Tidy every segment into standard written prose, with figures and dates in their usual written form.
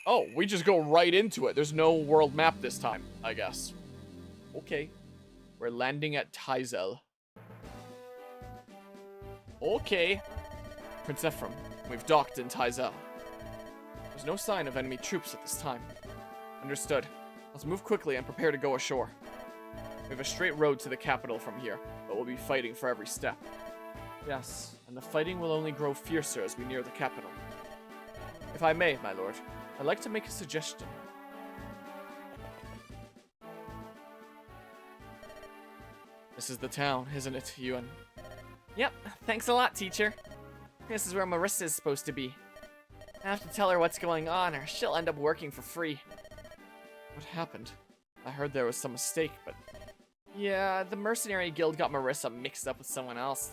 Oh, we just go right into it. There's no world map this time, I guess. Okay. We're landing at Taizel. Okay. Prince Ephraim, we've docked in Taizel. There's no sign of enemy troops at this time. Understood. Let's move quickly and prepare to go ashore. We have a straight road to the capital from here, but we'll be fighting for every step. Yes, and the fighting will only grow fiercer as we near the capital. If I may, my lord, I'd like to make a suggestion. This is the town, isn't it, Ewan? Yep, thanks a lot, teacher. This is where Marissa is supposed to be. I have to tell her what's going on, or she'll end up working for free. What happened? I heard there was some mistake, but... Yeah, the mercenary guild got Marissa mixed up with someone else.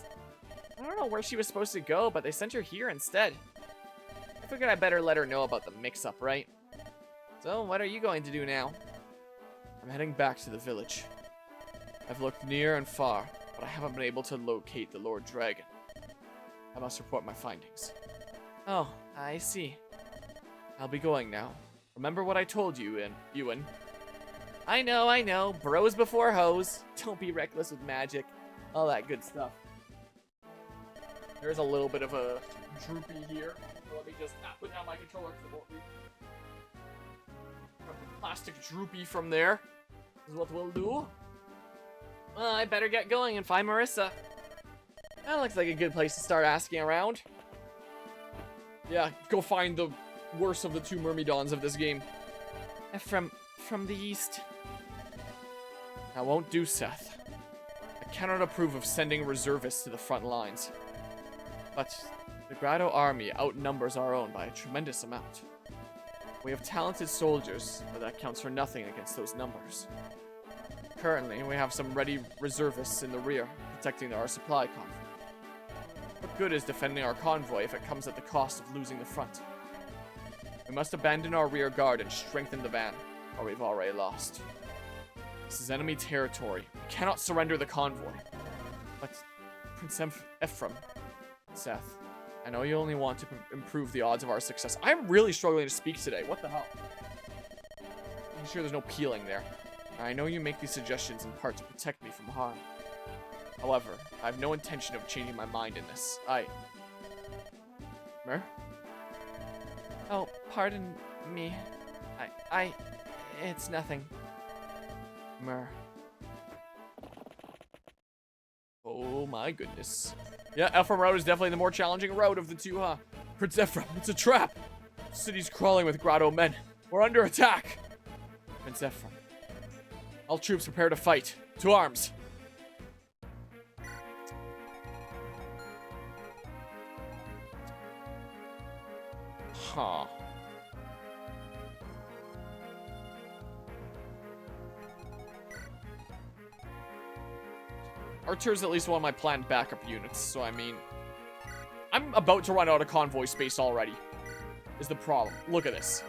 I don't know where she was supposed to go, but they sent her here instead. I figured I better let her know about the mix-up, right? So, what are you going to do now? I'm heading back to the village. I've looked near and far, but I haven't been able to locate the Lord Dragon. I must report my findings. Oh, I see. I'll be going now. Remember what I told you, Ewan. I know. Bros before hoes. Don't be reckless with magic. All that good stuff. There's a little bit of a droopy here. So let me just put down my controller because it won't be. Plastic droopy from there is what we'll do. Well, I better get going and find Marissa. That looks like a good place to start asking around. Yeah, go find the worst of the two Myrmidons of this game. From the east. That won't do, Seth. I cannot approve of sending reservists to the front lines. But the Grotto army outnumbers our own by a tremendous amount. We have talented soldiers, but that counts for nothing against those numbers. Currently, we have some ready reservists in the rear, protecting our supply convoy. What good is defending our convoy if it comes at the cost of losing the front? We must abandon our rear guard and strengthen the van, or we've already lost. This is enemy territory. We cannot surrender the convoy. But, Prince Ephraim, Seth, I know you only want to improve the odds of our success. I'm really struggling to speak today. What the hell? I'm sure there's no peeling there. I know you make these suggestions in part to protect me from harm. However, I have no intention of changing my mind in this. Mer? Oh, pardon me. It's nothing. Mer. Oh my goodness. Yeah, Ephraim road is definitely the more challenging road of the two, huh? Prince Ephraim, it's a trap. The city's crawling with Grotto men. We're under attack. Prince Ephraim. All troops prepare to fight. To arms. Huh. Archer's at least one of my planned backup units, so I mean... I'm about to run out of convoy space already, is the problem. Look at this.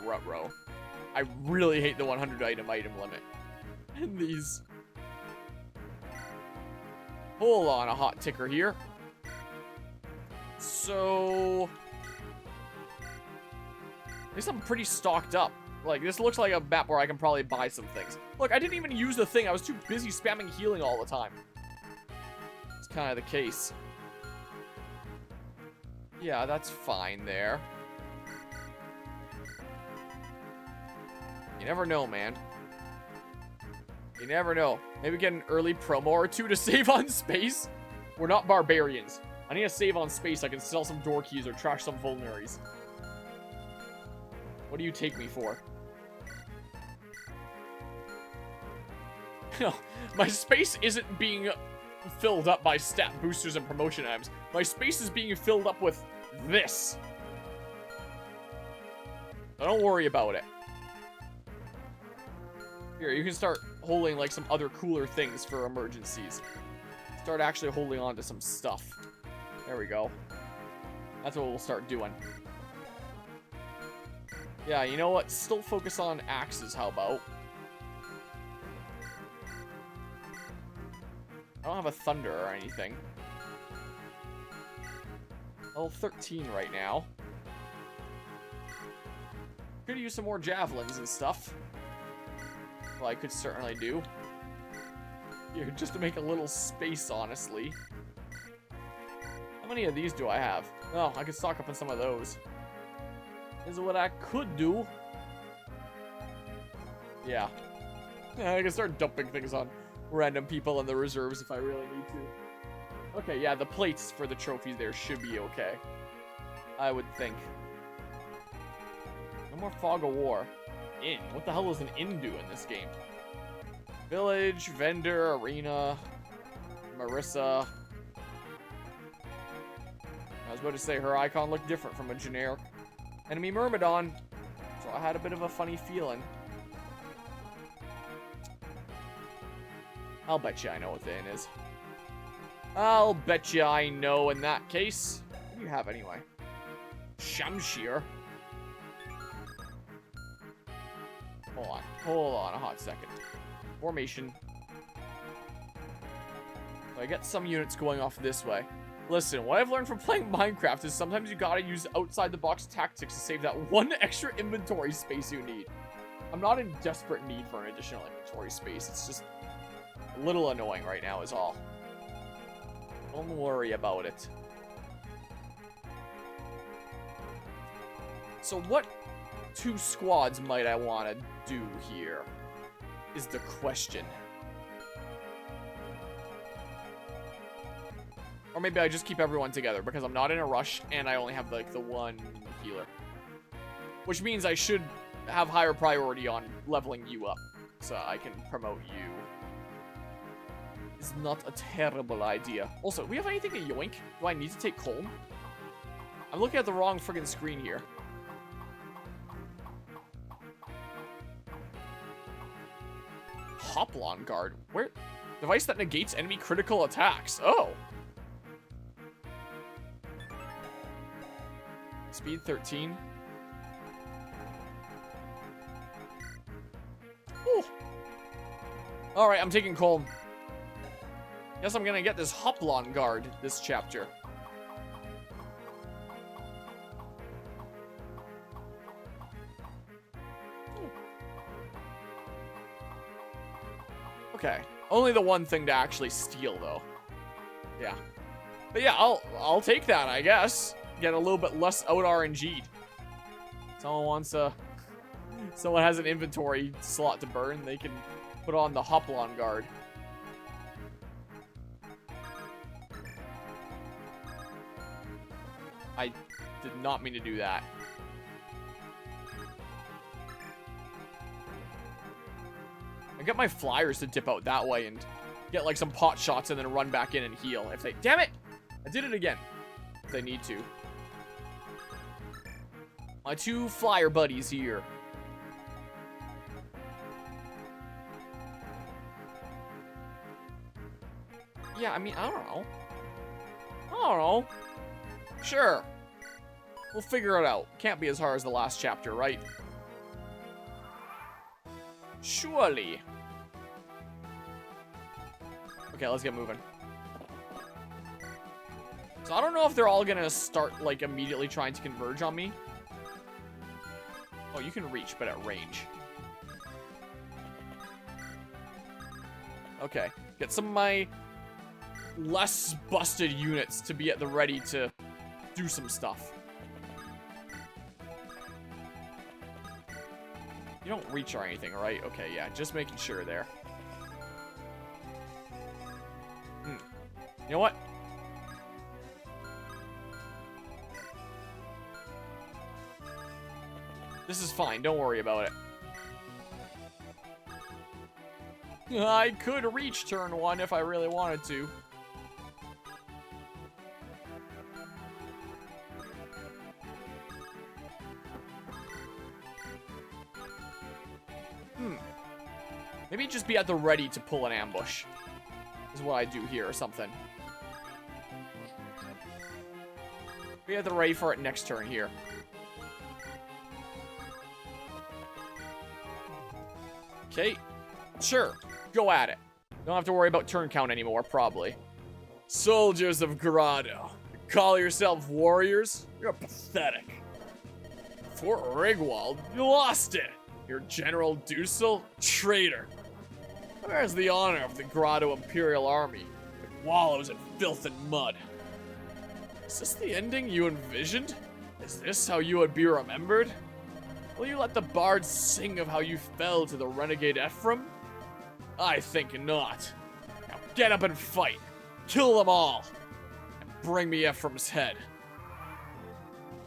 Ruh-roh. I really hate the 100 item limit. And these... Hold on, a hot ticker here. So... at least I'm pretty stocked up. Like, this looks like a map where I can probably buy some things. Look, I didn't even use the thing. I was too busy spamming healing all the time. It's kind of the case. Yeah, that's fine there. You never know, man. You never know. Maybe get an early promo or two to save on space. We're not barbarians. I need to save on space. I can sell some door keys or trash some vulneraries. What do you take me for? No, my space isn't being filled up by stat boosters and promotion items. My space is being filled up with this. So don't worry about it. Here, you can start holding like some other cooler things for emergencies. Start actually holding on to some stuff. There we go. That's what we'll start doing. Yeah, you know what? Still focus on axes, how about? I don't have a thunder or anything. Level 13 right now. Could use some more javelins and stuff. Well, I could certainly do. Yeah, just to make a little space, honestly. How many of these do I have? Oh, I could stock up on some of those. Is what I could do. Yeah. I can start dumping things on random people in the reserves if I really need to. Okay, yeah, the plates for the trophies there should be okay. I would think. No more Fog of War. Inn. What the hell does an inn do in this game? Village, vendor, arena, Marissa. I was about to say her icon looked different from a generic enemy Myrmidon, so I had a bit of a funny feeling. I'll bet you I know what the inn is. I'll bet you I know in that case. What do you have anyway? Shamshir. Hold on a hot second. Formation. So I get some units going off this way. Listen, what I've learned from playing Minecraft is sometimes you gotta use outside-the-box tactics to save that one extra inventory space you need. I'm not in desperate need for an additional inventory space. It's just a little annoying right now is all. Don't worry about it. So what two squads might I want to do here is the question. Or maybe I just keep everyone together because I'm not in a rush and I only have like the one healer. Which means I should have higher priority on leveling you up so I can promote you. It's not a terrible idea. Also, do we have anything to yoink? Do I need to take Colm? I'm looking at the wrong friggin' screen here. Hoplon Guard. Where? Device that negates enemy critical attacks. Oh. Speed 13. Ooh. Alright, I'm taking Colm. Guess I'm gonna get this Hoplon Guard this chapter. Okay. Only the one thing to actually steal, though. Yeah. But yeah, I'll take that, I guess. Get a little bit less out RNG'd. Someone has an inventory slot to burn, they can put on the Hoplon Guard. I did not mean to do that. I get my flyers to dip out that way and get like some pot shots and then run back in and heal if they... Damn it! I did it again. If they need to. My two flyer buddies here. Yeah, I mean, I don't know. Sure. We'll figure it out. Can't be as hard as the last chapter, right? Surely. Okay, let's get moving. So I don't know if they're all gonna start, like, immediately trying to converge on me. Oh, you can reach, but at range. Okay. Get some of my less busted units to be at the ready to do some stuff. You don't reach or anything, right? Okay, yeah, just making sure there. You know what? This is fine, don't worry about it. I could reach turn 1 if I really wanted to. Maybe just be at the ready to pull an ambush. Is what I do here or something. Be at the ready for it next turn here. Okay. Sure. Go at it. Don't have to worry about turn count anymore, probably. Soldiers of Grotto. You call yourself warriors? You're pathetic. Fort Rigwald, you lost it. Your General Dussel? Traitor. Where's the honor of the Grotto Imperial Army? It wallows in filth and mud. Is this the ending you envisioned? Is this how you would be remembered? Will you let the bards sing of how you fell to the renegade Ephraim? I think not. Now get up and fight. Kill them all. And bring me Ephraim's head.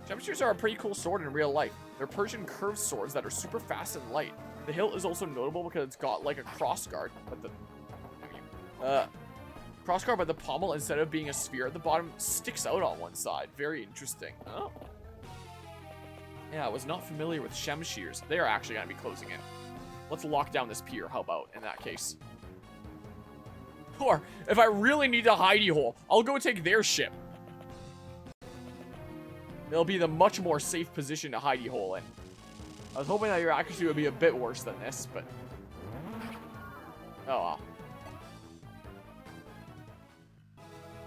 Shamshears are a pretty cool sword in real life. They're Persian curved swords that are super fast and light. The hilt is also notable because it's got like a crossguard, but the pommel, instead of being a sphere at the bottom, sticks out on one side. Very interesting. Oh. Yeah, I was not familiar with Shamshears. They are actually going to be closing in. Let's lock down this pier, how about, in that case? Or, if I really need a hidey hole, I'll go take their ship. It'll be the much more safe position to hidey hole in. I was hoping that your accuracy would be a bit worse than this, but... oh well.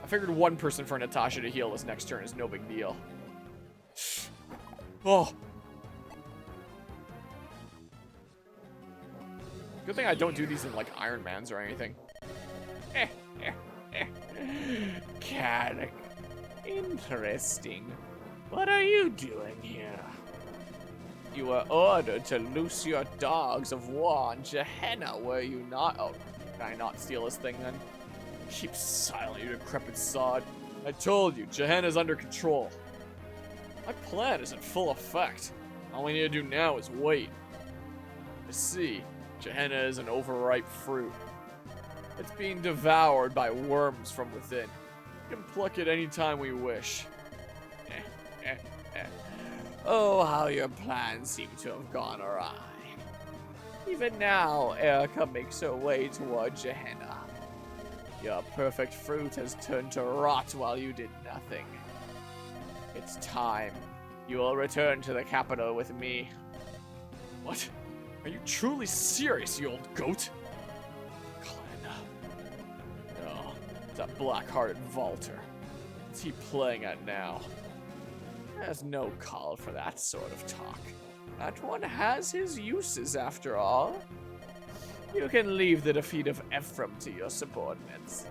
I figured one person for Natasha to heal this next turn is no big deal. Oh. Good thing I don't do these in, like, Iron Mans or anything. Carrick. Interesting. What are you doing here? You were ordered to loose your dogs of war on Gehenna, were you not? Oh, can I not steal this thing then? Keep silent, you decrepit sod. I told you, Gehenna's under control. My plan is in full effect. All we need to do now is wait. I see. Gehenna is an overripe fruit. It's being devoured by worms from within. We can pluck it any time we wish. Oh, how your plans seem to have gone awry. Even now, Erica makes her way toward Gehenna. Your perfect fruit has turned to rot while you did nothing. It's time. You will return to the capital with me. What? Are you truly serious, you old goat? Colin. No, it's that black-hearted vaulter. What's he playing at now? There's no call for that sort of talk. That one has his uses, after all. You can leave the defeat of Ephraim to your subordinates.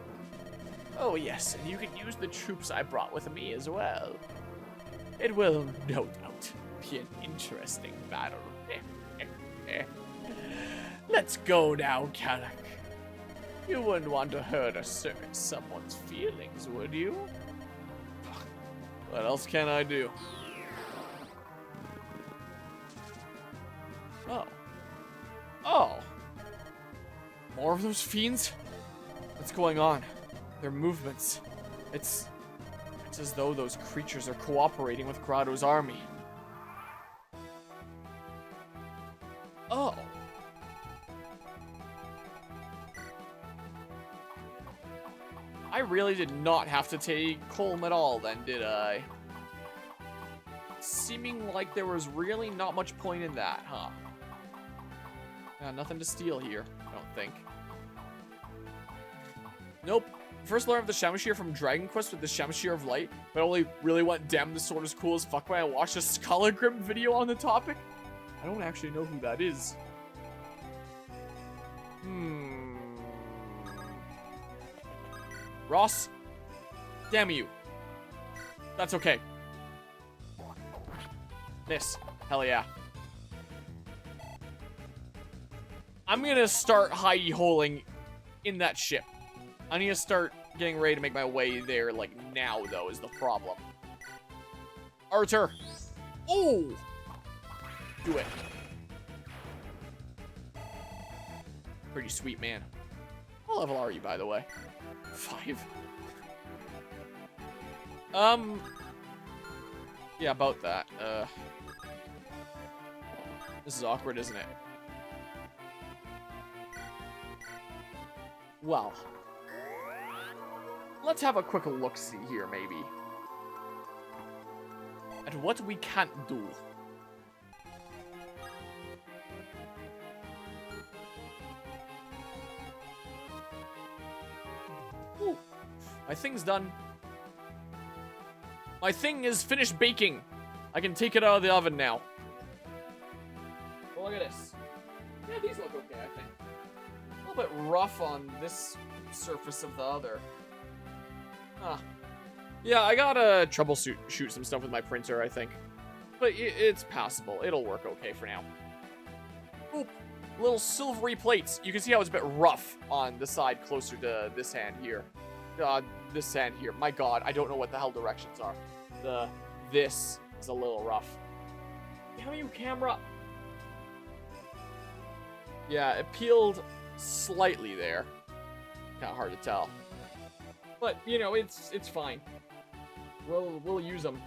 Oh yes, and you can use the troops I brought with me as well. It will, no doubt, be an interesting battle. Let's go now, Carrick. You wouldn't want to hurt or hurt someone's feelings, would you? What else can I do? Oh. Oh. More of those fiends? What's going on? Their movements. It's as though those creatures are cooperating with Grotto's army. Oh. I really did not have to take Colm at all then, did I? Seeming like there was really not much point in that, huh? Yeah, nothing to steal here, I don't think. Nope. First learned of the Shamshear from Dragon Quest with the Shamshear of Light, but only really went, damn, this sword is cool as fuck when I watched a Scholargrim video on the topic. I don't actually know who that is. Ross? Damn you. That's okay. Miss. Hell yeah. I'm gonna start hidey-holing in that ship. I need to start getting ready to make my way there, like, now, though, is the problem. Arthur! Oh! Do it. Pretty sweet, man. What level are you, by the way? 5. Yeah, about that. This is awkward, isn't it? Well, let's have a quick look-see here, maybe. At what we can't do. My thing's done. My thing is finished baking. I can take it out of the oven now. Well, look at this. Yeah, these look okay, I think. A little bit rough on this surface of the other. Huh. Yeah, I gotta troubleshoot some stuff with my printer, I think. But it's passable. It'll work okay for now. Oop. Little silvery plates. You can see how it's a bit rough on the side closer to this hand here. This hand here. My god, I don't know what the hell directions are. This is a little rough. Damn you, camera. Yeah, it peeled slightly there. Kind of hard to tell. But, you know, it's fine. We'll use them.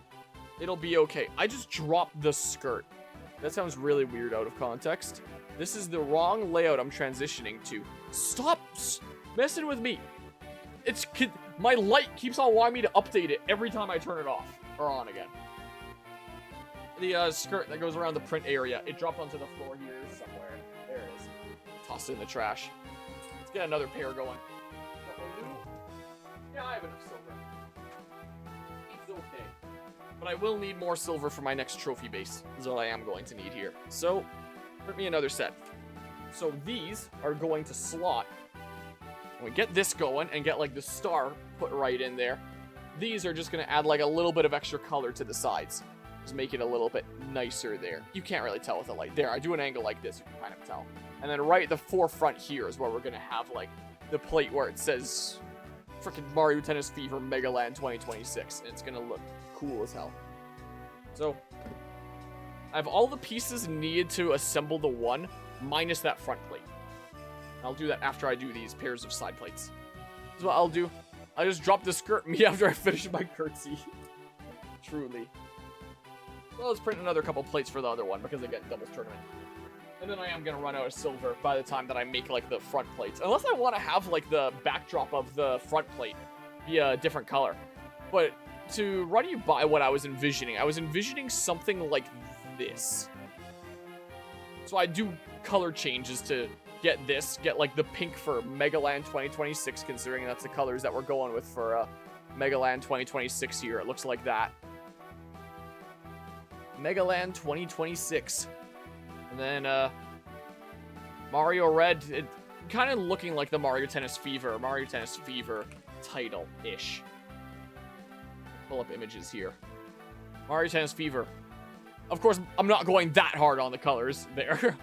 It'll be okay. I just dropped the skirt. That sounds really weird out of context. This is the wrong layout I'm transitioning to. Stop messing with me. My light keeps on wanting me to update it every time I turn it off or on again. The skirt that goes around the print area, it dropped onto the floor here somewhere. There it is. Tossed it in the trash. Let's get another pair going. Yeah, I have enough silver. It's okay. But I will need more silver for my next trophy base. Is what I am going to need here. So, print me another set. So these are going to slot. When we get this going and get like the star put right in there, these are just going to add like a little bit of extra color to the sides. Just make it a little bit nicer there. You can't really tell with the light. There, I do an angle like this, you can kind of tell. And then right at the forefront here is where we're going to have like the plate where it says freaking Mario Tennis Fever Mega Land 2026. And it's going to look cool as hell. So, I have all the pieces needed to assemble the one, minus that front plate. I'll do that after I do these pairs of side plates. This is what I'll do. I just drop the skirt me after I finish my curtsy. Truly. Well, let's print another couple plates for the other one, because again, doubles tournament. And then I am going to run out of silver by the time that I make, like, the front plates. Unless I want to have, like, the backdrop of the front plate be a different color. But to run you by what I was envisioning something like this. So I do color changes to get like the pink for Mega Land 2026, considering that's the colors that we're going with for Mega Land 2026 here. It looks like that. Mega Land 2026. And then Mario Red, it kind of looking like the Mario Tennis Fever title-ish. Pull up images here. Mario Tennis Fever. Of course, I'm not going that hard on the colors there.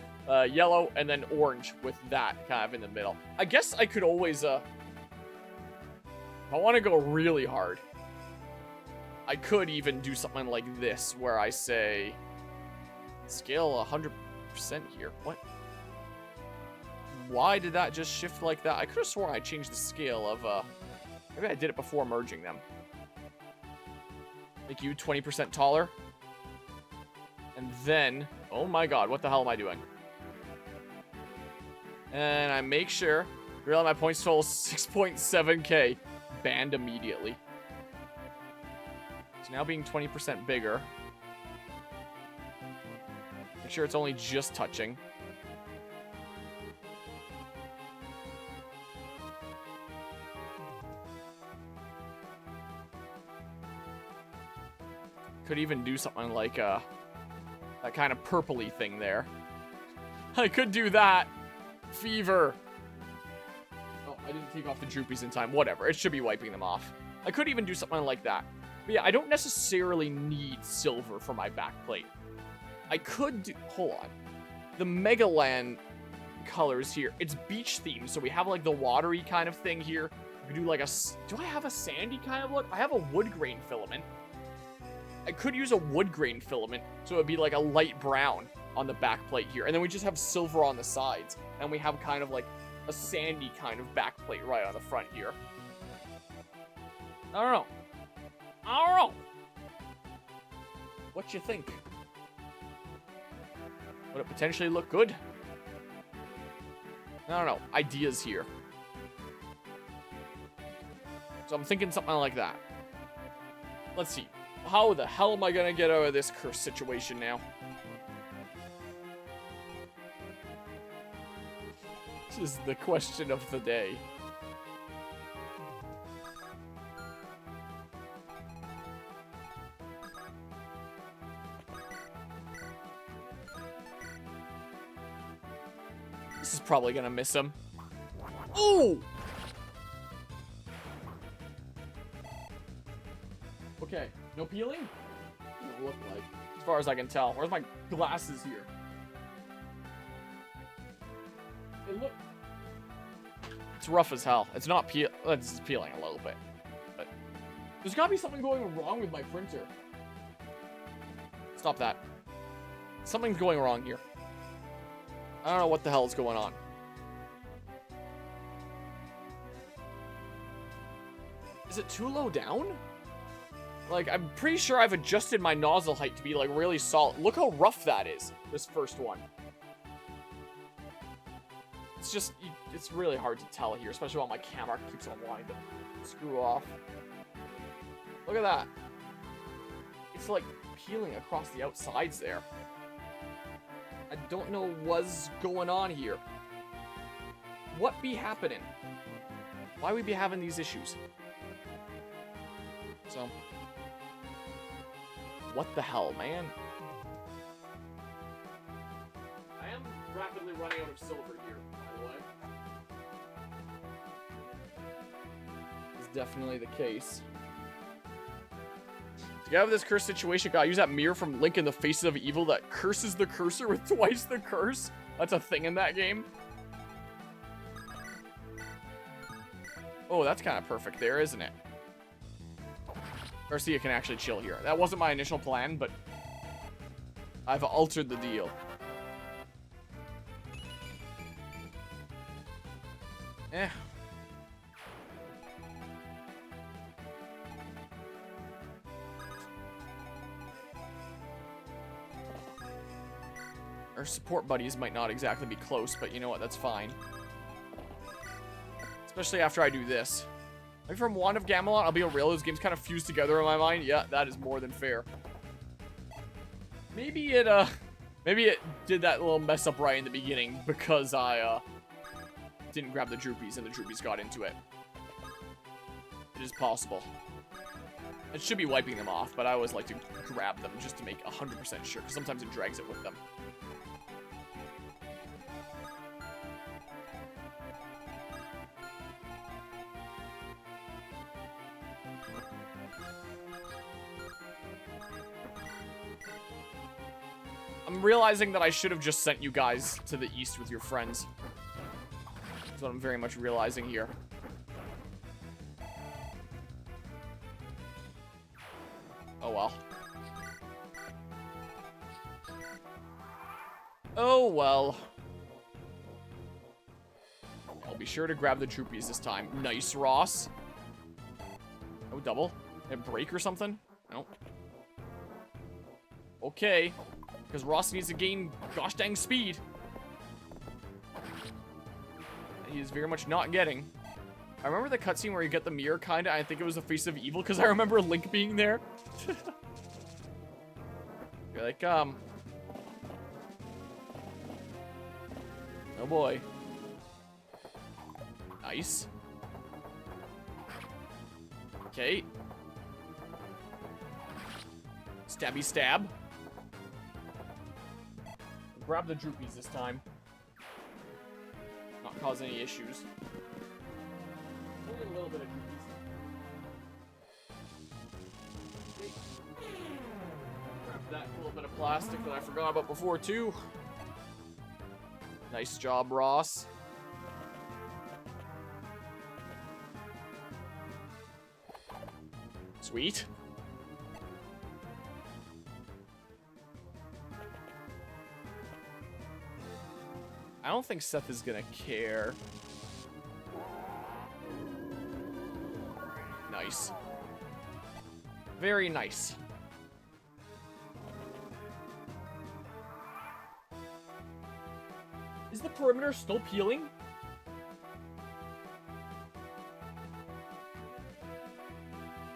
Yellow and then orange with that kind of in the middle. I guess I could always, if I want to go really hard, I could even do something like this where I say scale 100% here. What? Why did that just shift like that? I could have sworn I changed the scale of, maybe I did it before merging them. Make you 20% taller. And then, oh my god, what the hell am I doing? And I make sure, realize my points total 6.7k. Banned immediately. So now being 20% bigger. Make sure it's only just touching. Could even do something like that kind of purpley thing there. I could do that. Fever. Oh, I didn't take off the droopies in time. Whatever. It should be wiping them off. I could even do something like that. But yeah, I don't necessarily need silver for my back plate. I could do... Hold on. The Mega Land colors here. It's beach themed, so we have like the watery kind of thing here. We could do like a... Do I have a sandy kind of look? I have a wood grain filament. I could use a wood grain filament, so it would be like a light brown on the back plate here. And then we just have silver on the sides. And we have kind of like a sandy kind of back plate right on the front here. I don't know. What you think? Would it potentially look good? I don't know. Ideas here. So I'm thinking something like that. Let's see. How the hell am I gonna get out of this curse situation now? This is the question of the day. This is probably gonna miss him. Ooh! Okay, no peeling? What does it look like? As far as I can tell. Where's my glasses here? It look... It's rough as hell. It's not peel. It's peeling a little bit. But there's gotta be something going wrong with my printer. Stop that. Something's going wrong here. I don't know what the hell is going on. Is it too low down? Like, I'm pretty sure I've adjusted my nozzle height to be, like, really solid. Look how rough that is, this first one. It's just, it's really hard to tell here, especially while my camera keeps on wanting to screw off. Look at that. It's, like, peeling across the outsides there. I don't know what's going on here. What be happening? Why we be having these issues? So... What the hell, man? I am rapidly running out of silver here, by the way. It's definitely the case. To get out of this cursed situation, gotta use that mirror from Link in the Faces of Evil that curses the cursor with twice the curse. That's a thing in that game. Oh, that's kind of perfect there, isn't it? Garcia can actually chill here. That wasn't my initial plan, but I've altered the deal. Eh. Our support buddies might not exactly be close, but you know what? That's fine. Especially after I do this. Maybe from Wand of Gamelon, I'll be real. Those games kind of fuse together in my mind. Yeah, that is more than fair. Maybe it did that little mess up right in the beginning because I didn't grab the Droopies and the Droopies got into it. It is possible. It should be wiping them off, but I always like to grab them just to make 100% sure, because sometimes it drags it with them. I'm realizing that I should have just sent you guys to the east with your friends. That's what I'm very much realizing here. Oh well. Oh well. I'll be sure to grab the Droopies this time. Nice, Ross. Oh, double? A break or something? No. Okay. Because Ross needs to gain gosh dang speed. He is very much not getting. I remember the cutscene where you get the mirror, kinda. I think it was the Face of Evil, because I remember Link being there. You're like, oh boy. Nice. Okay. Stabby stab. Grab the Droopies this time. Not cause any issues. Only a little bit of Droopies. Okay. Grab that little bit of plastic that I forgot about before, too. Nice job, Ross. Sweet. I don't think Seth is gonna care. Nice. Very nice. Is the perimeter still peeling?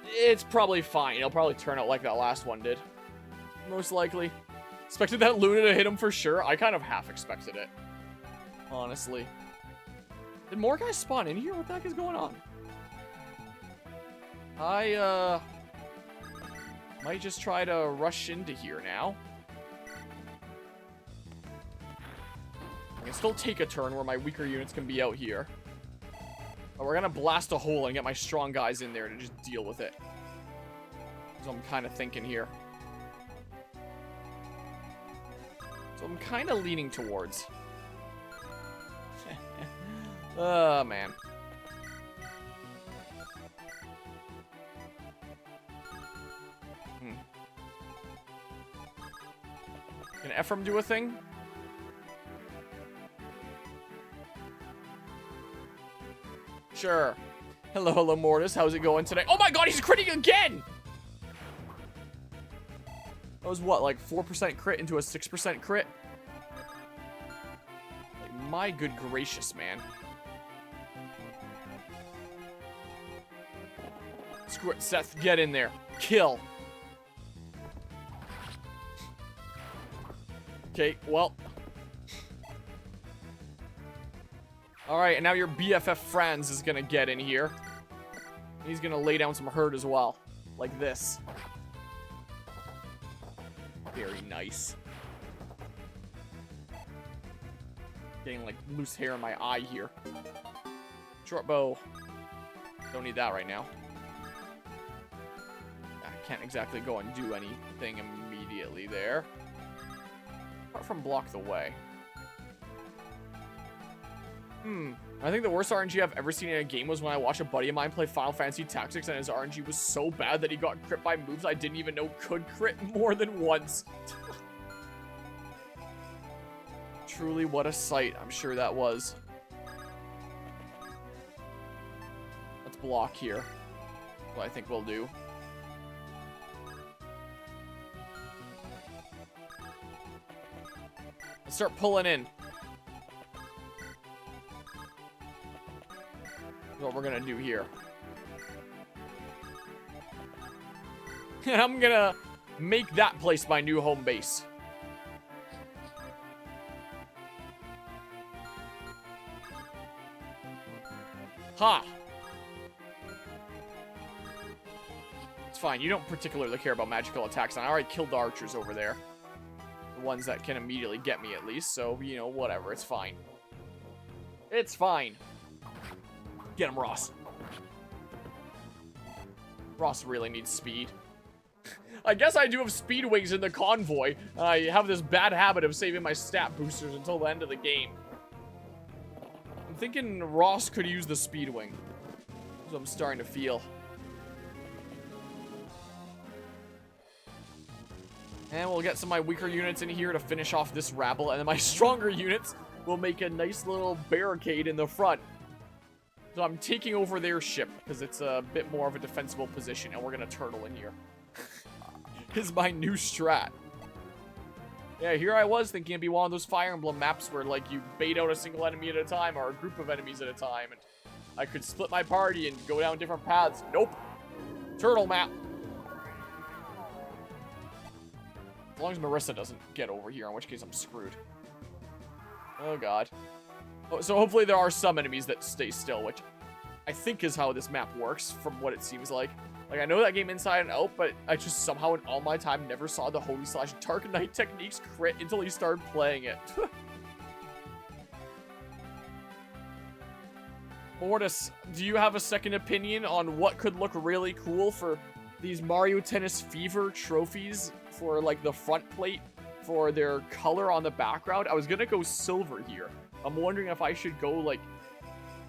It's probably fine. It'll probably turn out like that last one did. Most likely. Expected that Luna to hit him for sure. I kind of half expected it. Honestly. Did more guys spawn in here? What the heck is going on? I, might just try to rush into here now. can still take a turn where my weaker units can be out here. But we're gonna blast a hole and get my strong guys in there to just deal with it. So I'm kind of thinking here. So I'm kind of leaning towards. Oh, man. Can Ephraim do a thing? Sure. Hello, Mortis. How's it going today? Oh my god, he's critting again! That was what, like 4% crit into a 6% crit? Like, my good gracious, man. Screw it, Seth. Get in there. Kill. Okay, well. Alright, and now your BFF Franz is gonna get in here. He's gonna lay down some hurt as well. Like this. Very nice. Getting, like, loose hair in my eye here. Short bow. Don't need that right now. I can't exactly go and do anything immediately there. Apart from block the way. I think the worst RNG I've ever seen in a game was when I watched a buddy of mine play Final Fantasy Tactics and his RNG was so bad that he got crit by moves I didn't even know could crit more than once. Truly, what a sight. I'm sure that was. Let's block here. What I think we'll do. Let's start pulling in. That's what we're gonna do here. And I'm gonna make that place my new home base. Ha! It's fine. You don't particularly care about magical attacks. And I already killed the archers over there. The ones that can immediately get me, at least. So, you know, whatever. It's fine. It's fine. Get him, Ross. Ross really needs speed. I guess I do have speed wings in the convoy. I have this bad habit of saving my stat boosters until the end of the game. I'm thinking Ross could use the speed wing. That's what I'm starting to feel. And we'll get some of my weaker units in here to finish off this rabble. And then my stronger units will make a nice little barricade in the front. So I'm taking over their ship because it's a bit more of a defensible position. And we're going to turtle in here. Is my new strat. Yeah, here I was thinking it'd be one of those Fire Emblem maps where, like, you bait out a single enemy at a time or a group of enemies at a time. And I could split my party and go down different paths. Nope. Turtle map. As long as Marissa doesn't get over here, in which case I'm screwed. Oh, God. Oh, so hopefully there are some enemies that stay still, which I think is how this map works, from what it seems like. Like, I know that game inside and out, but I just somehow in all my time never saw the Holy/Dark Knight techniques crit until he started playing it. Mortis, do you have a second opinion on what could look really cool for these Mario Tennis Fever trophies for, like, the front plate for their color on the background? I was gonna go silver here. I'm wondering if I should go, like,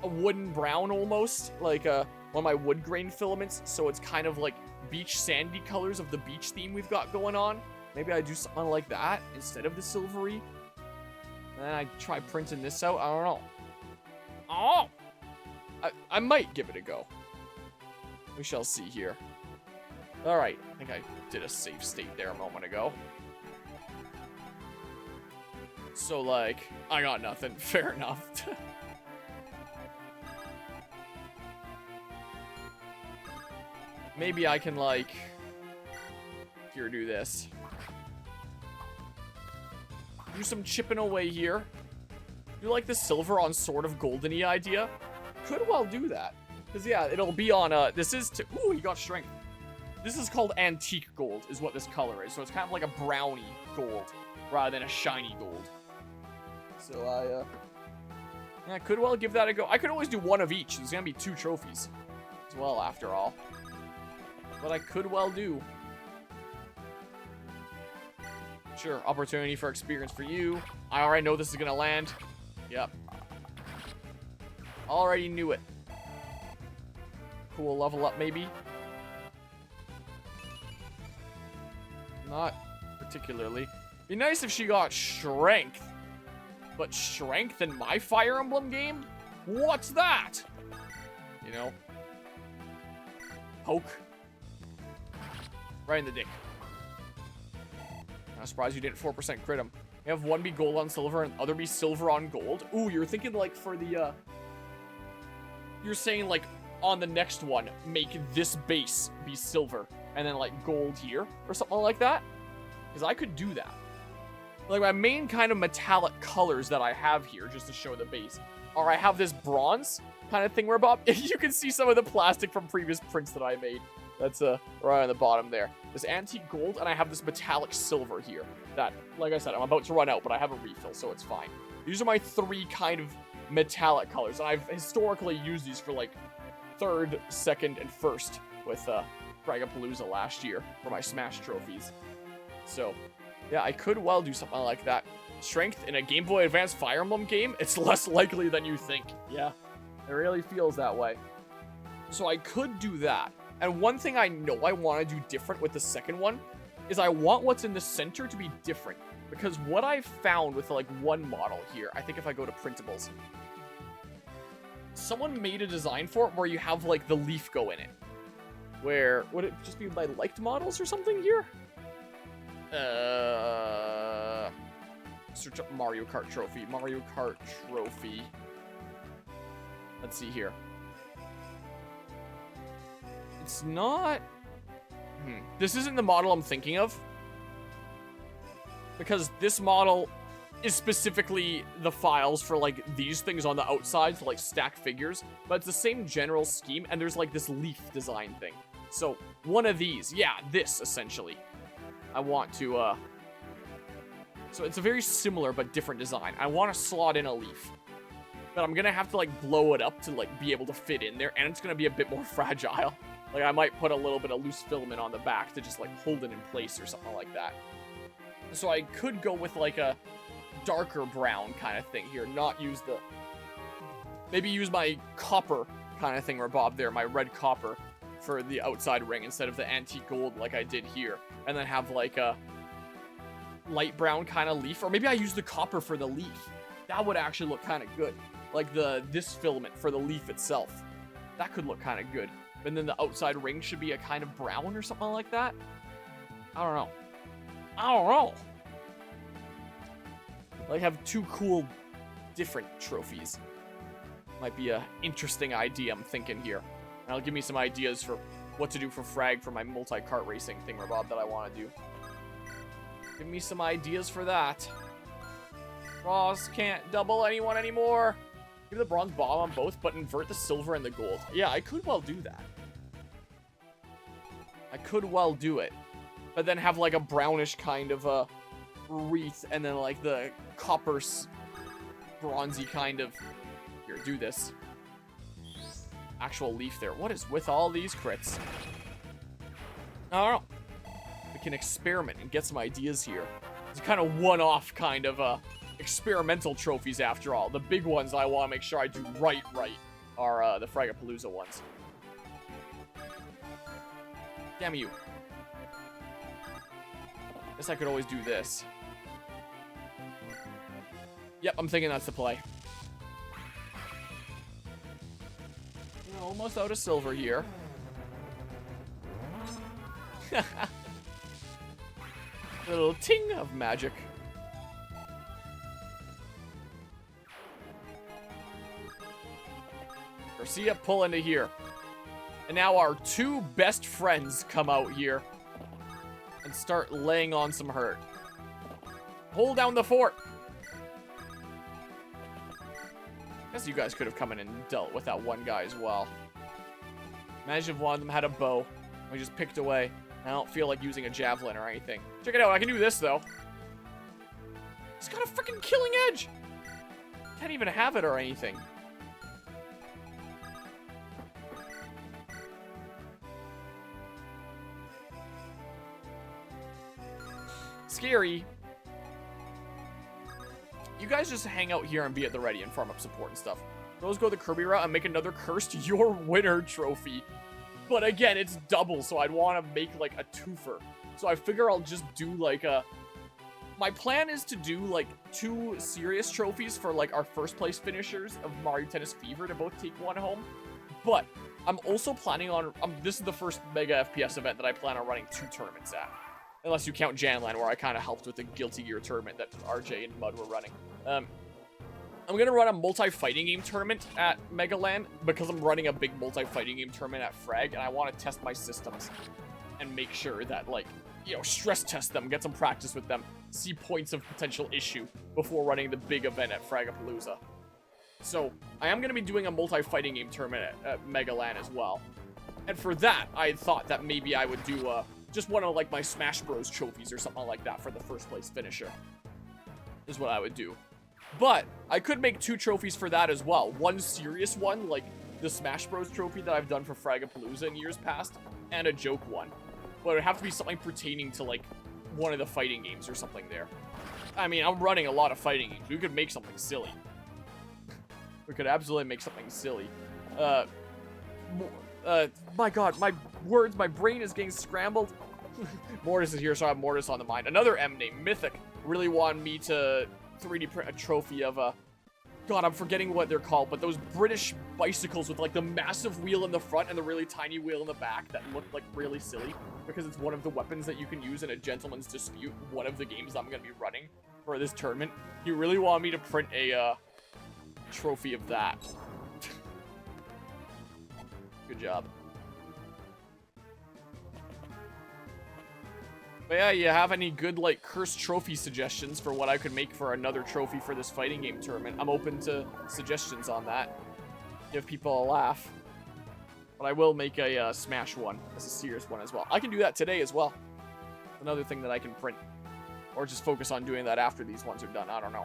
a wooden brown almost, like one of my wood grain filaments, so it's kind of like beach sandy colors of the beach theme we've got going on. Maybe I do something like that instead of the silvery. And then I try printing this out. I don't know. Oh! I might give it a go. We shall see here. Alright, I think I did a save state there a moment ago. So, like, I got nothing. Fair enough. Maybe I can, like, here, do this. Do some chipping away here. Do, like, the silver on sort of golden-y idea. Could well do that. Because, yeah, it'll be on, this is, ooh, he got strength. This is called antique gold, is what this color is. So it's kind of like a browny gold, rather than a shiny gold. So I could well give that a go. I could always do one of each. There's gonna be 2 trophies as well, after all. But I could well do. Sure, opportunity for experience for you. I already know this is gonna land. Yep. Already knew it. Cool level up, maybe. Not particularly. Be nice if she got strength. But strength in my Fire Emblem game? What's that? You know? Poke. Right in the dick. I'm surprised you didn't 4% crit him. You have one be gold on silver and other be silver on gold. Ooh, you're thinking like for the, you're saying like on the next one, make this base be silver and then like gold here or something like that. Because I could do that. Like my main kind of metallic colors that I have here, just to show the base, are I have this bronze kind of thing where Bob, you can see some of the plastic from previous prints that I made. That's right on the bottom there. This antique gold, and I have this metallic silver here. That, like I said, I'm about to run out, but I have a refill, so it's fine. These are my 3 kind of metallic colors, and I've historically used these for like 3rd, 2nd, and 1st with Fragapalooza last year for my Smash trophies. So, yeah, I could well do something like that. Strength in a Game Boy Advance Fire Emblem game, it's less likely than you think. Yeah, it really feels that way. So I could do that. And one thing I know I want to do different with the second one is I want what's in the center to be different. Because what I've found with like one model here, I think if I go to printables, someone made a design for it where you have like the leaf go in it. Where, would it just be my liked models or something here? Search up Mario Kart trophy. Mario Kart trophy. Let's see here. It's not... This isn't the model I'm thinking of. Because this model is specifically the files for, like, these things on the outside to, like, stack figures. But it's the same general scheme, and there's, like, this leaf design thing. So, one of these. Yeah, this, essentially. I want to, So, it's a very similar but different design. I want to slot in a leaf. But I'm gonna have to, like, blow it up to, like, be able to fit in there. And it's gonna be a bit more fragile. Like, I might put a little bit of loose filament on the back to just, like, hold it in place or something like that. So I could go with, like, a darker brown kind of thing here. Not use the... Maybe use my copper kind of thing where Bob there, my red copper for the outside ring instead of the antique gold like I did here. And then have, like, a light brown kind of leaf. Or maybe I use the copper for the leaf. That would actually look kind of good. Like, this filament for the leaf itself. That could look kind of good. And then the outside ring should be a kind of brown or something like that. I don't know. I don't know. Like, have 2 cool, different trophies. Might be a interesting idea I'm thinking here. And it'll give me some ideas for what to do for Frag for my multi-kart racing thing, Bob, that I want to do. Give me some ideas for that. Ross can't double anyone anymore. Give the bronze bomb on both, but invert the silver and the gold. Yeah, I could well do that. I could well do it. But then have, like, a brownish kind of a wreath, and then, like, the copper bronzy kind of... Here, do this. Actual leaf there. What is with all these crits? I don't know. We can experiment and get some ideas here. It's kind of one-off kind of, experimental trophies after all. The big ones I want to make sure I do right are the Fragapalooza ones. Damn you. Guess I could always do this. Yep, I'm thinking that's the play. We're almost out of silver here. A little ting of magic. Garcia, pull into here. And now our 2 best friends come out here and start laying on some hurt. Hold down the fort. Guess you guys could have come in and dealt with that one guy as well. Imagine if one of them had a bow. And we just picked away. I don't feel like using a javelin or anything. Check it out. I can do this, though. He's got a freaking killing edge. Can't even have it or anything. Scary. You guys just hang out here and be at the ready and farm up support and stuff. Those go the Kirby route and make another cursed your winner trophy. But again, it's double, so I'd want to make like a twofer. So I figure I'll just do like a... My plan is to do like 2 serious trophies for like our first place finishers of Mario Tennis Fever to both take one home. But I'm also planning on... this is the first Mega FPS event that I plan on running 2 tournaments at. Unless you count Janland, where I kind of helped with the Guilty Gear tournament that RJ and Mud were running. I'm going to run a multi-fighting game tournament at Megaland because I'm running a big multi-fighting game tournament at Frag, and I want to test my systems and make sure that, like, you know, stress test them, get some practice with them, see points of potential issue before running the big event at Fragapalooza. So, I am going to be doing a multi-fighting game tournament at Megaland as well. And for that, I thought that maybe I would do just one of, like, my Smash Bros. Trophies or something like that for the first place finisher. Is what I would do. But I could make 2 trophies for that as well. One serious one, like the Smash Bros. Trophy that I've done for Fragapalooza in years past, and a joke one. But it would have to be something pertaining to, like, one of the fighting games or something there. I mean, I'm running a lot of fighting games. We could make something silly. We could absolutely make something silly. My god, my words, my brain is getting scrambled. Mortis is here, so I have Mortis on the mind. Another M name, Mythic, really wanted me to 3D print a trophy of a... God, I'm forgetting what they're called, but those British bicycles with, like, the massive wheel in the front and the really tiny wheel in the back that look, like, really silly, because it's one of the weapons that you can use in a Gentleman's Dispute, one of the games I'm going to be running for this tournament. He really wanted me to print a, trophy of that. Good job. But yeah, you have any good, like, cursed trophy suggestions for what I could make for another trophy for this fighting game tournament? I'm open to suggestions on that. Give people a laugh. But I will make a Smash one as a serious one as well. I can do that today as well. Another thing that I can print. Or just focus on doing that after these ones are done. I don't know.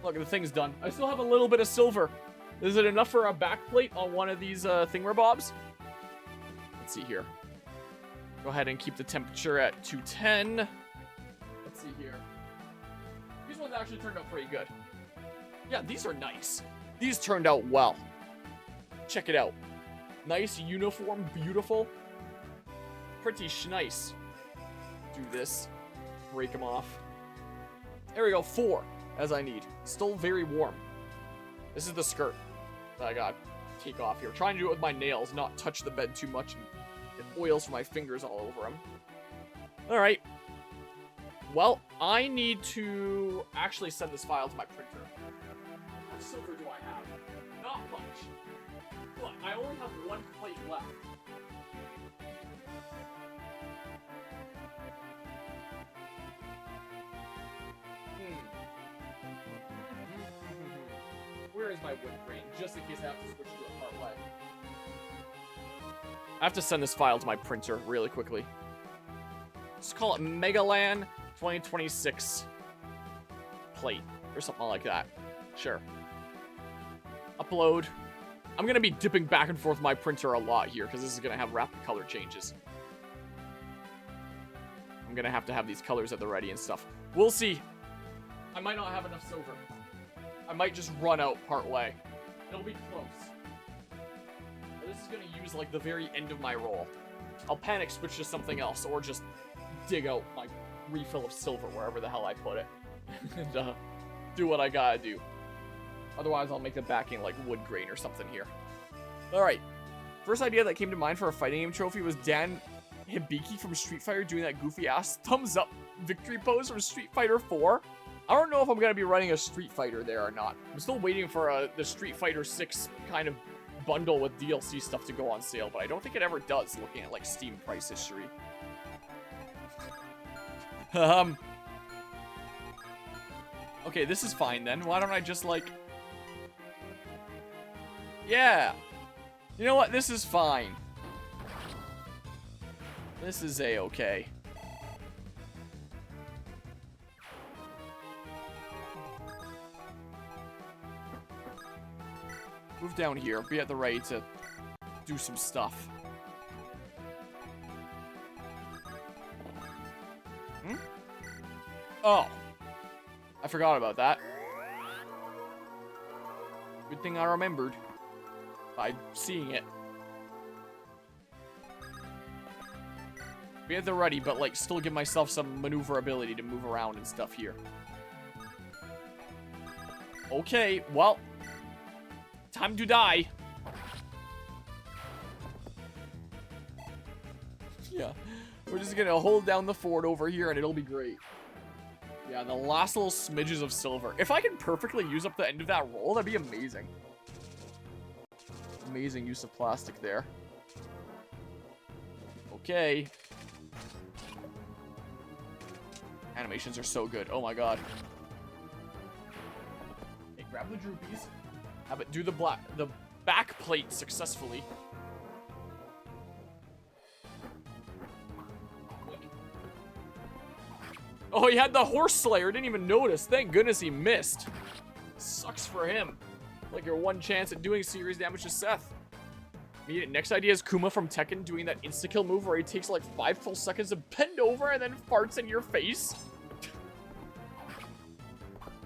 Look, the thing's done. I still have a little bit of silver. Is it enough for a backplate on one of these thingamabobs? Let's see here. Go ahead and keep the temperature at 210. Let's see here. These ones actually turned out pretty good. Yeah, these are nice. These turned out well. Check it out. Nice, uniform, beautiful. Pretty nice. Do this. Break them off. There we go, 4, as I need. Still very warm. This is the skirt that I got to take off here. Trying to do it with my nails, not touch the bed too much and get oils from my fingers all over them. Alright. Well, I need to actually send this file to my printer. How much silver do I have? Not much. But I only have 1 plate left. Where is my wood grain? Just in case I have to switch to it part way. I have to send this file to my printer really quickly. Let's call it Megaland 2026 plate or something like that. Sure. Upload. I'm going to be dipping back and forth my printer a lot here because this is going to have rapid color changes. I'm going to have these colors at the ready and stuff. We'll see. I might not have enough silver. I might just run out part way. It'll be close. But this is going to use, like, the very end of my roll. I'll panic switch to something else, or just dig out my refill of silver wherever the hell I put it. And, do what I gotta do. Otherwise, I'll make the backing, like, wood grain or something here. Alright. First idea that came to mind for a fighting game trophy was Dan Hibiki from Street Fighter doing that goofy-ass thumbs-up victory pose from Street Fighter 4. I don't know if I'm going to be running a Street Fighter there or not. I'm still waiting for the Street Fighter 6 kind of bundle with DLC stuff to go on sale, but I don't think it ever does, looking at, like, Steam price history. Okay, this is fine then. Why don't I just, like... Yeah! You know what? This is fine. This is A-okay. Move down here. Be at the ready to do some stuff. Hmm? Oh. I forgot about that. Good thing I remembered by seeing it. Be at the ready, but like still give myself some maneuverability to move around and stuff here. Okay, well, time to die. Yeah, we're just gonna hold down the fort over here and it'll be great. Yeah, the last little smidges of silver. If I can perfectly use up the end of that roll, that'd be amazing. Amazing use of plastic there. Okay. Animations are so good. Oh my god. Hey, grab the droopies. Have it do the back plate successfully. Oh, he had the horse slayer. Didn't even notice. Thank goodness he missed. Sucks for him. Like your one chance at doing serious damage to Seth. Next idea is Kuma from Tekken doing that insta-kill move where he takes like 5 full seconds to bend over and then farts in your face.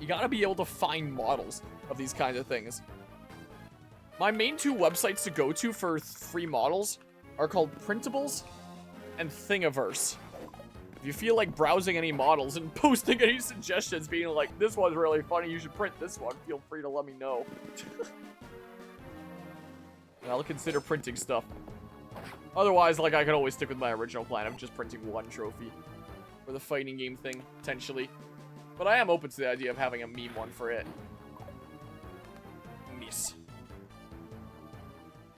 You gotta be able to find models of these kinds of things. My main 2 websites to go to for free models are called Printables and Thingiverse. If you feel like browsing any models and posting any suggestions, being like, this one's really funny, you should print this one, feel free to let me know. And I'll consider printing stuff. Otherwise, like, I could always stick with my original plan of just printing 1 trophy for the fighting game thing, potentially. But I am open to the idea of having a meme one for it. Miss.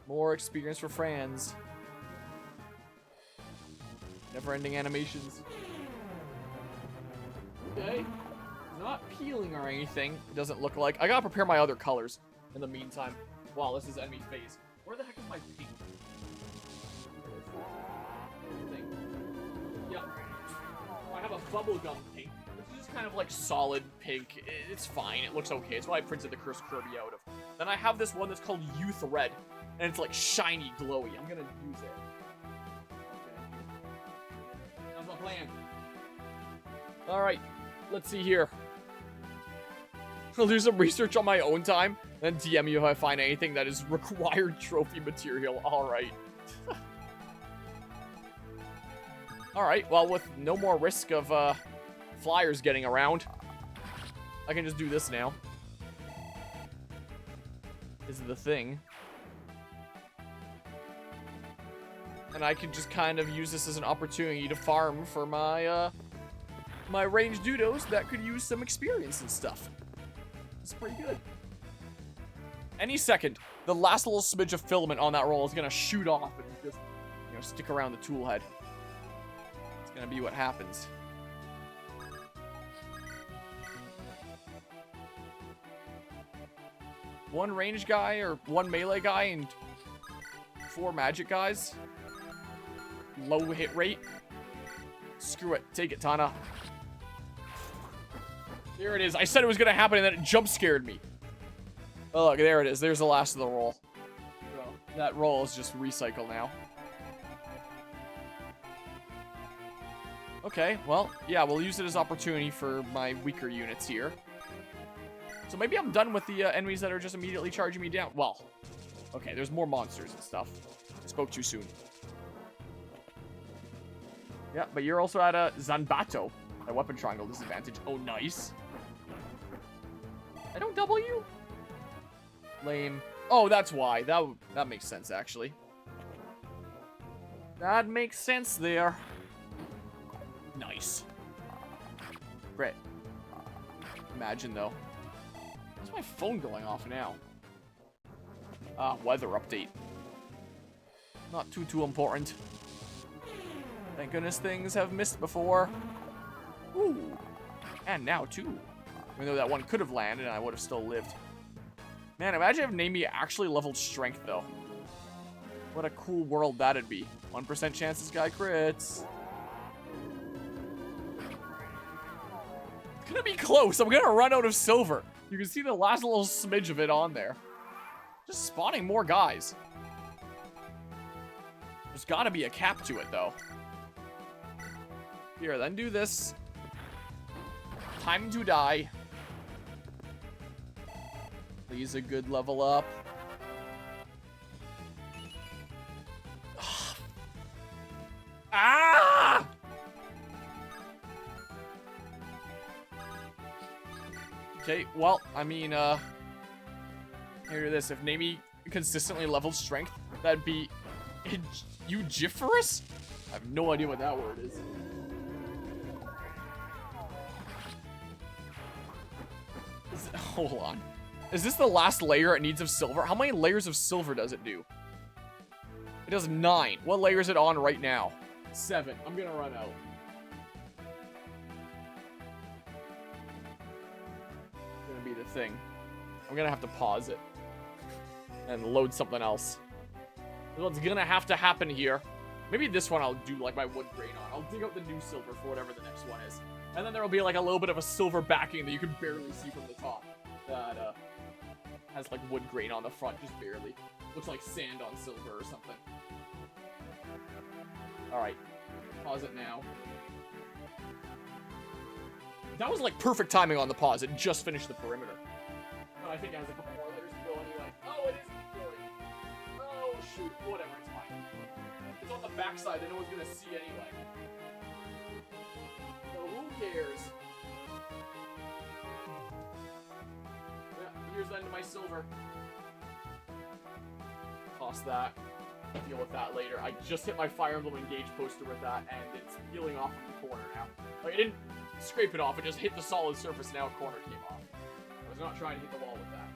More experience for friends. Never-ending animations. Okay. Not peeling or anything, it doesn't look like. I gotta prepare my other colors in the meantime. Wow, this is enemy phase. Where the heck is my pink? Yeah. I have a bubblegum pink. This is just kind of like solid pink. It's fine. It looks okay. It's what I printed the Curse Kirby out of. Then I have this one that's called Youth Red. And it's like shiny, glowy. I'm gonna use it. That's my plan. Alright. Let's see here. I'll do some research on my own time, then DM you if I find anything that is required trophy material. Alright. Alright, well, with no more risk of flyers getting around, I can just do this now. This is the thing. And I can just kind of use this as an opportunity to farm for my, my ranged dudos that could use some experience and stuff. It's pretty good. Any second, the last little smidge of filament on that roll is gonna shoot off and just, you know, stick around the tool head. It's gonna be what happens. One range guy or 1 melee guy and 4 magic guys. Low hit rate. Screw it. Take it, Tana. There it is. I said it was going to happen, and then it jump scared me. Oh, look. There it is. There's the last of the roll. So, that roll is just recycle now. Okay, well, yeah, we'll use it as opportunity for my weaker units here. So maybe I'm done with the enemies that are just immediately charging me down. Well, okay, there's more monsters and stuff. I spoke too soon. Yeah, but you're also at a Zanbato. A weapon triangle disadvantage. Oh, nice. I don't double you? Lame. Oh, that's why. That makes sense, actually. That makes sense there. Nice. Great. Imagine, though. Why's my phone going off now? Ah, weather update. Not too important. Thank goodness things have missed before. Ooh. And now, too. Even though that one could have landed and I would have still lived. Man, imagine if Namie actually leveled strength, though. What a cool world that'd be. 1% chance this guy crits. It's gonna be close. I'm gonna run out of silver. You can see the last little smidge of it on there. Just spawning more guys. There's gotta be a cap to it, though. Here, then do this. Time to die. Please, a good level up. Ah! Okay, well, I mean, hear this. If Nami consistently leveled strength, that'd be Eugiferous? I have no idea what that word is. Hold on. Is this the last layer it needs of silver? How many layers of silver does it do? It does 9. What layer is it on right now? 7. I'm gonna run out. Gonna be the thing. I'm gonna have to pause it and load something else. What's gonna have to happen here? Maybe this one I'll do like my wood grain on. I'll dig out the new silver for whatever the next one is, and then there will be like a little bit of a silver backing that you can barely see from the top. That has like wood grain on the front, just barely. Looks like sand on silver or something. Alright. Pause it now. That was like perfect timing on the pause. It just finished the perimeter. Oh, I think it has a couple more layers to go anyway. Oh, it isn't going. Oh, shoot. Whatever, it's fine. It's on the backside that no one's gonna see anyway. So who cares? Yeah, here's the end of my silver. Toss that. Deal with that later. I just hit my Fire Emblem Engage poster with that, and it's peeling off from the corner now. Like, I didn't scrape it off, it just hit the solid surface, and now a corner came off. I was not trying to hit the wall with that.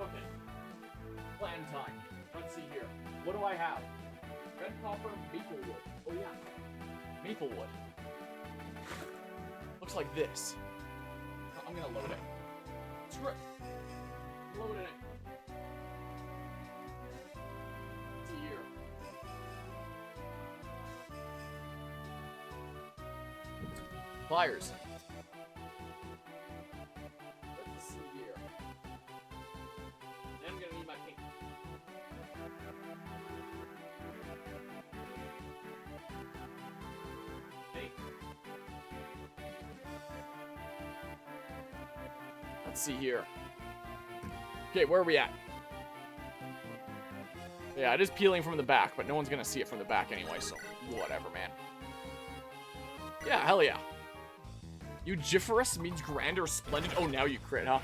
Okay. Plan time. Let's see here. What do I have? Red copper, maple wood. Oh yeah. Maple wood. Looks like this. I'm gonna load it. Screw it. Loading it. Pliers. Let's see here. I'm gonna need my pink. Hey. Let's see here. Okay, where are we at? Yeah, it is peeling from the back, but no one's gonna see it from the back anyway, so whatever, man. Yeah, hell yeah. Eugiferous means grand or splendid. Oh, now you crit, huh?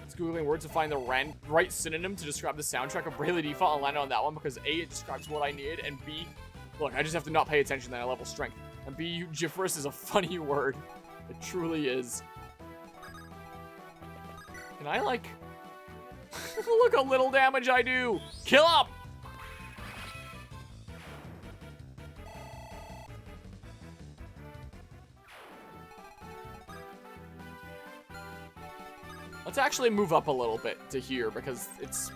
It's Googling words to find the right synonym to describe the soundtrack of Bravely Default. I'll land on that one because A, it describes what I need, and B, look, I just have to not pay attention, then I level strength. And B, Eugiferous is a funny word. It truly is. Can I, like... Look how little damage I do! Kill him! Let's actually move up a little bit to here because it's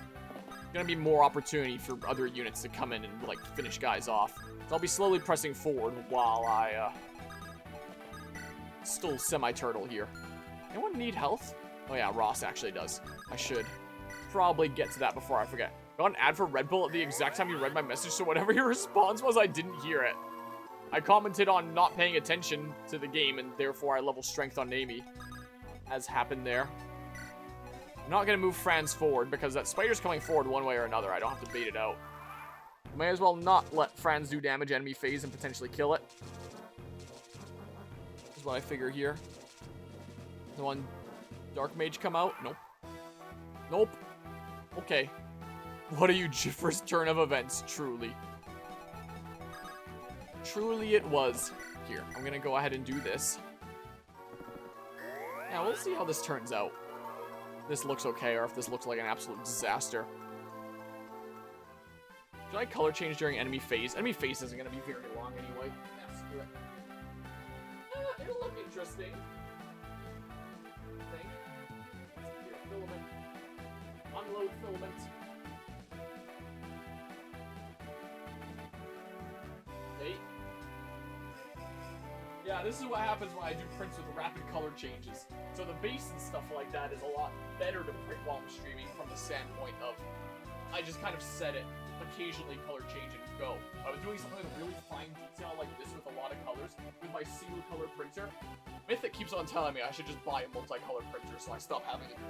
gonna be more opportunity for other units to come in and like finish guys off. So I'll be slowly pressing forward while I still semi-turtle here. Anyone need health? Oh yeah, Ross actually does. I should probably get to that before I forget. Got an ad for Red Bull at the exact time you read my message, so whatever your response was, I didn't hear it. I commented on not paying attention to the game and therefore I level strength on Nami, as happened there. I'm not going to move Franz forward because that spider's coming forward one way or another. I don't have to bait it out. May as well not let Franz do damage enemy phase and potentially kill it. Is what I figure here. The one Dark Mage come out? Nope. Nope. Okay. What a Eugiferous turn of events, truly. Truly it was. Here, I'm going to go ahead and do this. Yeah, we'll see how this turns out. This looks okay, or if this looks like an absolute disaster. Should I color change during enemy phase? Enemy phase isn't going to be very long anyway. Yeah, screw it. It'll look interesting. I think. Here, filament. Unload filament. Okay. Yeah, this is what happens when I do prints with rapid color changes. So the base and stuff like that is a lot better to print while I'm streaming from the standpoint of I just kind of set it, occasionally color change and go. If I was doing something with really fine detail like this with a lot of colors with my single color printer, Mythic keeps on telling me I should just buy a multicolor printer so I stop having to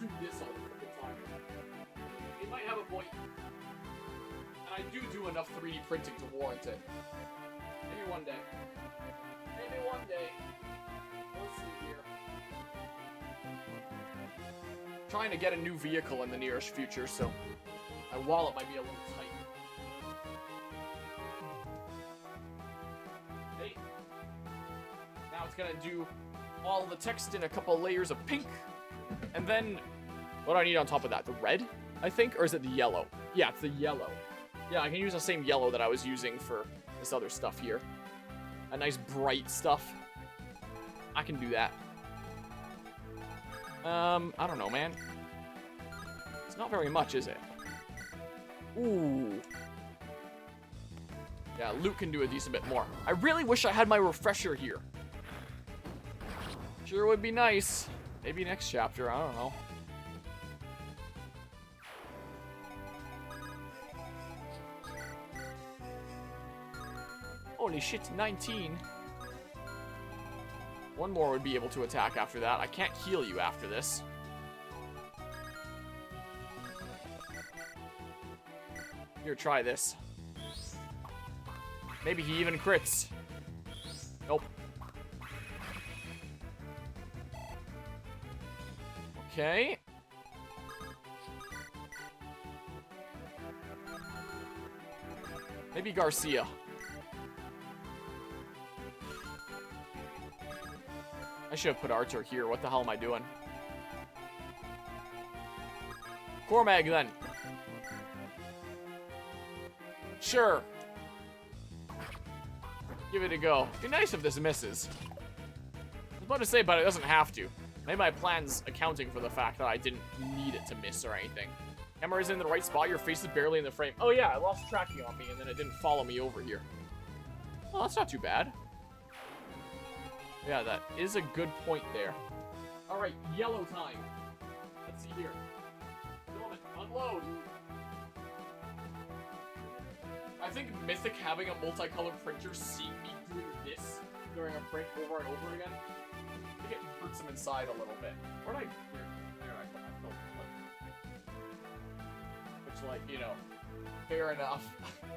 do this all the freaking time. It might have a point. And I do enough 3D printing to warrant it. Maybe one day. Maybe one day. Let's see here. Trying to get a new vehicle in the nearest future, so my wallet might be a little tight. Hey. Now it's gonna do all the text in a couple layers of pink. And then, what do I need on top of that? The red, I think? Or is it the yellow? Yeah, it's the yellow. Yeah, I can use the same yellow that I was using for this other stuff here. A nice bright stuff. I can do that. I don't know, man. It's not very much, is it? Ooh. Yeah, Luke can do a decent bit more. I really wish I had my refresher here. Sure would be nice. Maybe next chapter, I don't know. Holy shit, 19. One more would be able to attack after that. I can't heal you after this. Here, try this. Maybe he even crits. Nope. Okay. Maybe Garcia. I should have put Arthur here. What the hell am I doing? Cormag, then. Sure. Give it a go. Be nice if this misses. I was about to say, but it doesn't have to. Maybe my plan's accounting for the fact that I didn't need it to miss or anything. Camera is in the right spot. Your face is barely in the frame. Oh yeah, I lost tracking on me and then it didn't follow me over here. Well, that's not too bad. Yeah, that is a good point there. Alright, yellow time. Let's see here. Unload. I think Mythic having a multicolored printer, seeing me doing this during a print over and over again, I think it hurts him inside a little bit. Where'd I... There I put my filter. Which, like, you know, fair enough.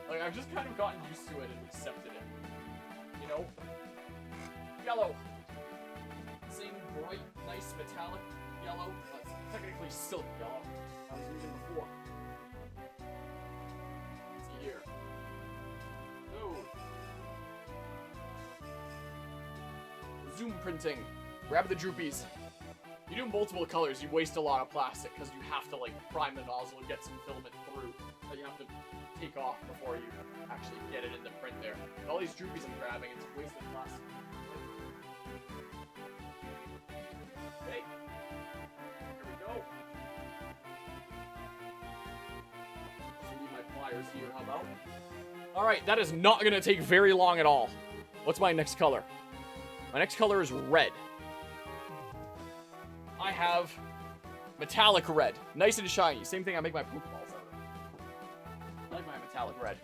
Like, I've just kind of gotten used to it and accepted it. You know? Yellow. Same bright, nice metallic yellow. That's technically silk yellow I was using before. Let's see here. Oh. Zoom printing. Grab the droopies. You do multiple colors, you waste a lot of plastic because you have to like prime the nozzle and get some filament through that you have to take off before you actually get it in the print there. And all these droopies I'm grabbing, it's wasted plastic. Okay. Here we go. Just leave my pliers here, how about? Alright, that is not going to take very long at all. What's my next color? My next color is red. I have metallic red. Nice and shiny. Same thing I make my Pokeballs out of. I like my metallic red.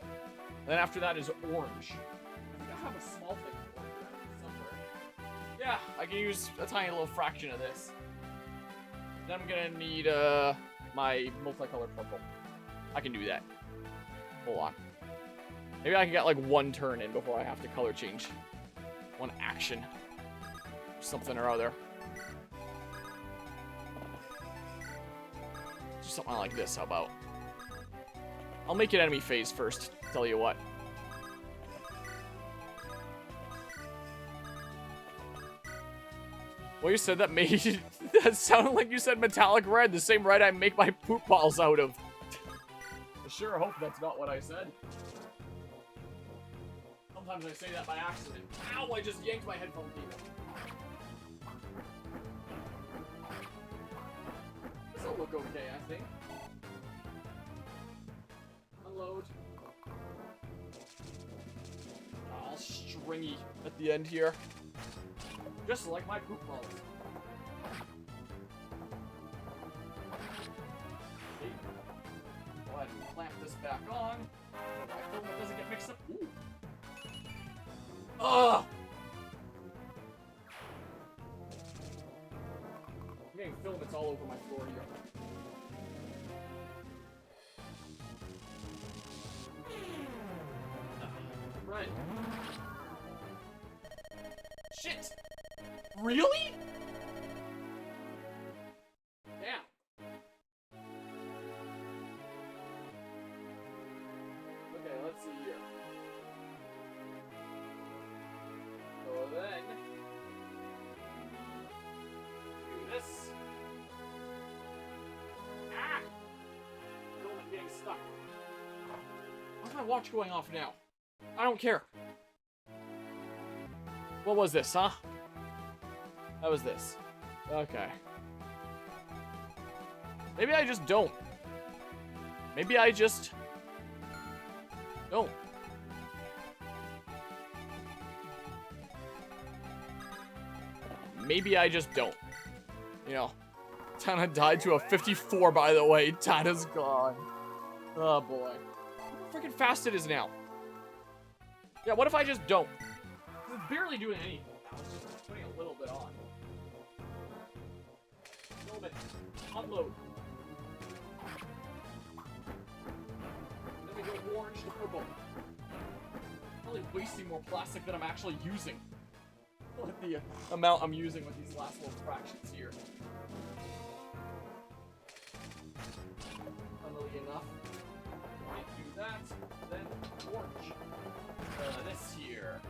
And then after that is orange. I think I have a small thing of orange somewhere. Yeah, I can use a tiny little fraction of this. Then I'm gonna need my multicolored purple. I can do that. Hold on. Maybe I can get like one turn in before I have to color change. One action. Something or other. Just something like this, how about? I'll make it enemy phase first, tell you what. Well, you said that made that sounded like you said metallic red, the same red I make my poop balls out of. I sure hope that's not what I said. Sometimes I say that by accident. Ow, I just yanked my headphone cable. This'll look okay, I think. Unload. All stringy at the end here. Just like my poop balls. Okay. Go ahead and clamp this back on. So my filament doesn't get mixed up. Ooh. Ugh! I'm getting filaments all over my floor here. Right. Shit! Really? Damn. Okay, let's see here. So then, do this. Ah! Filament getting stuck. Why's my watch going off now? I don't care. What was this, huh? That was this. Okay. Maybe I just don't. Maybe I just don't. Maybe I just don't. You know, Tana died to a 54, by the way. Tana's gone. Oh, boy. Look how freaking fast it is now. Yeah, what if I just don't? It's barely doing anything now. It's just putting a little bit on. A little bit. Unload. Then we go orange to purple. Probably wasting more plastic than I'm actually using. Look at the amount I'm using with these last little fractions here. Funnily enough, I do that, then orange. This here.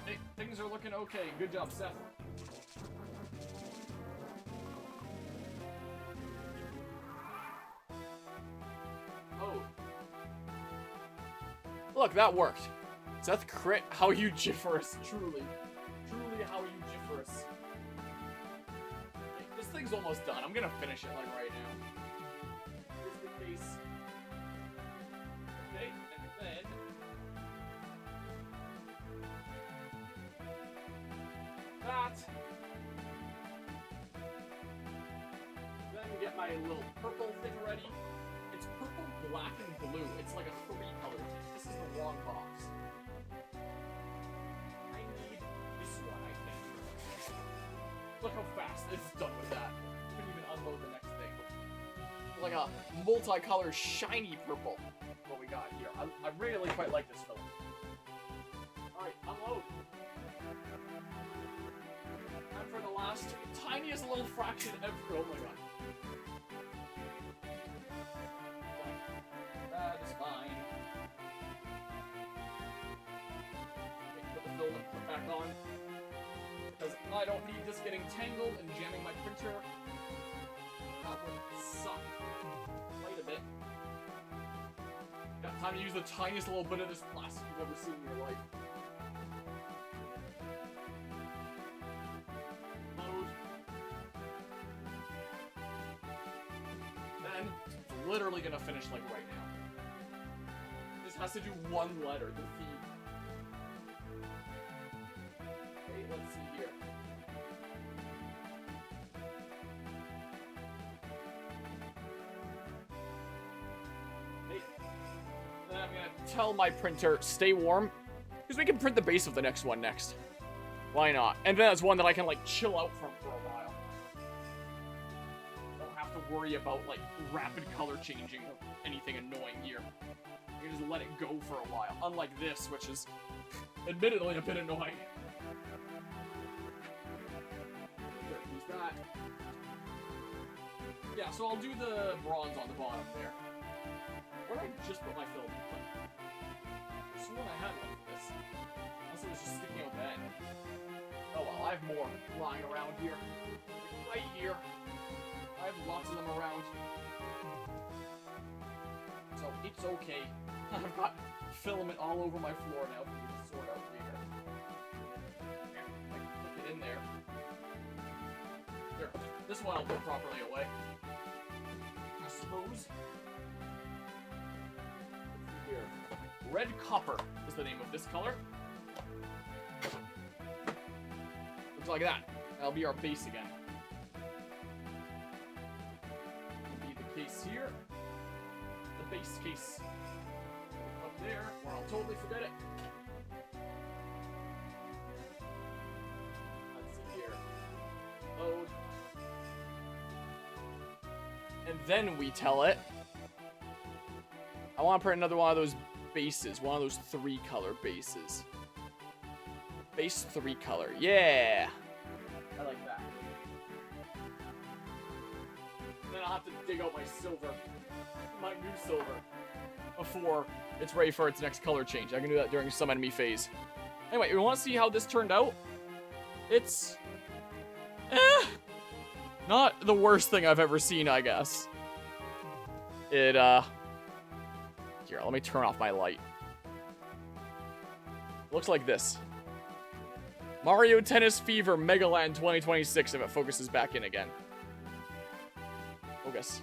Hey, things are looking okay. Good job, Seth. Oh. Look, that worked. Seth crit. How you giferous. Truly. Truly how you giferous. Okay, this thing's almost done. I'm gonna finish it like right now. Here's the case. Okay, and then that. Then get my little purple thing ready. It's purple, black, and blue. It's like a 3-color thing. This is the wrong box. I need this one, I think. Look how fast it's done with that. Couldn't even unload the next thing. Like a multicolored, shiny purple. What we got here. I really quite like this film. Alright, unload. Time for the last tiniest little fraction ever. Oh my god. That is fine. Okay, put the filament back on. Because I don't need this getting tangled and jamming my printer. That would suck. Quite a bit. Got time to use the tiniest little bit of this plastic you've ever seen in your life. Load. Then, it's literally gonna finish like right now. This has to do one letter, the V. Okay, let's see here. Then I'm gonna tell my printer, stay warm, because we can print the base of the next one next. Why not? And then that's one that I can, like, chill out from for a while. Don't have to worry about, like, rapid color changing or anything annoying here. You can just let it go for a while. Unlike this, which is admittedly a bit annoying. Use that. Yeah, so I'll do the bronze on the bottom there. Where did I just put my film? I swear I had one for this. Unless it was just sticking out the end. Oh well, I have more lying around here. Right here. I have lots of them around. So it's okay. I've got filament all over my floor now for me to sort out here. I can put it in there. There. This one I'll put properly away. I suppose. Here. Red Copper is the name of this color. Looks like that. That'll be our base again. That'll be the case here. The base case. Up there, or I'll totally forget it. Let's see here. Load. And then we tell it, I want to print another one of those bases, one of those 3-color bases. Base 3-color, yeah! I like that. And then I'll have to dig out my silver, my new silver, before it's ready for its next color change. I can do that during some enemy phase. Anyway, you want to see how this turned out? It's... not the worst thing I've ever seen, I guess. It, Here, let me turn off my light. Looks like this. Mario Tennis Fever Megaland 2026 if it focuses back in again. Focus.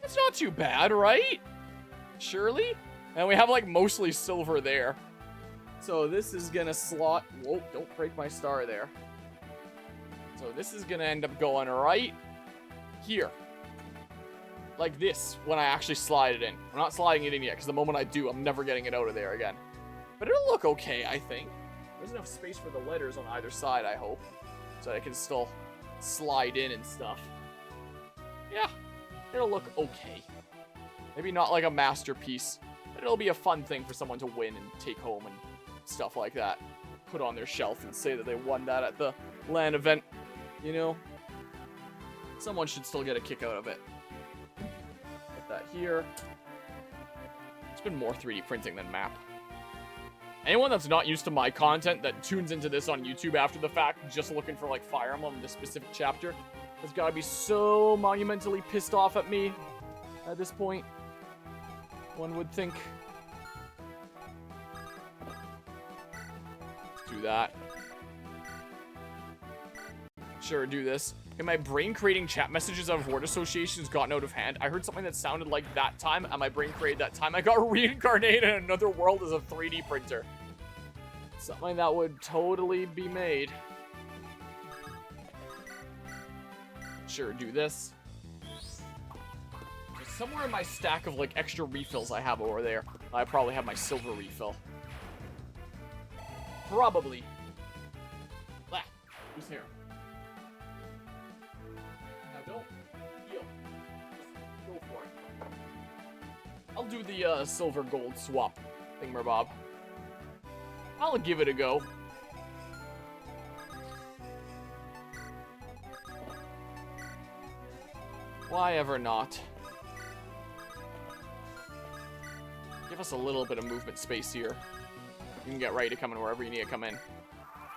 It's not too bad, right? Surely? And we have, like, mostly silver there. So this is gonna slot... Whoa, don't break my star there. So this is gonna end up going right here. Like this, when I actually slide it in. I'm not sliding it in yet, because the moment I do, I'm never getting it out of there again. But it'll look okay, I think. There's enough space for the letters on either side, I hope. So that I can still slide in and stuff. Yeah, it'll look okay. Maybe not like a masterpiece, but it'll be a fun thing for someone to win and take home and stuff like that. Put on their shelf and say that they won that at the LAN event. You know? Someone should still get a kick out of it. Put that here. It's been more 3D printing than map. Anyone that's not used to my content that tunes into this on YouTube after the fact, just looking for like Fire Emblem in this specific chapter, has got to be so monumentally pissed off at me at this point. One would think. Do that. Sure, do this. In my brain creating chat messages of word associations gotten out of hand. I heard something that sounded like that time, and my brain created that time. I got reincarnated in another world as a 3D printer. Something that would totally be made. Sure, do this. There's somewhere in my stack of like extra refills I have over there. I probably have my silver refill. Probably. Ah, who's here? Now don't heal. Just go for it. I'll do the silver gold swap thingamabob. I'll give it a go. Why ever not? Give us a little bit of movement space here. You can get ready to come in wherever you need to come in.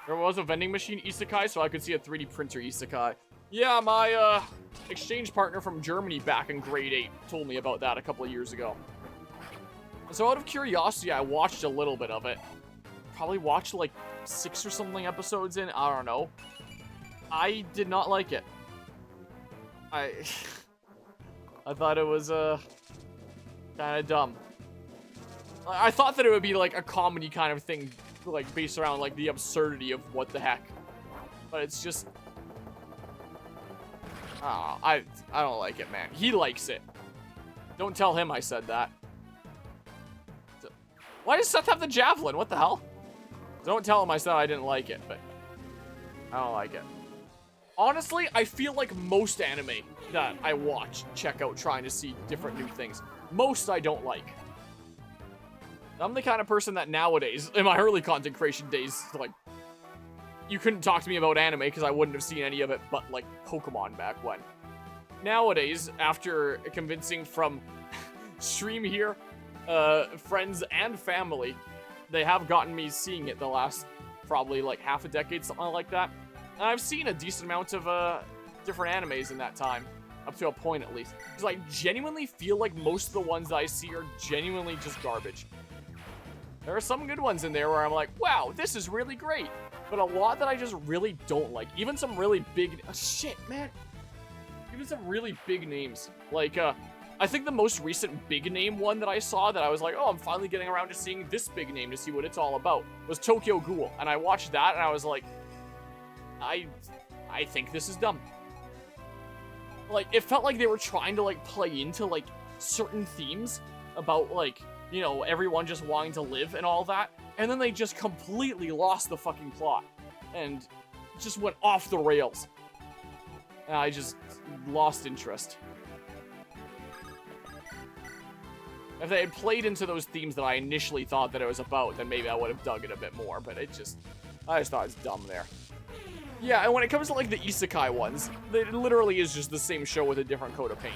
There was a vending machine isekai, so I could see a 3D printer isekai. Yeah, my exchange partner from Germany back in grade 8 told me about that a couple of years ago. So out of curiosity, I watched a little bit of it. Probably watched like 6 or something episodes in, I don't know. I did not like it. I thought it was kind of dumb. I thought that it would be like a comedy kind of thing, like based around like the absurdity of what the heck. But it's just, I don't like it, man. He likes it. Don't tell him I said that. Why does Seth have the javelin? What the hell? Don't tell him I said I didn't like it, but I don't like it. Honestly, I feel like most anime that I watch, check out trying to see different new things. Most I don't like. I'm the kind of person that nowadays, in my early content creation days, like, you couldn't talk to me about anime because I wouldn't have seen any of it but, like, Pokemon back when. Nowadays, after convincing from stream here, friends and family, they have gotten me seeing it the last probably like half a decade, something like that. And I've seen a decent amount of different animes in that time, up to a point at least. Because I genuinely feel like most of the ones that I see are genuinely just garbage. There are some good ones in there where I'm like, wow, this is really great. But a lot that I just really don't like. Even some really big, shit, man. Even some really big names. Like, I think the most recent big name one that I saw that I was like, oh, I'm finally getting around to seeing this big name to see what it's all about, was Tokyo Ghoul. And I watched that and I was like, I think this is dumb. Like, it felt like they were trying to, like, play into, like, certain themes about, like, you know, everyone just wanting to live and all that. And then they just completely lost the fucking plot. And just went off the rails. And I just lost interest. If they had played into those themes that I initially thought that it was about, then maybe I would have dug it a bit more, but I just thought it's dumb there. Yeah, and when it comes to, like, the isekai ones, it literally is just the same show with a different coat of paint.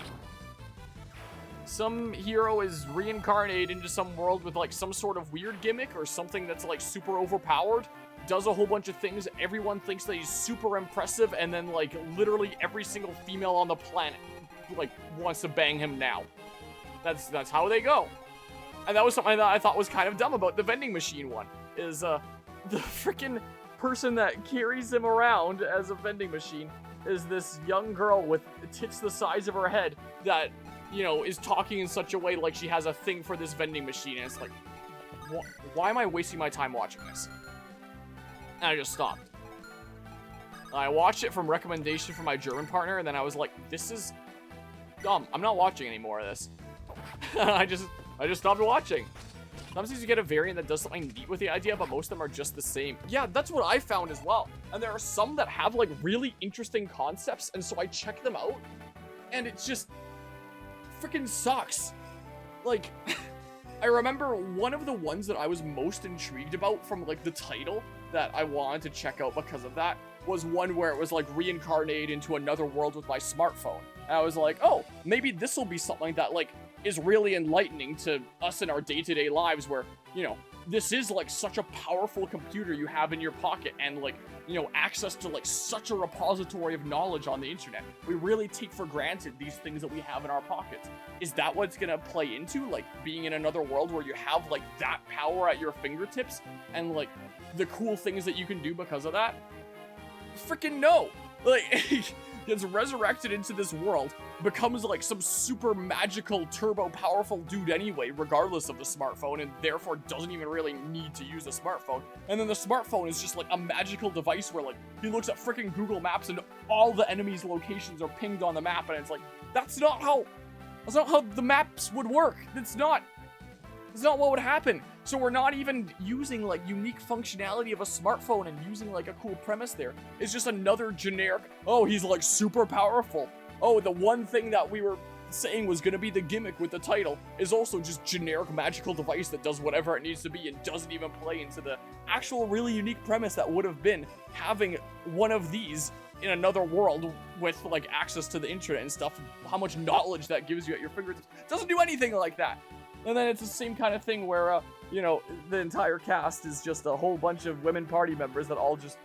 Some hero is reincarnated into some world with, like, some sort of weird gimmick or something that's, like, super overpowered, does a whole bunch of things, everyone thinks that he's super impressive, and then, like, literally every single female on the planet, like, wants to bang him now. That's how they go. And that was something that I thought was kind of dumb about the vending machine one, is, the freaking person that carries him around as a vending machine is this young girl with tits the size of her head that, you know, is talking in such a way like she has a thing for this vending machine, and it's like, why am I wasting my time watching this? And I just stopped. I watched it from recommendation from my German partner, and then I was like, this is dumb. I'm not watching any more of this. I just stopped watching. Sometimes you get a variant that does something neat with the idea, but most of them are just the same. Yeah, that's what I found as well. And there are some that have, like, really interesting concepts, and so I check them out, and it just freaking sucks. Like, I remember one of the ones that I was most intrigued about from, like, the title that I wanted to check out because of that was one where it was, like, reincarnated into another world with my smartphone. And I was like, oh, maybe this will be something that, like, is really enlightening to us in our day-to-day lives where, you know, this is, like, such a powerful computer you have in your pocket and, like, you know, access to, like, such a repository of knowledge on the internet. We really take for granted these things that we have in our pockets. Is that what's gonna play into, like, being in another world where you have, like, that power at your fingertips and, like, the cool things that you can do because of that? Freaking no! Like, gets resurrected into this world, becomes, like, some super magical, turbo powerful dude anyway, regardless of the smartphone, and therefore doesn't even really need to use a smartphone. And then the smartphone is just, like, a magical device where, like, he looks at freaking Google Maps and all the enemies' locations are pinged on the map, and it's like, that's not how the maps would work. That's not what would happen. So we're not even using, like, unique functionality of a smartphone and using, like, a cool premise there. It's just another generic, oh, he's, like, super powerful. Oh, the one thing that we were saying was gonna be the gimmick with the title is also just generic magical device that does whatever it needs to be and doesn't even play into the actual really unique premise that would have been having one of these in another world with, like, access to the internet and stuff, how much knowledge that gives you at your fingertips. It doesn't do anything like that. And then it's the same kind of thing where, you know, the entire cast is just a whole bunch of women party members that all just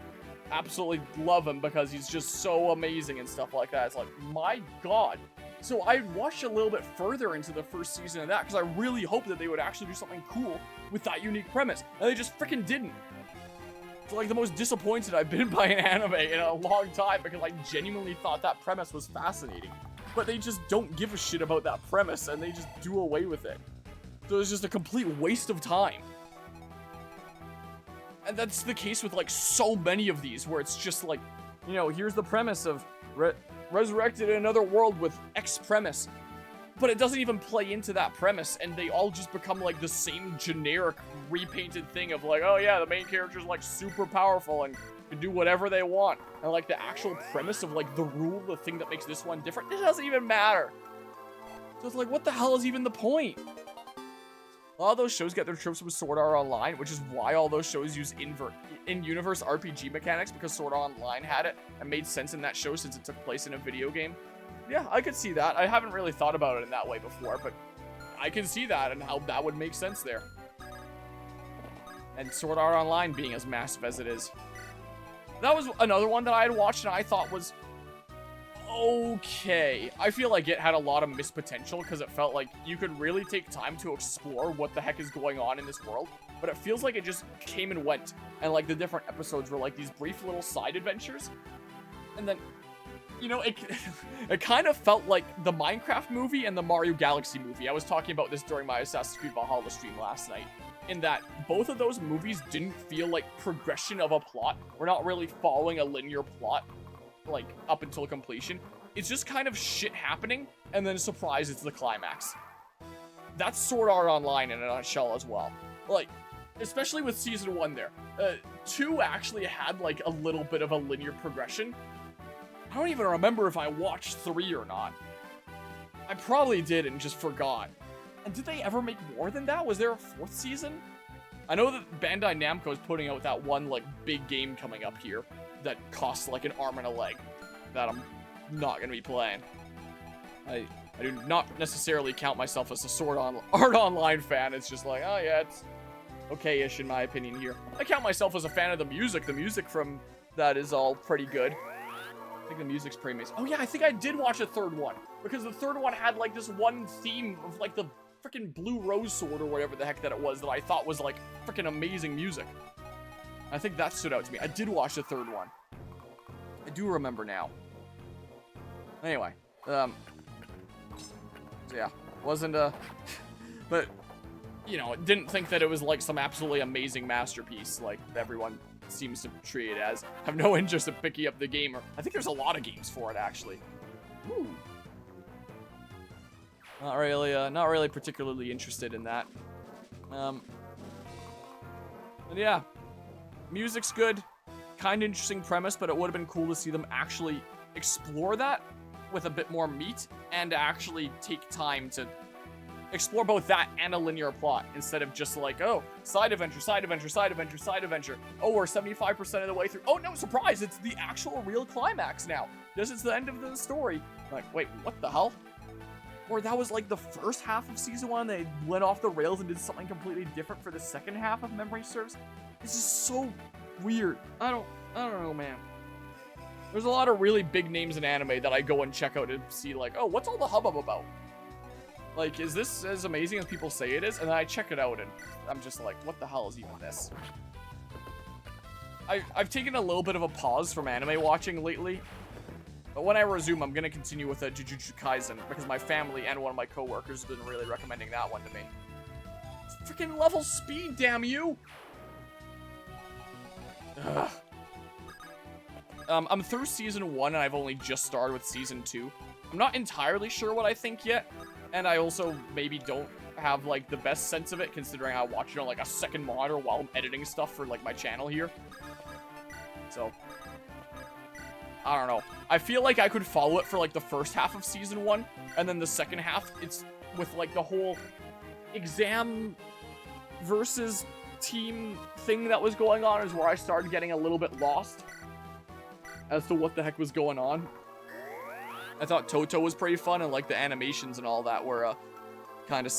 absolutely love him because he's just so amazing and stuff like that. It's like, my God. So I watched a little bit further into the first season of that because I really hoped that they would actually do something cool with that unique premise. And they just freaking didn't. It's like the most disappointed I've been by an anime in a long time because I genuinely thought that premise was fascinating. But they just don't give a shit about that premise and they just do away with it. So it's just a complete waste of time. And that's the case with, like, so many of these, where it's just like, you know, here's the premise of resurrected in another world with X premise. But it doesn't even play into that premise, and they all just become, like, the same generic repainted thing of, like, oh yeah, the main character's, like, super powerful and can do whatever they want. And, like, the actual premise of, like, the rule, the thing that makes this one different, it doesn't even matter. So it's like, what the hell is even the point? A lot of those shows get their tropes from Sword Art Online, which is why all those shows use in-universe RPG mechanics, because Sword Art Online had it and made sense in that show since it took place in a video game. Yeah, I could see that. I haven't really thought about it in that way before, but I can see that and how that would make sense there. And Sword Art Online being as massive as it is. That was another one that I had watched and I thought was okay. I feel like it had a lot of missed potential because it felt like you could really take time to explore what the heck is going on in this world, but it feels like it just came and went, and, like, the different episodes were like these brief little side adventures, and then You know, it kind of felt like the Minecraft movie and the Mario Galaxy movie. I was talking about this during my Assassin's Creed Valhalla stream last night. In that both of those movies didn't feel like progression of a plot. We're not really following a linear plot, like, up until completion. It's just kind of shit happening, and then surprise, it's the climax. That's Sword Art Online in a nutshell as well. Like, especially with Season 1 there. 2 actually had, like, a little bit of a linear progression. I don't even remember if I watched 3 or not. I probably did and just forgot. And did they ever make more than that? Was there a 4th season? I know that Bandai Namco is putting out that one, like, big game coming up here that costs, like, an arm and a leg that I'm not going to be playing. I do not necessarily count myself as a Sword Art Online fan. It's just like, oh yeah, it's okay-ish in my opinion here. I count myself as a fan of the music. The music from that is all pretty good. I think the music's pretty amazing. Oh yeah, I think I did watch a 3rd one. Because the 3rd one had, like, this one theme of, like, the freaking Blue Rose Sword or whatever the heck that it was that I thought was, like, freaking amazing music. I think that stood out to me. I did watch the 3rd one. I do remember now. Anyway, so yeah, wasn't but, you know, didn't think that it was, like, some absolutely amazing masterpiece, like everyone seems to treat it as. Have no interest in picking up the game, or I think there's a lot of games for it, actually. Ooh. Not really particularly interested in that. But yeah, music's good, kind of interesting premise, but it would have been cool to see them actually explore that with a bit more meat and actually take time to explore both that and a linear plot instead of just like, oh, side adventure, side adventure, side adventure, side adventure. Oh, we're 75% of the way through. Oh no, surprise, it's the actual real climax now. This is the end of the story. Like, wait, what the hell? Or that was like the first half of Season 1, they went off the rails and did something completely different for the second half, if memory serves. This is so weird. I don't know, man. There's a lot of really big names in anime that I go and check out to see, like, oh, what's all the hubbub about? Like, is this as amazing as people say it is? And then I check it out and I'm just like, what the hell is even this? I've taken a little bit of a pause from anime watching lately. But when I resume, I'm going to continue with Jujutsu Kaisen because my family and one of my coworkers have been really recommending that one to me. Freaking level speed, damn you! Ugh. I'm through Season 1 and I've only just started with Season 2. I'm not entirely sure what I think yet. And I also maybe don't have, like, the best sense of it considering I watch it on, like, a second monitor while I'm editing stuff for, like, my channel here. So, I don't know. I feel like I could follow it for, like, the first half of Season 1, and then the second half, it's with, like, the whole exam versus team thing that was going on is where I started getting a little bit lost as to what the heck was going on. I thought Toto was pretty fun, and, like, the animations and all that were, kind of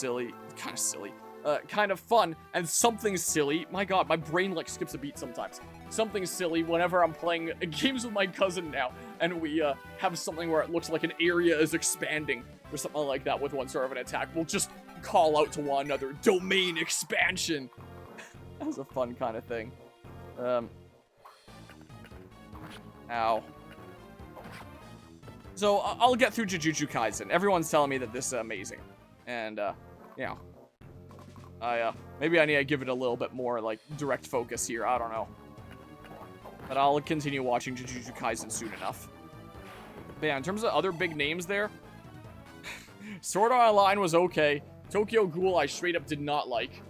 fun, and something silly. My god, my brain, like, skips a beat sometimes. Something silly whenever I'm playing games with my cousin now, and we, have something where it looks like an area is expanding, or something like that with one sort of an attack. We'll just call out to one another, domain expansion! That was a fun kind of thing. Ow. So, I'll get through Jujutsu Kaisen. Everyone's telling me that this is amazing. And, you know. Maybe I need to give it a little bit more, like, direct focus here. I don't know. But I'll continue watching Jujutsu Kaisen soon enough. But yeah, in terms of other big names there, Sword Art Online was okay. Tokyo Ghoul I straight up did not like.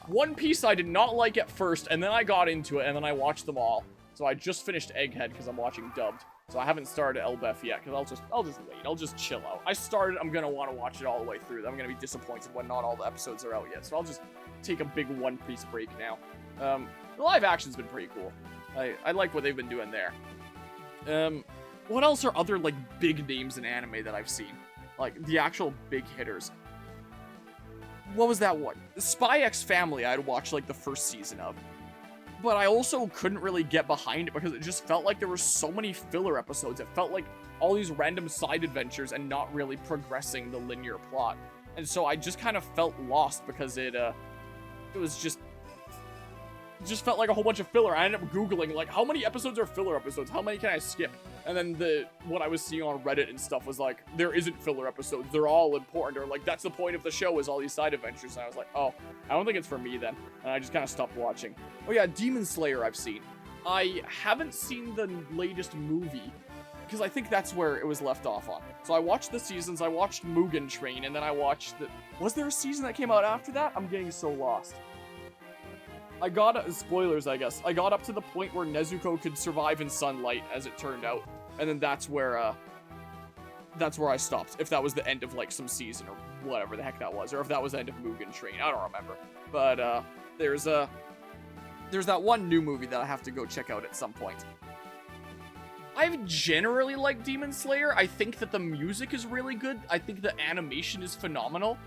One Piece I did not like at first, and then I got into it, and then I watched them all. So I just finished Egghead because I'm watching dubbed. So I haven't started Elbef yet, because I'll just wait. I'll just chill out. I started, I'm gonna want to watch it all the way through. I'm gonna be disappointed when not all the episodes are out yet. So I'll just take a big One Piece break now. The live action's been pretty cool. I like what they've been doing there. What else are other, like, big names in anime that I've seen? Like, the actual big hitters. What was that one? Spy X Family I'd watched, like, the first season of. But I also couldn't really get behind it because it just felt like there were so many filler episodes. It felt like all these random side adventures and not really progressing the linear plot. And so I just kind of felt lost because it was just... just felt like a whole bunch of filler. I ended up Googling, like, how many episodes are filler episodes? How many can I skip? And then what I was seeing on Reddit and stuff was like, there isn't filler episodes. They're all important. Or like, that's the point of the show is all these side adventures. And I was like, oh, I don't think it's for me then. And I just kind of stopped watching. Oh yeah, Demon Slayer I've seen. I haven't seen the latest movie, because I think that's where it was left off on. So I watched the seasons, I watched Mugen Train, and then I watched the... Was there a season that came out after that? I'm getting so lost. I got... Spoilers, I guess. I got up to the point where Nezuko could survive in sunlight, as it turned out. And then that's where I stopped. If that was the end of, like, some season, or whatever the heck that was. Or if that was the end of Mugen Train. I don't remember. But, there's that one new movie that I have to go check out at some point. I've generally liked Demon Slayer. I think that the music is really good. I think the animation is phenomenal.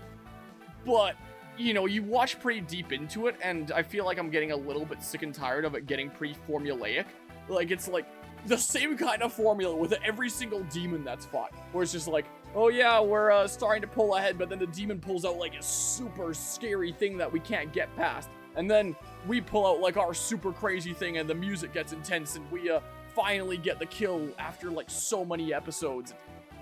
But, you know, you watch pretty deep into it, and I feel like I'm getting a little bit sick and tired of it getting pretty formulaic. Like, it's like the same kind of formula with every single demon that's fought. Where it's just like, oh yeah, we're starting to pull ahead, but then the demon pulls out like a super scary thing that we can't get past. And then we pull out like our super crazy thing, and the music gets intense, and we finally get the kill after like so many episodes.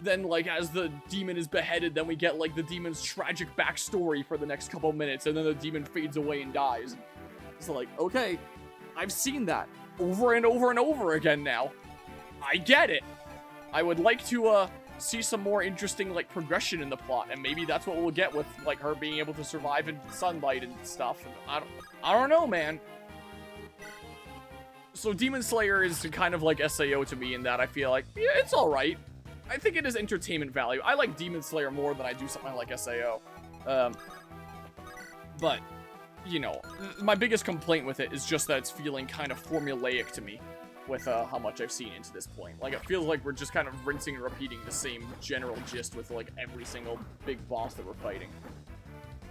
Then like as the demon is beheaded, then we get like the demon's tragic backstory for the next couple minutes, and then the demon fades away and dies. It's like, okay, I've seen that over and over and over again now. I get it. I would like to see some more interesting like progression in the plot, and maybe that's what we'll get with like her being able to survive in sunlight and stuff. And I don't know, man. So Demon Slayer is kind of like SAO to me in that I feel like, yeah, it's alright. I think it is entertainment value. I like Demon Slayer more than I do something like SAO. But, you know, my biggest complaint with it is just that it's feeling kind of formulaic to me with how much I've seen into this point. Like, it feels like we're just kind of rinsing and repeating the same general gist with, like, every single big boss that we're fighting.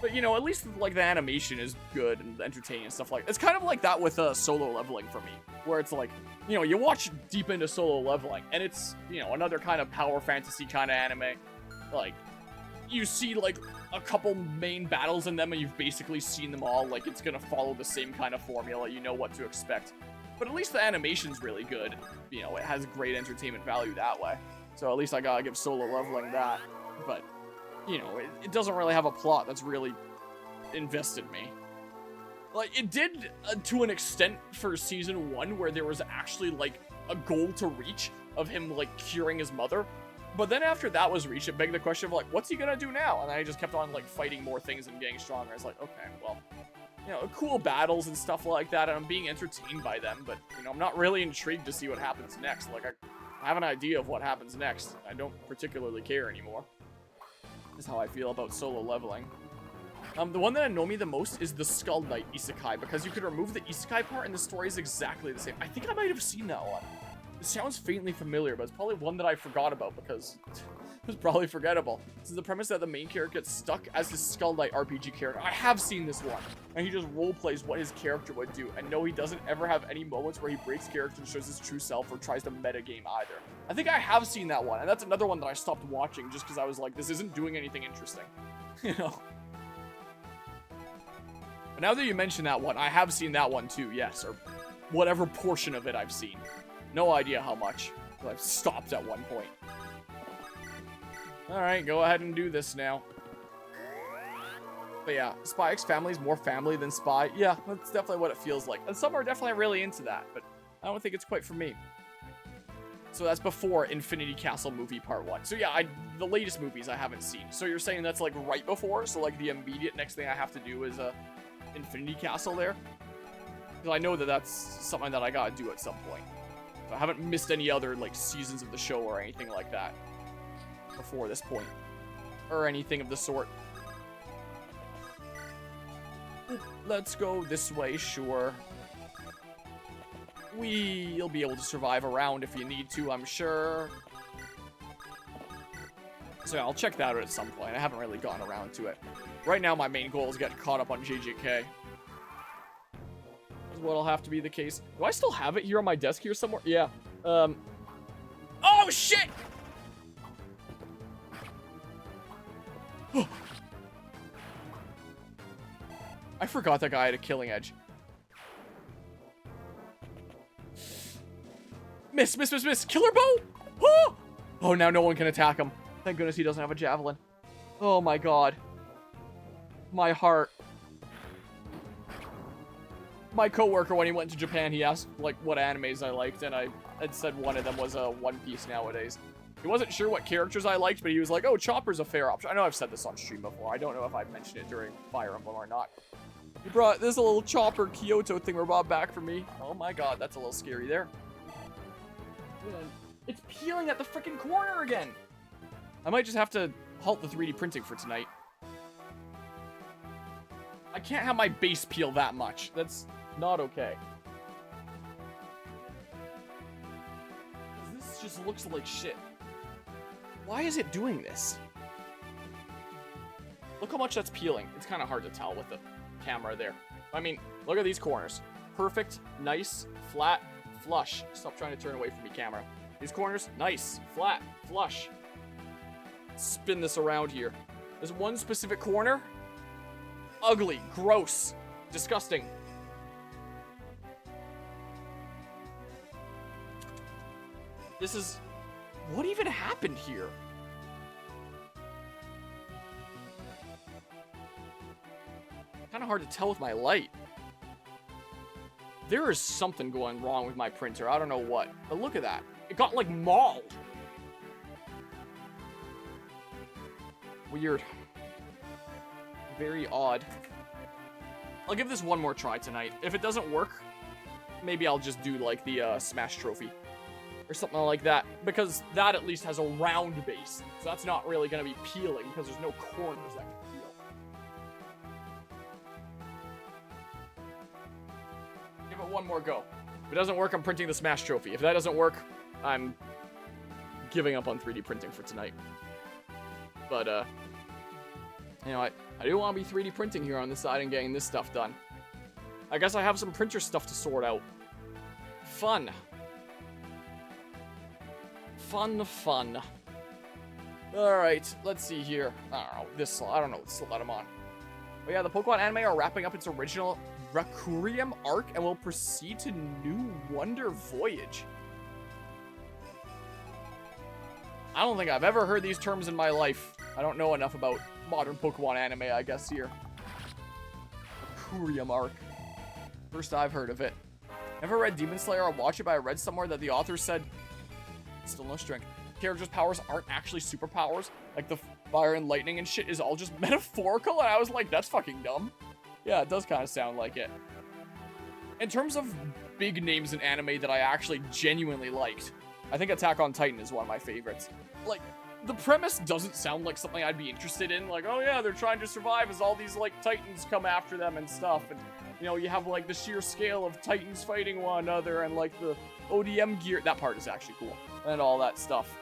But, you know, at least, like, the animation is good and entertaining and stuff like that. It's kind of like that with Solo Leveling for me, where it's like, you know, you watch deep into Solo Leveling, and it's, you know, another kind of power fantasy kind of anime. Like, you see, like, a couple main battles in them, and you've basically seen them all. Like, it's gonna follow the same kind of formula. You know what to expect. But at least the animation's really good. You know, it has great entertainment value that way. So at least I gotta give Solo Leveling that. But, you know, it doesn't really have a plot that's really invested me. Like, it did to an extent for season 1, where there was actually, like, a goal to reach of him, like, curing his mother. But then after that was reached, it begged the question of, like, what's he gonna do now? And I just kept on, like, fighting more things and getting stronger. It's like, okay, well, you know, cool battles and stuff like that, and I'm being entertained by them, but, you know, I'm not really intrigued to see what happens next. Like, I have an idea of what happens next. I don't particularly care anymore. Is how I feel about Solo Leveling. The one that annoyed me the most is the Skull Knight Isekai, because you could remove the Isekai part and the story is exactly the same. I think I might have seen that one. It sounds faintly familiar, but it's probably one that I forgot about because it was probably forgettable. This is the premise that the main character gets stuck as his Skull Knight RPG character. I have seen this one, and he just roleplays what his character would do. And no, he doesn't ever have any moments where he breaks character and shows his true self or tries to metagame either. I think I have seen that one, and that's another one that I stopped watching just because I was like, this isn't doing anything interesting. You know? But now that you mention that one, I have seen that one too, yes, or whatever portion of it I've seen. No idea how much, but I've stopped at one point. Alright, go ahead and do this now. But yeah, Spy X Family is more family than Spy. Yeah, that's definitely what it feels like. And some are definitely really into that, but I don't think it's quite for me. So that's before Infinity Castle movie part 1. So yeah, the latest movies I haven't seen. So you're saying that's like right before? So like the immediate next thing I have to do is Infinity Castle there? Because I know that that's something that I gotta do at some point. I haven't missed any other, like, seasons of the show or anything like that before this point. Or anything of the sort. Let's go this way, sure. You'll be able to survive around if you need to, I'm sure. So yeah, I'll check that out at some point. I haven't really gone around to it. Right now, my main goal is get caught up on JJK. What'll have to be the case. Do I still have it here on my desk here somewhere? Yeah. Oh, shit! I forgot that guy had a killing edge. Miss, miss, miss, miss. Killer bow. Oh! Oh, now no one can attack him. Thank goodness he doesn't have a javelin. Oh my god. My heart. My coworker, when he went to Japan, he asked, like, what animes I liked, and I had said one of them was One Piece nowadays. He wasn't sure what characters I liked, but he was like, oh, Chopper's a fair option. I know I've said this on stream before. I don't know if I've mentioned it during Fire Emblem or not. He brought this little Chopper Kyoto thing brought back for me. Oh my god, that's a little scary there. It's peeling at the freaking corner again. I might just have to halt the 3D printing for tonight. I can't have my base peel that much. That's not okay. This just looks like shit. Why is it doing this? Look how much that's peeling. It's kind of hard to tell with the camera there. I mean, look at these corners. Perfect, nice, flat, flush. Stop trying to turn away from me, camera. These corners, nice, flat, flush. Spin this around here. There's one specific corner. Ugly, gross, disgusting. This is... What even happened here? Kind of hard to tell with my light. There is something going wrong with my printer. I don't know what. But look at that. It got, like, mauled. Weird. Very odd. I'll give this one more try tonight. If it doesn't work, maybe I'll just do, like, the Smash Trophy. Or something like that. Because that at least has a round base. So that's not really going to be peeling, because there's no corners that can peel. Give it one more go. If it doesn't work, I'm printing the Smash Trophy. If that doesn't work, I'm giving up on 3D printing for tonight. But, you know, I do want to be 3D printing here on the side and getting this stuff done. I guess I have some printer stuff to sort out. Fun. Fun. Alright, let's see here. I don't know what slot I'm on. But yeah, the Pokemon anime are wrapping up its original Requiem arc and will proceed to New Wonder Voyage. I don't think I've ever heard these terms in my life. I don't know enough about modern Pokemon anime, I guess, here. Requiem arc. First I've heard of it. Never read Demon Slayer or watched it, but I read somewhere that the author said... Still no strength. Characters' powers aren't actually superpowers. Like the fire and lightning and shit is all just metaphorical. And I was like, that's fucking dumb. Yeah, it does kind of sound like it. In terms of big names in anime that I actually genuinely liked, I think Attack on Titan is one of my favorites. Like, the premise doesn't sound like something I'd be interested in. Like, oh yeah, they're trying to survive as all these, like, titans come after them and stuff. And, you know, you have, like, the sheer scale of titans fighting one another and, like, the ODM gear. That part is actually cool. And all that stuff.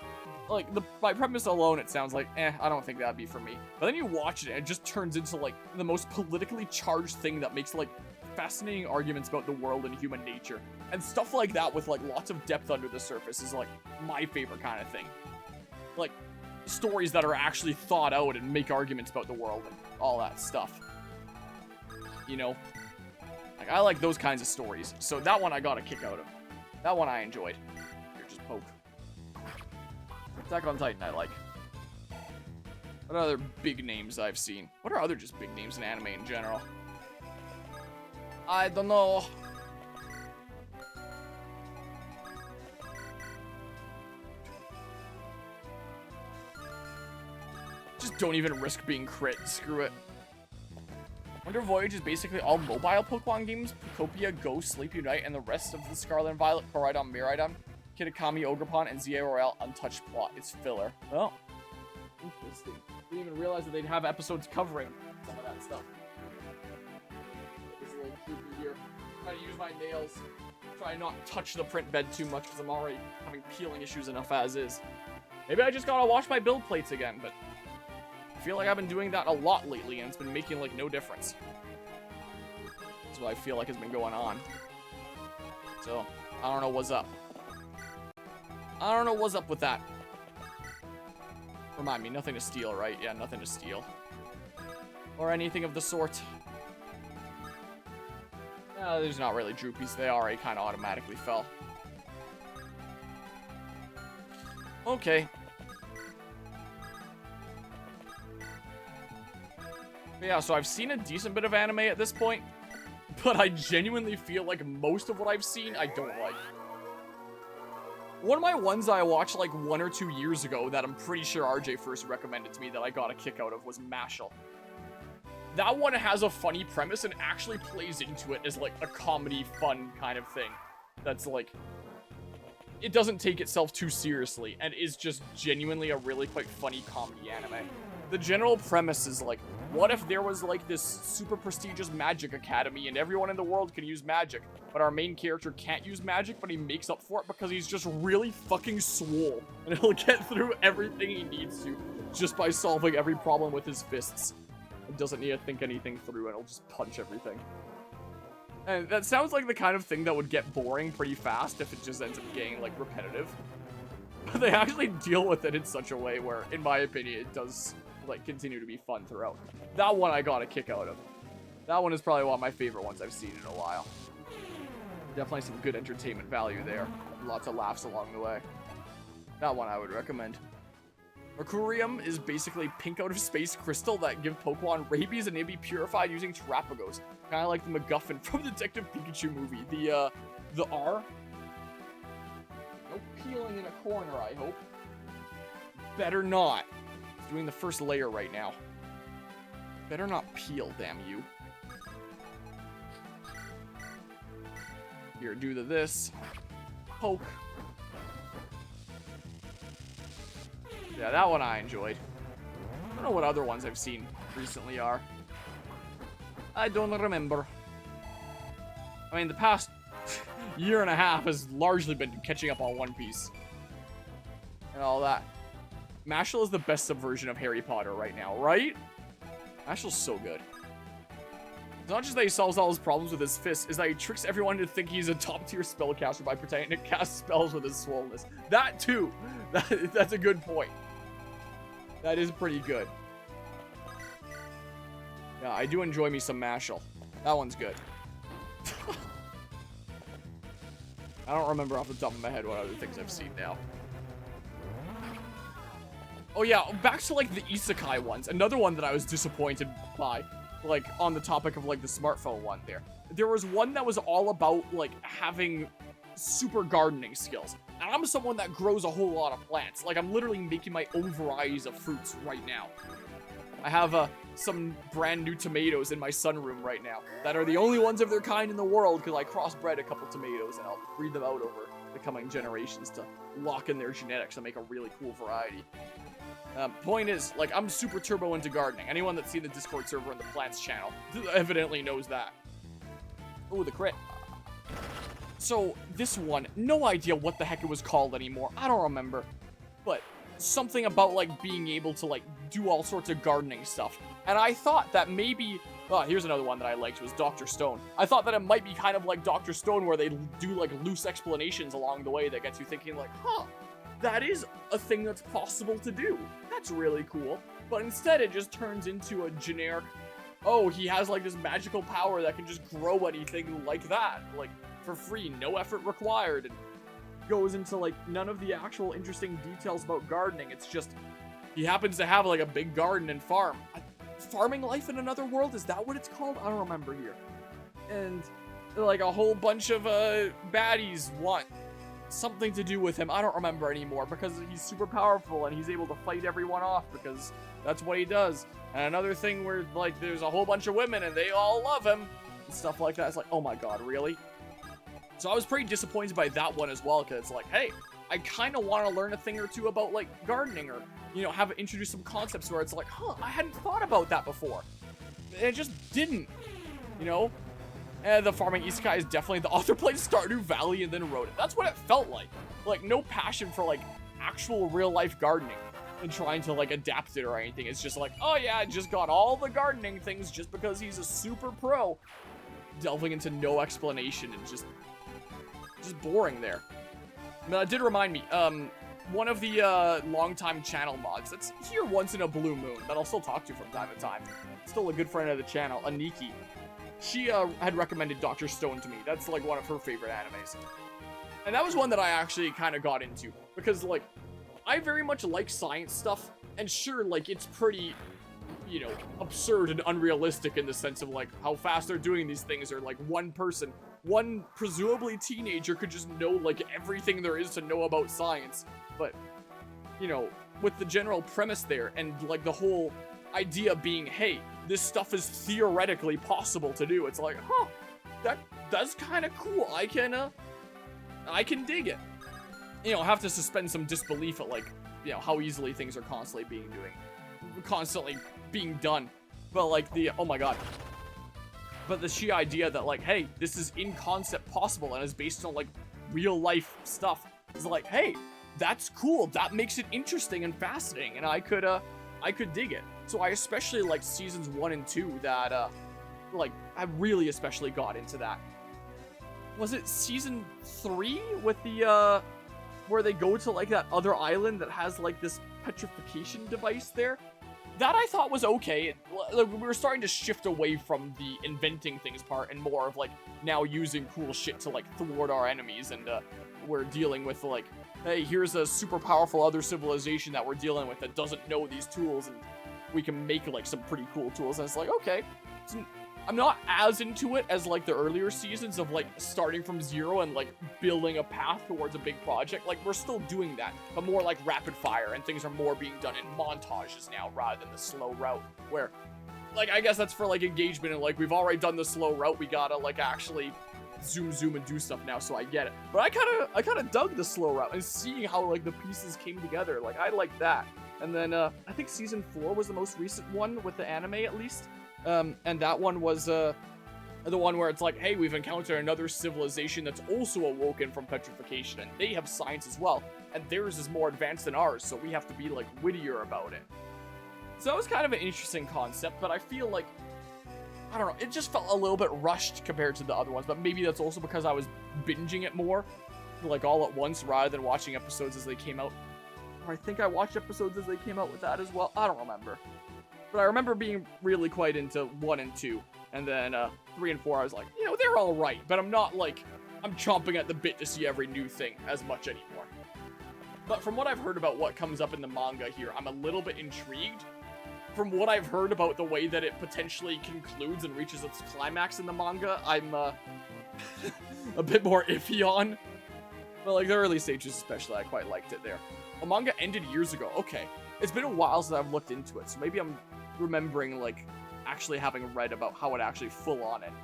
Like, by premise alone, it sounds like, I don't think that'd be for me. But then you watch it, and it just turns into, like, the most politically charged thing that makes, like, fascinating arguments about the world and human nature. And stuff like that with, like, lots of depth under the surface is, like, my favorite kind of thing. Like, stories that are actually thought out and make arguments about the world and all that stuff. You know? Like, I like those kinds of stories. So that one I got a kick out of. That one I enjoyed. Here, just poke. Attack on Titan I like. What other big names I've seen? What are other just big names in anime in general? I don't know. Just don't even risk being crit. Screw it. Wonder Voyage is basically all mobile Pokemon games. Pokopia, Go, Sleep Unite, and the rest of the Scarlet and Violet, Koraidon, Miraidon, Kitakami, Ogerpon, and ZA Royale untouched plot. It's filler. Well, interesting. Didn't even realize that they'd have episodes covering some of that stuff. It's a little creepy here. Trying to use my nails. Try not touch the print bed too much because I'm already having peeling issues enough as is. Maybe I just gotta wash my build plates again, but I feel like I've been doing that a lot lately and it's been making like no difference. That's what I feel like has been going on. So, I don't know what's up. I don't know what's up with that. Remind me, nothing to steal, right? Yeah, nothing to steal. Or anything of the sort. There's not really droopies. They already kind of automatically fell. Okay. Yeah, so I've seen a decent bit of anime at this point, but I genuinely feel like most of what I've seen, I don't like. One of my ones I watched like 1 or 2 years ago that I'm pretty sure RJ first recommended to me that I got a kick out of was Mashal. That one has a funny premise and actually plays into it as like a comedy fun kind of thing. That's like, it doesn't take itself too seriously and is just genuinely a really quite funny comedy anime. The general premise is like, what if there was like this super prestigious magic academy and everyone in the world can use magic, but our main character can't use magic, but he makes up for it because he's just really fucking swole and he'll get through everything he needs to just by solving every problem with his fists. He doesn't need to think anything through and he'll just punch everything. And that sounds like the kind of thing that would get boring pretty fast if it just ends up getting like repetitive. But they actually deal with it in such a way where, in my opinion, it does like continue to be fun throughout. That one I got a kick out of. That one is probably one of my favorite ones I've seen in a while. Definitely some good entertainment value there. Lots of laughs along the way. That one I would recommend. Mercurium is basically pink out of space crystal that give Pokemon rabies and they be purified using Terrapagos. Kind of like the MacGuffin from the Detective Pikachu movie. The R. No peeling in a corner, I hope. Better not. It's doing the first layer right now. Better not peel, damn you. Here, do this. Poke. Yeah, that one I enjoyed. I don't know what other ones I've seen recently are. I don't remember. I mean, the past year and a half has largely been catching up on One Piece. And all that. Mashal is the best subversion of Harry Potter right now, right? Mashal's so good. It's not just that he solves all his problems with his fists, is that he tricks everyone to think he's a top-tier spellcaster by pretending to cast spells with his swollenness. That, too. That's a good point. That is pretty good. Yeah, I do enjoy me some Mashal. That one's good. I don't remember off the top of my head what other things I've seen now. Oh yeah, back to like the isekai ones. Another one that I was disappointed by, like on the topic of like the smartphone one there. There was one that was all about like having super gardening skills. And I'm someone that grows a whole lot of plants. Like I'm literally making my own varieties of fruits right now. I have some brand new tomatoes in my sunroom right now that are the only ones of their kind in the world because I crossbred a couple tomatoes and I'll breed them out over the coming generations to lock in their genetics and make a really cool variety. Point is, like, I'm super turbo into gardening. Anyone that's seen the Discord server and the plants channel evidently knows that. Oh, the crit. So, this one, no idea what the heck it was called anymore. I don't remember. But something about, like, being able to, like, do all sorts of gardening stuff. And I thought that maybe... Oh, here's another one that I liked, was Dr. Stone. I thought that it might be kind of like Dr. Stone, where they do, like, loose explanations along the way that gets you thinking, like, huh, that is a thing that's possible to do. That's really cool. But instead, it just turns into a generic, oh, he has, like, this magical power that can just grow anything like that, like, for free, no effort required, and goes into, like, none of the actual interesting details about gardening. It's just, he happens to have, like, a big garden and farm. Farming life in another world? Is that what it's called? I don't remember here. And, like, a whole bunch of, baddies want something to do with him. I don't remember anymore because he's super powerful and he's able to fight everyone off because that's what he does. And another thing where, like, there's a whole bunch of women and they all love him and stuff like that. It's like, oh my god, really? So I was pretty disappointed by that one as well because it's like, hey, I kind of want to learn a thing or two about, like, gardening or, you know, have it introduce some concepts where it's like, huh, I hadn't thought about that before. And it just didn't, you know? And the farming isekai is definitely, the author played Stardew Valley and then wrote it. That's what it felt like. Like, no passion for, like, actual real-life gardening and trying to, like, adapt it or anything. It's just like, oh yeah, I just got all the gardening things just because he's a super pro. Delving into no explanation and just boring there. Now, it did remind me, one of the longtime channel mods that's here once in a blue moon that I'll still talk to from time to time. Still a good friend of the channel, Aniki. She had recommended Dr. Stone to me. That's like one of her favorite animes. And that was one that I actually kind of got into because, like, I very much like science stuff, and sure, like, it's pretty, you know, absurd and unrealistic in the sense of, like, how fast they're doing these things, or, like, one person, one presumably teenager could just know, like, everything there is to know about science. But, you know, with the general premise there, and, like, the whole idea being, hey, this stuff is theoretically possible to do, it's like, huh, that's kind of cool. I can dig it. You know, have to suspend some disbelief at, like, you know, how easily things are constantly being done. But, like, oh my god. But the sheer idea that, like, hey, this is in concept possible and is based on, like, real life stuff is like, hey, that's cool. That makes it interesting and fascinating, and I could dig it. So I especially liked seasons 1 and 2 that, like, I really especially got into that. Was it season 3 with the, where they go to, like, that other island that has, like, this petrification device there? That I thought was okay. Like, we were starting to shift away from the inventing things part and more of, like, now using cool shit to, like, thwart our enemies, and we're dealing with, like, hey, here's a super powerful other civilization that we're dealing with that doesn't know these tools, and we can make, like, some pretty cool tools. And it's like, okay, I'm not as into it as, like, the earlier seasons of, like, starting from zero and, like, building a path towards a big project. Like, we're still doing that, but more like rapid fire, and things are more being done in montages now rather than the slow route, where, like, I guess that's for, like, engagement, and, like, we've already done the slow route, we gotta, like, actually zoom and do stuff now, so I get it. But I kind of dug the slow route, and seeing how, like, the pieces came together, like, I like that. And then, I think season 4 was the most recent one with the anime, at least. And that one was, the one where it's like, hey, we've encountered another civilization that's also awoken from petrification, and they have science as well, and theirs is more advanced than ours, so we have to be, like, wittier about it. So that was kind of an interesting concept, but I feel like, I don't know, it just felt a little bit rushed compared to the other ones, but maybe that's also because I was binging it more, like, all at once, rather than watching episodes as they came out. Or I think I watched episodes as they came out with that as well. I don't remember. But I remember being really quite into 1 and 2. And then 3 and 4, I was like, you know, they're alright. But I'm not, like, I'm chomping at the bit to see every new thing as much anymore. But from what I've heard about what comes up in the manga here, I'm a little bit intrigued. From what I've heard about the way that it potentially concludes and reaches its climax in the manga, I'm a bit more iffy on. But, like, the early stages especially, I quite liked it there. The manga ended years ago. Okay. It's been a while since I've looked into it, so maybe I'm remembering, like, actually having read about how it actually full-on ended.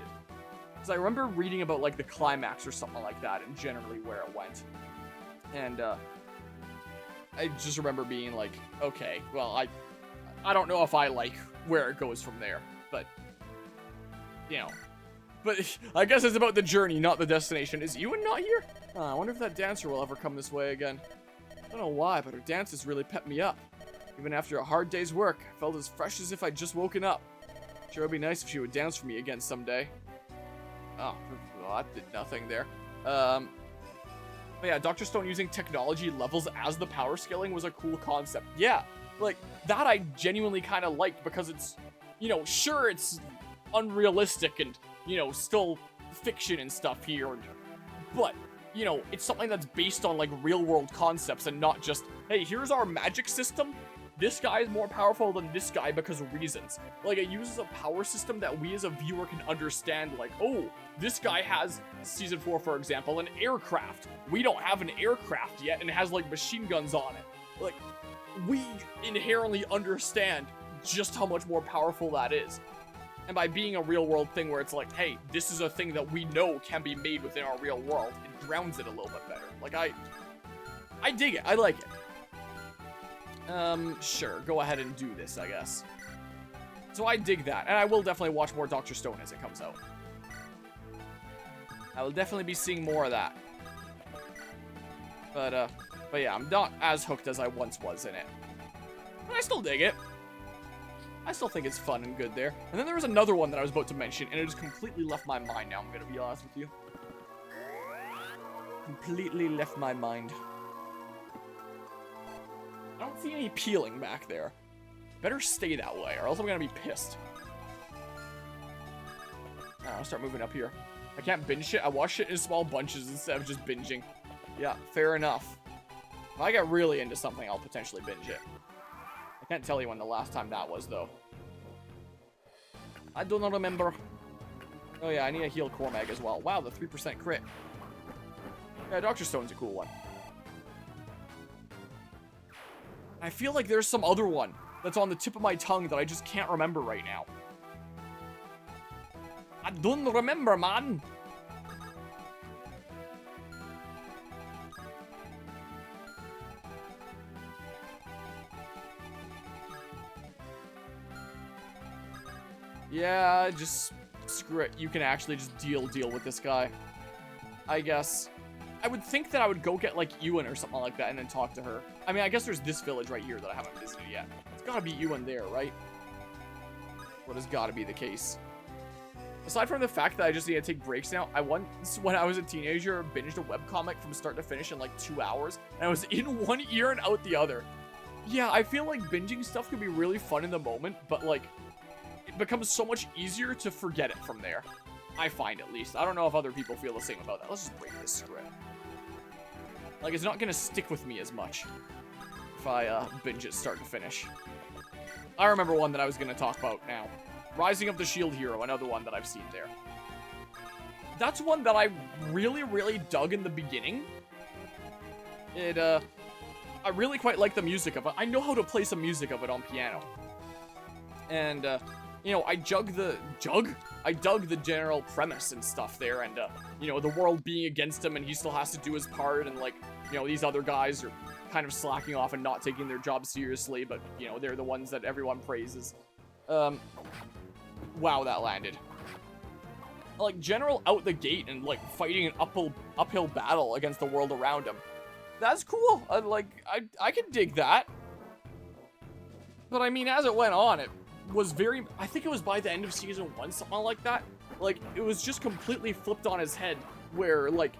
Because I remember reading about, like, the climax or something like that, and generally where it went. And, I just remember being like, okay, well, I don't know if I like where it goes from there, but, you know. But I guess it's about the journey, not the destination. Is Ewan not here? I wonder if that dancer will ever come this way again. I don't know why, but her dances really pep me up. Even after a hard day's work, I felt as fresh as if I'd just woken up. Sure, it'd be nice if she would dance for me again someday. Oh, well, that did nothing there. But yeah, Dr. Stone using technology levels as the power scaling was a cool concept. Yeah, like, that I genuinely kind of liked, because it's, you know, sure, it's unrealistic and, you know, still fiction and stuff here, but, you know, it's something that's based on, like, real-world concepts and not just, hey, here's our magic system. This guy is more powerful than this guy because of reasons. Like, it uses a power system that we as a viewer can understand, like, oh, this guy has, season 4, for example, an aircraft. We don't have an aircraft yet, and it has, like, machine guns on it. Like, we inherently understand just how much more powerful that is. And by being a real-world thing where it's like, hey, this is a thing that we know can be made within our real world, it grounds it a little bit better. Like, I dig it. I like it. Sure, go ahead and do this, I guess. So I dig that, and I will definitely watch more Dr. Stone as it comes out. I will definitely be seeing more of that. But yeah, I'm not as hooked as I once was in it. But I still dig it. I still think it's fun and good there. And then there was another one that I was about to mention, and it just completely left my mind now, I'm gonna be honest with you. Completely left my mind. I don't see any peeling back there. Better stay that way, or else I'm gonna be pissed. I'll start moving up here. I can't binge shit. I watch shit in small bunches instead of just binging. Yeah, fair enough. If I get really into something, I'll potentially binge it. I can't tell you when the last time that was, though. I do not remember. Oh yeah, I need a heal Cormag as well. Wow, the 3% crit. Yeah, Dr. Stone's a cool one. I feel like there's some other one that's on the tip of my tongue that I just can't remember right now. I don't remember, man. Yeah, just screw it. You can actually just deal with this guy. I guess. I would think that I would go get, like, Ewan or something like that and then talk to her. I mean, I guess there's this village right here that I haven't visited yet. It's gotta be Ewan there, right? What has gotta be the case. Aside from the fact that I just need to take breaks now, I once, when I was a teenager, binged a webcomic from start to finish in, like, 2 hours. And I was in one ear and out the other. Yeah, I feel like binging stuff can be really fun in the moment, but, like, it becomes so much easier to forget it from there. I find, at least. I don't know if other people feel the same about that. Let's just break this script. Like, it's not gonna stick with me as much if I binge it start to finish. I remember one that I was gonna talk about now. Rising of the Shield Hero, another one that I've seen there. That's one that I really, really dug in the beginning. I really quite like the music of it. I know how to play some music of it on piano. And, you know, I dug the general premise and stuff there, and, you know, the world being against him, and he still has to do his part, and, like, you know, these other guys are kind of slacking off and not taking their job seriously, but, you know, they're the ones that everyone praises. Wow, that landed. Like, General out the gate and, like, fighting an uphill battle against the world around him. That's cool. I can dig that. But, I mean, as it went on, it was very... I think it was by the end of Season 1, something like that. Like, it was just completely flipped on his head, where, like,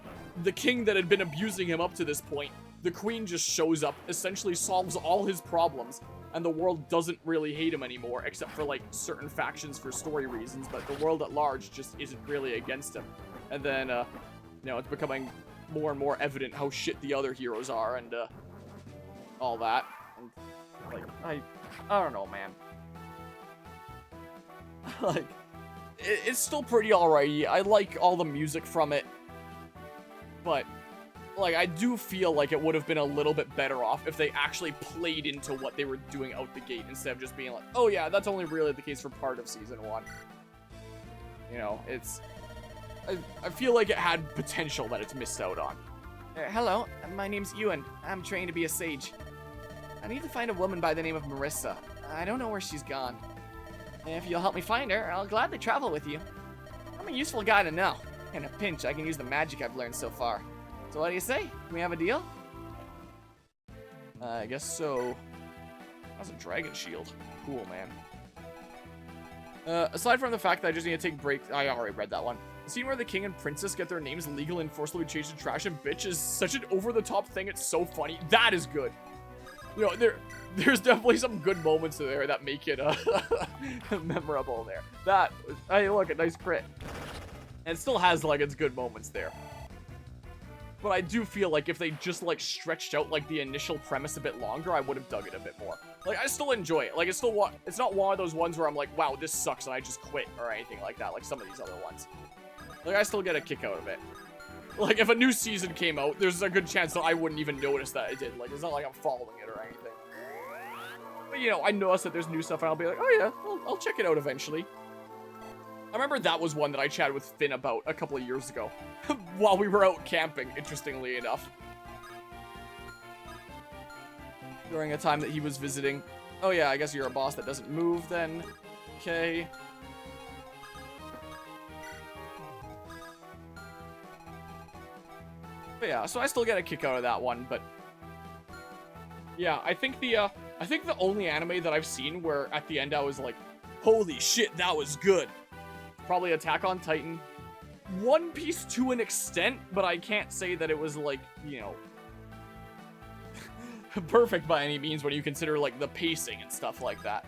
the king that had been abusing him up to this point, the queen just shows up, essentially solves all his problems, and the world doesn't really hate him anymore, except for, like, certain factions for story reasons, but the world at large just isn't really against him. And then, you know, it's becoming more and more evident how shit the other heroes are, and, all that. And, like, I don't know, man. Like, it's still pretty alrighty. I like all the music from it. But, like, I do feel like it would have been a little bit better off if they actually played into what they were doing out the gate instead of just being like, oh yeah, that's only really the case for part of Season 1. You know, it's... I feel like it had potential that it's missed out on. Hello, my name's Ewan. I'm trained to be a sage. I need to find a woman by the name of Marissa. I don't know where she's gone. If you'll help me find her, I'll gladly travel with you. I'm a useful guy to know. In a pinch, I can use the magic I've learned so far. So what do you say? Can we have a deal? I guess so. That's a dragon shield. Cool, man. Aside from the fact that I just need to take breaks, I already read that one. The scene where the king and princess get their names legal and forcibly changed to trash and bitch is such an over-the-top thing. It's so funny. That is good. You know, there's definitely some good moments there that make it memorable there. Hey, look, a nice crit. And it still has, like, its good moments there. But I do feel like if they just, like, stretched out, like, the initial premise a bit longer, I would have dug it a bit more. Like, I still enjoy it. Like, it's not one of those ones where I'm like, wow, this sucks and I just quit or anything like that, like some of these other ones. Like, I still get a kick out of it. Like, if a new season came out, there's a good chance that I wouldn't even notice that it did. Like, it's not like I'm following it or anything. But, you know, I notice that there's new stuff and I'll be like, oh yeah, I'll check it out eventually. I remember that was one that I chatted with Finn about a couple of years ago. While we were out camping, interestingly enough. During a time that he was visiting. Oh yeah, I guess you're a boss that doesn't move then. Okay. But yeah, so I still get a kick out of that one, but... Yeah, I think the only anime that I've seen where at the end I was like, holy shit, that was good. Probably Attack on Titan. One Piece to an extent, but I can't say that it was like, you know, perfect by any means when you consider like the pacing and stuff like that.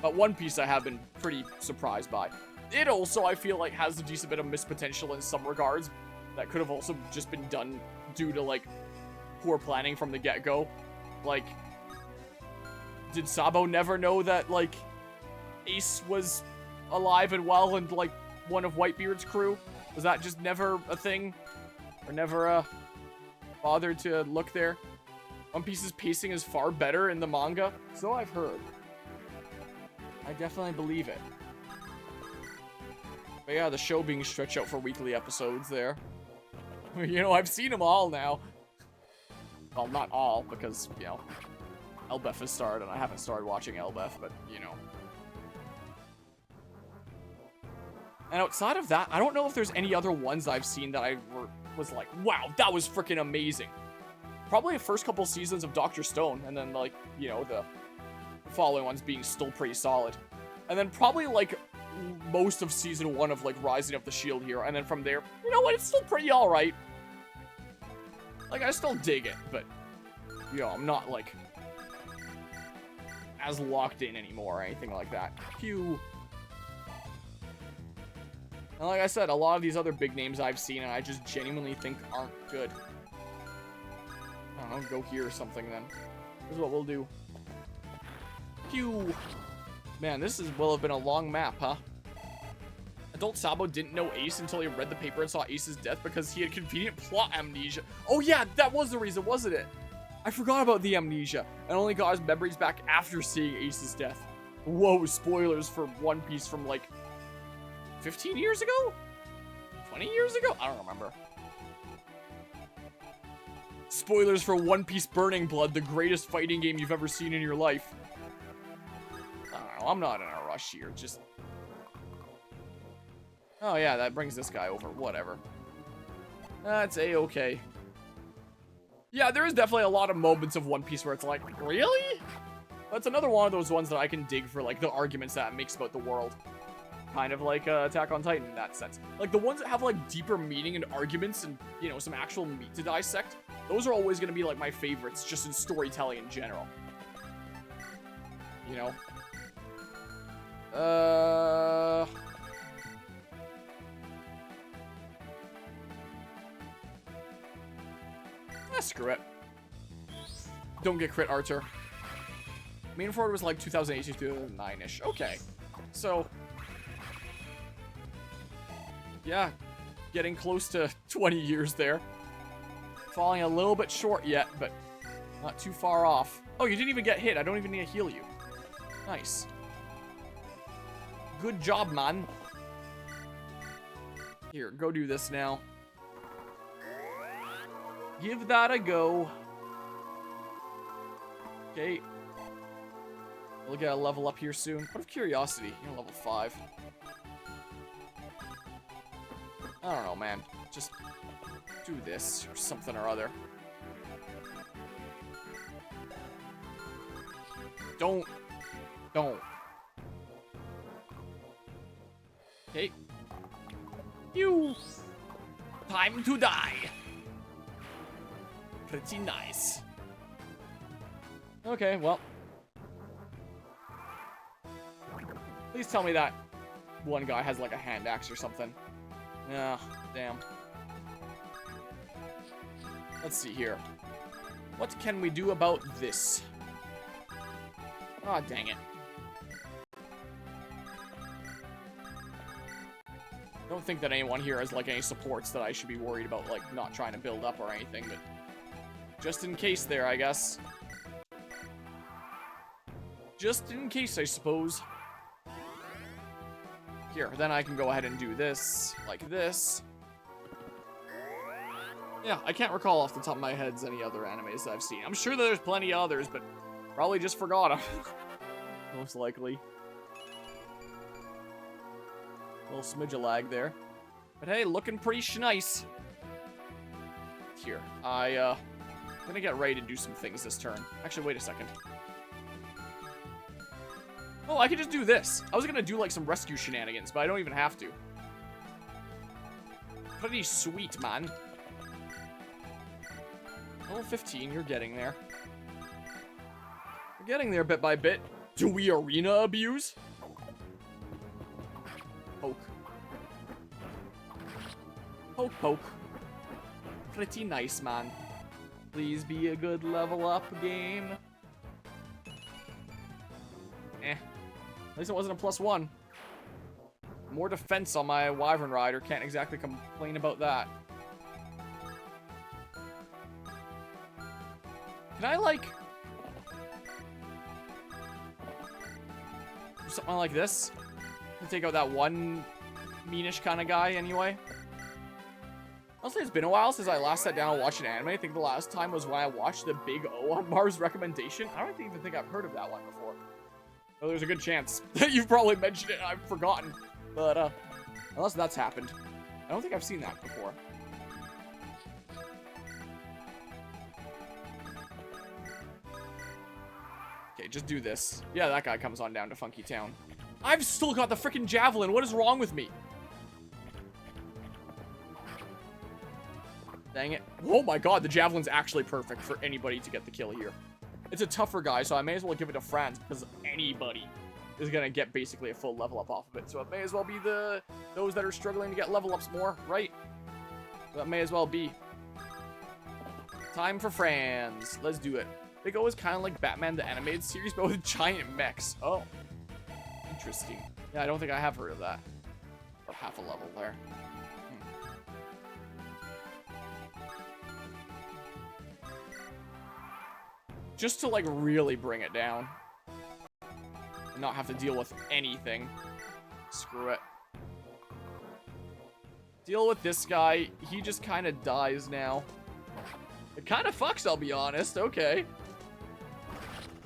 But One Piece I have been pretty surprised by. It also, I feel like, has a decent bit of missed potential in some regards that could have also just been done due to like poor planning from the get-go. Like, did Sabo never know that, like, Ace was alive and well and, like, one of Whitebeard's crew? Was that just never a thing? Or never, bothered to look there? One Piece's pacing is far better in the manga, so I've heard. I definitely believe it. But yeah, the show being stretched out for weekly episodes there. You know, I've seen them all now. Well, not all, because, you know, Elbef has started, and I haven't started watching Elbef, but, you know. And outside of that, I don't know if there's any other ones I've seen that I was like, wow, that was freaking amazing. Probably the first couple seasons of Dr. Stone, and then, like, you know, the following ones being still pretty solid. And then probably, like, most of season 1 of, like, Rising of the Shield Hero, and then from there, you know what, it's still pretty alright. Like, I still dig it, but, you know, I'm not, like, as locked in anymore or anything like that. Phew. And like I said, a lot of these other big names I've seen and I just genuinely think aren't good. I don't know, go here or something then. This is what we'll do. Phew. Man, will have been a long map, huh? Adult Sabo didn't know Ace until he read the paper and saw Ace's death because he had convenient plot amnesia. Oh yeah, that was the reason, wasn't it? I forgot about the amnesia and only got his memories back after seeing Ace's death. Whoa, spoilers for One Piece from like 15 years ago? 20 years ago? I don't remember. Spoilers for One Piece Burning Blood, the greatest fighting game you've ever seen in your life. I don't know, I'm not in a rush here, just... Oh yeah, that brings this guy over, whatever. That's a-okay. Yeah, there is definitely a lot of moments of One Piece where it's like, really? That's another one of those ones that I can dig for, like, the arguments that it makes about the world. Kind of like Attack on Titan in that sense. Like, the ones that have, like, deeper meaning and arguments and, you know, some actual meat to dissect, those are always going to be, like, my favorites, just in storytelling in general. You know? Screw it. Don't get crit, Archer. Main forward was like 2008 to 2009-ish. Okay. So... yeah. Getting close to 20 years there. Falling a little bit short yet, but not too far off. Oh, you didn't even get hit. I don't even need to heal you. Nice. Good job, man. Here, go do this now. Give that a go. Okay. We'll get a level up here soon. What of curiosity? You know, level 5. I don't know, man. Just do this or something or other. Don't. Okay. You. Time to die. Pretty nice. Okay, well. Please tell me that one guy has like a hand axe or something. Yeah, damn. Let's see here. What can we do about this? Ah, dang it. I don't think that anyone here has like any supports that I should be worried about like not trying to build up or anything, but just in case there, I guess. Just in case, I suppose. Here, then I can go ahead and do this, like this. Yeah, I can't recall off the top of my head any other animes that I've seen. I'm sure that there's plenty of others, but probably just forgot them. Most likely. A little smidge of lag there. But hey, looking pretty schnice. Here, I'm gonna get ready to do some things this turn. Actually, wait a second. Oh, I could just do this. I was gonna do like some rescue shenanigans, but I don't even have to. Pretty sweet, man. Level 15, you're getting there. You're getting there bit by bit. Do we arena abuse? Poke. Poke, poke. Pretty nice, man. Please be a good level up game. At least it wasn't a +1. More defense on my Wyvern Rider. Can't exactly complain about that. Can I, like... do something like this? To take out that one meanish kind of guy, anyway. Honestly, it's been a while since I last sat down and watched an anime. I think the last time was when I watched the Big O on Mars recommendation. I don't even think I've heard of that one before. Well, there's a good chance that you've probably mentioned it and I've forgotten. But, unless that's happened. I don't think I've seen that before. Okay, just do this. Yeah, that guy comes on down to Funky Town. I've still got the freaking javelin. What is wrong with me? Dang it. Oh my god, the javelin's actually perfect for anybody to get the kill here. It's a tougher guy, so I may as well give it to Franz because anybody is gonna get basically a full level up off of it. So it may as well be those that are struggling to get level ups more, right? So that may as well be. Time for Franz. Let's do it. Big O is kind of like Batman the Animated Series, but with giant mechs. Oh. Interesting. Yeah, I don't think I have heard of that. About half a level there. Just to, like, really bring it down. And not have to deal with anything. Screw it. Deal with this guy. He just kind of dies now. It kind of fucks, I'll be honest. Okay.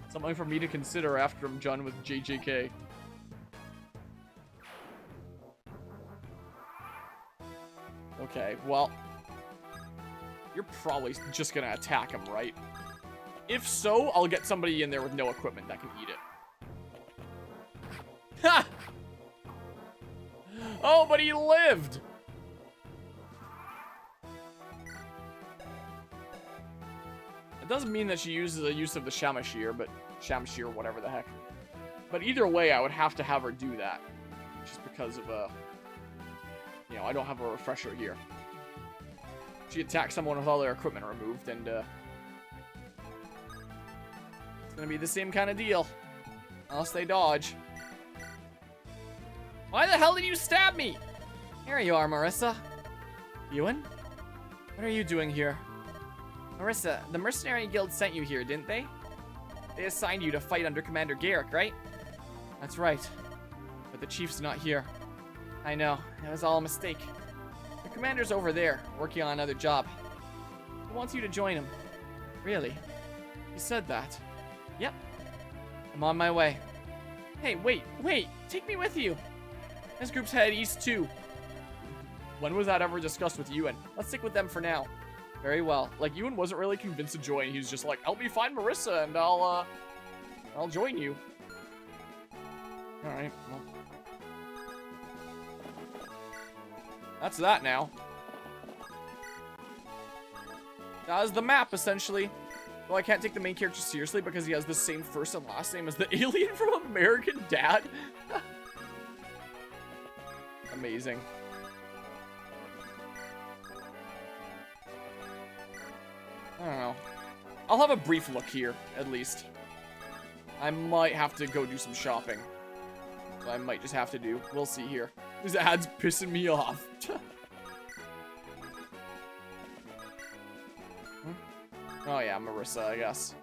Something for me to consider after I'm done with JJK. Okay, well. You're probably just gonna attack him, right? If so, I'll get somebody in there with no equipment that can eat it. Ha! Oh, but he lived! It doesn't mean that she uses the use of the Shamashir, but Shamashir, whatever the heck. But either way, I would have to have her do that. Just because of, you know, I don't have a refresher here. She attacks someone with all their equipment removed, and, it's gonna be the same kind of deal. Unless they dodge. Why the hell did you stab me? Here you are, Marissa. Ewan? What are you doing here? Marissa, the Mercenary Guild sent you here, didn't they? They assigned you to fight under Commander Garrick, right? That's right. But the chief's not here. I know. It was all a mistake. The commander's over there, working on another job. He wants you to join him. Really? He said that. Yep. I'm on my way. Hey, wait. Take me with you. This group's headed east too. When was that ever discussed with Ewan? Let's stick with them for now. Very well. Like, Ewan wasn't really convinced to join. He was just like, help me find Marissa and I'll join you. Alright, well. That's that now. That is the map, essentially. Well, I can't take the main character seriously because he has the same first and last name as the alien from American Dad. Amazing. I don't know. I'll have a brief look here, at least. I might have to go do some shopping. I might just have to do. We'll see here. This ad's pissing me off. Oh yeah, Marissa, I guess.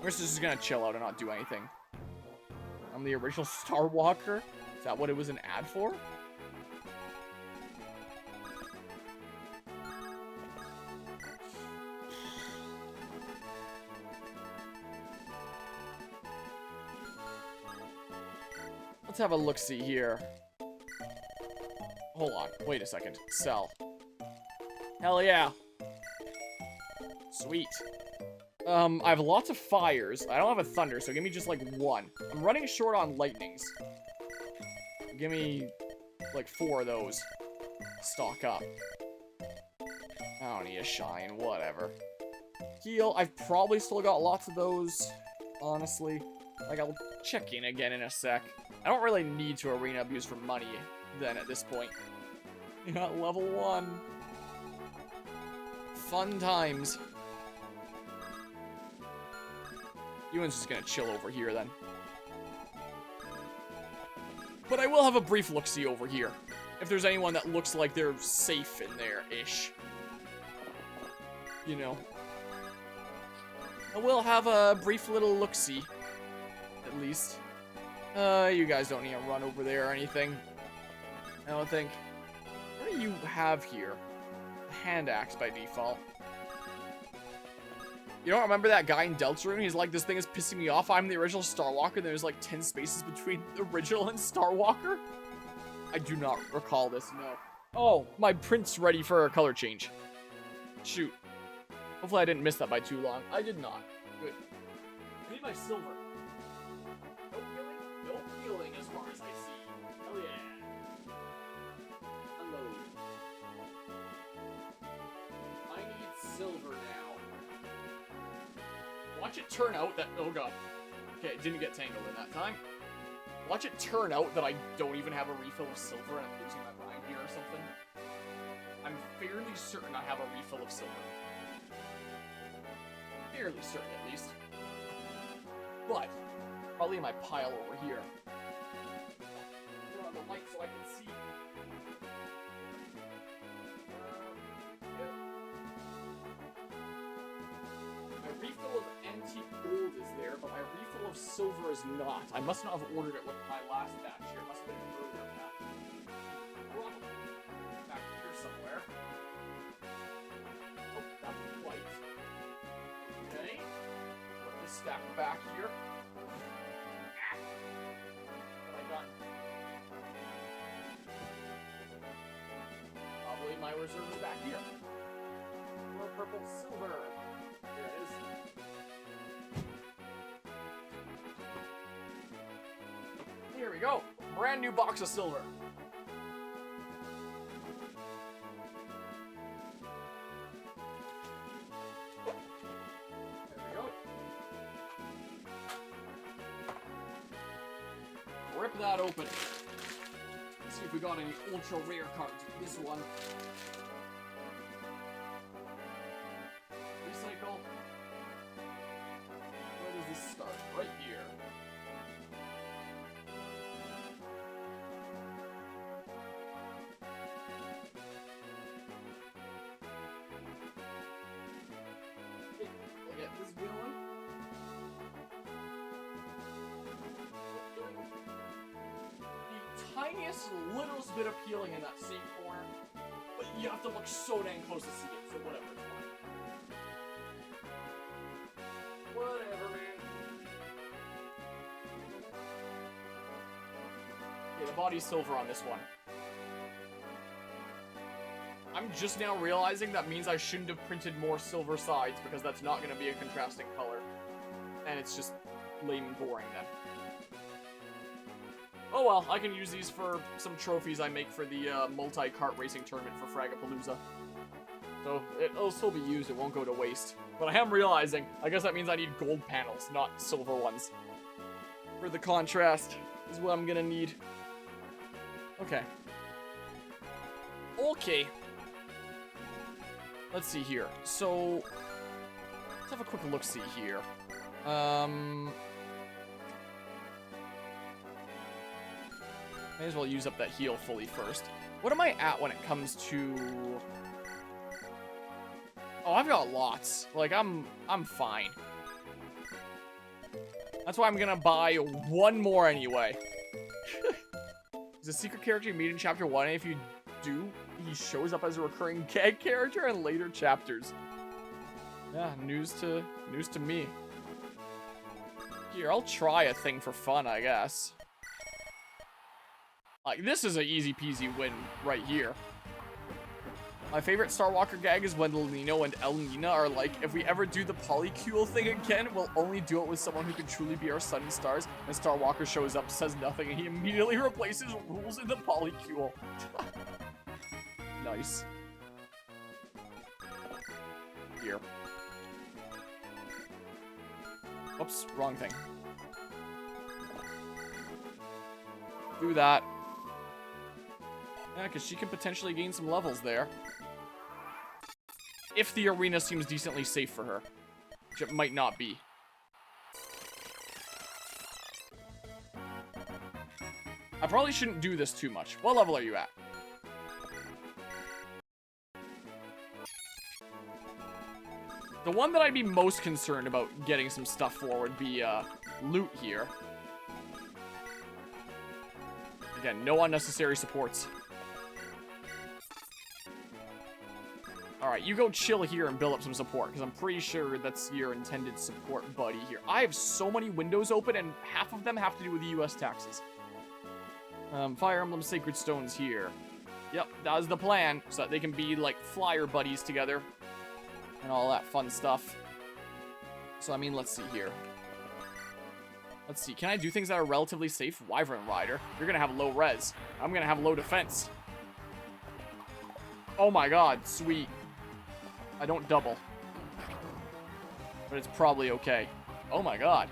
Marissa's just gonna chill out and not do anything. I'm the original Star Walker? Is that what it was an ad for? Let's have a look-see here. Hold on, wait a second. Sell. Hell yeah. Sweet. I have lots of fires. I don't have a thunder, so give me just like one. I'm running short on lightnings. Give me like 4 of those. Stock up. I don't need a shine, whatever. Heal, I've probably still got lots of those, honestly. Like, I'll check in again in a sec. I don't really need to arena abuse for money then at this point. You got level 1. Fun times. Ewan's just gonna chill over here then. But I will have a brief look-see over here. If there's anyone that looks like they're safe in there-ish. You know. I will have a brief little look-see. At least. You guys don't need to run over there or anything. I don't think. What do you have here? A hand axe by default. You don't remember that guy in Deltarune? He's like, this thing is pissing me off. I'm the original Star Walker. There's like 10 spaces between the original and Star Walker. I do not recall this, no. Oh, my print's ready for a color change. Shoot. Hopefully I didn't miss that by too long. I did not. Good. I need my silver. No healing? No healing as far as I see. Hell yeah. Hello. I need silver now. Watch it turn out that... Oh god. Okay, it didn't get tangled in that time. Watch it turn out that I don't even have a refill of silver and I'm losing my mind here or something. I'm fairly certain I have a refill of silver. Fairly certain, at least. But, probably in my pile over here. Turn on the light so I can see. My refill of antique gold is there, but my refill of silver is not. I must not have ordered it with my last batch here. It must have been an earlier batch. Probably back here somewhere. Oh, that's white. Okay. Put this stack back here. What have I done? Probably my reserve is back here. More purple silver. There it is. Here we go. Brand new box of silver. There we go. Rip that open. Let's see if we got any ultra rare cards with this one. Recycle. Where does this start? Right here. Okay, we'll get this going. The tiniest, littlest bit of peeling in that same corner, but you have to look so dang close to see it, so whatever, it's fine. Whatever, man. Okay, the body's silver on this one. I'm just now realizing that means I shouldn't have printed more silver sides because that's not going to be a contrasting color. And it's just lame and boring then. Oh well, I can use these for some trophies I make for the multi-kart racing tournament for Fragapalooza. So it'll still be used, it won't go to waste. But I am realizing, I guess that means I need gold panels, not silver ones. For the contrast, is what I'm gonna need. Okay. Okay. Let's see here. So, let's have a quick look-see here. May as well use up that heal fully first. What am I at when it comes to... Oh, I've got lots. Like, I'm fine. That's why I'm gonna buy one more anyway. Is a secret character you meet in chapter 1, and if you do, he shows up as a recurring gag character in later chapters. Yeah, news to me. Here, I'll try a thing for fun, I guess. Like, this is an easy peasy win right here. My favorite Star Walker gag is when Lino and El Nina are like, if we ever do the polycule thing again, we'll only do it with someone who can truly be our sun and stars. And Star Walker shows up, says nothing, and he immediately replaces rules in the polycule. Nice. Here. Oops, wrong thing. Do that. Yeah, because she can potentially gain some levels there. if the arena seems decently safe for her, which it might not be. I probably shouldn't do this too much. What level are you at? The one that I'd be most concerned about getting some stuff for would be loot here. Again, no unnecessary supports. Alright, you go chill here and build up some support, because I'm pretty sure that's your intended support buddy here. I have so many windows open, and half of them have to do with the US taxes. Fire Emblem Sacred Stones here. Yep, that was the plan, so that they can be, like, flyer buddies together. And all that fun stuff. So, I mean, let's see here. Let's see, can I do things that are relatively safe? Wyvern Rider. You're gonna have low res. I'm gonna have low defense. Oh my god, sweet. I don't double. But it's probably okay. Oh my god.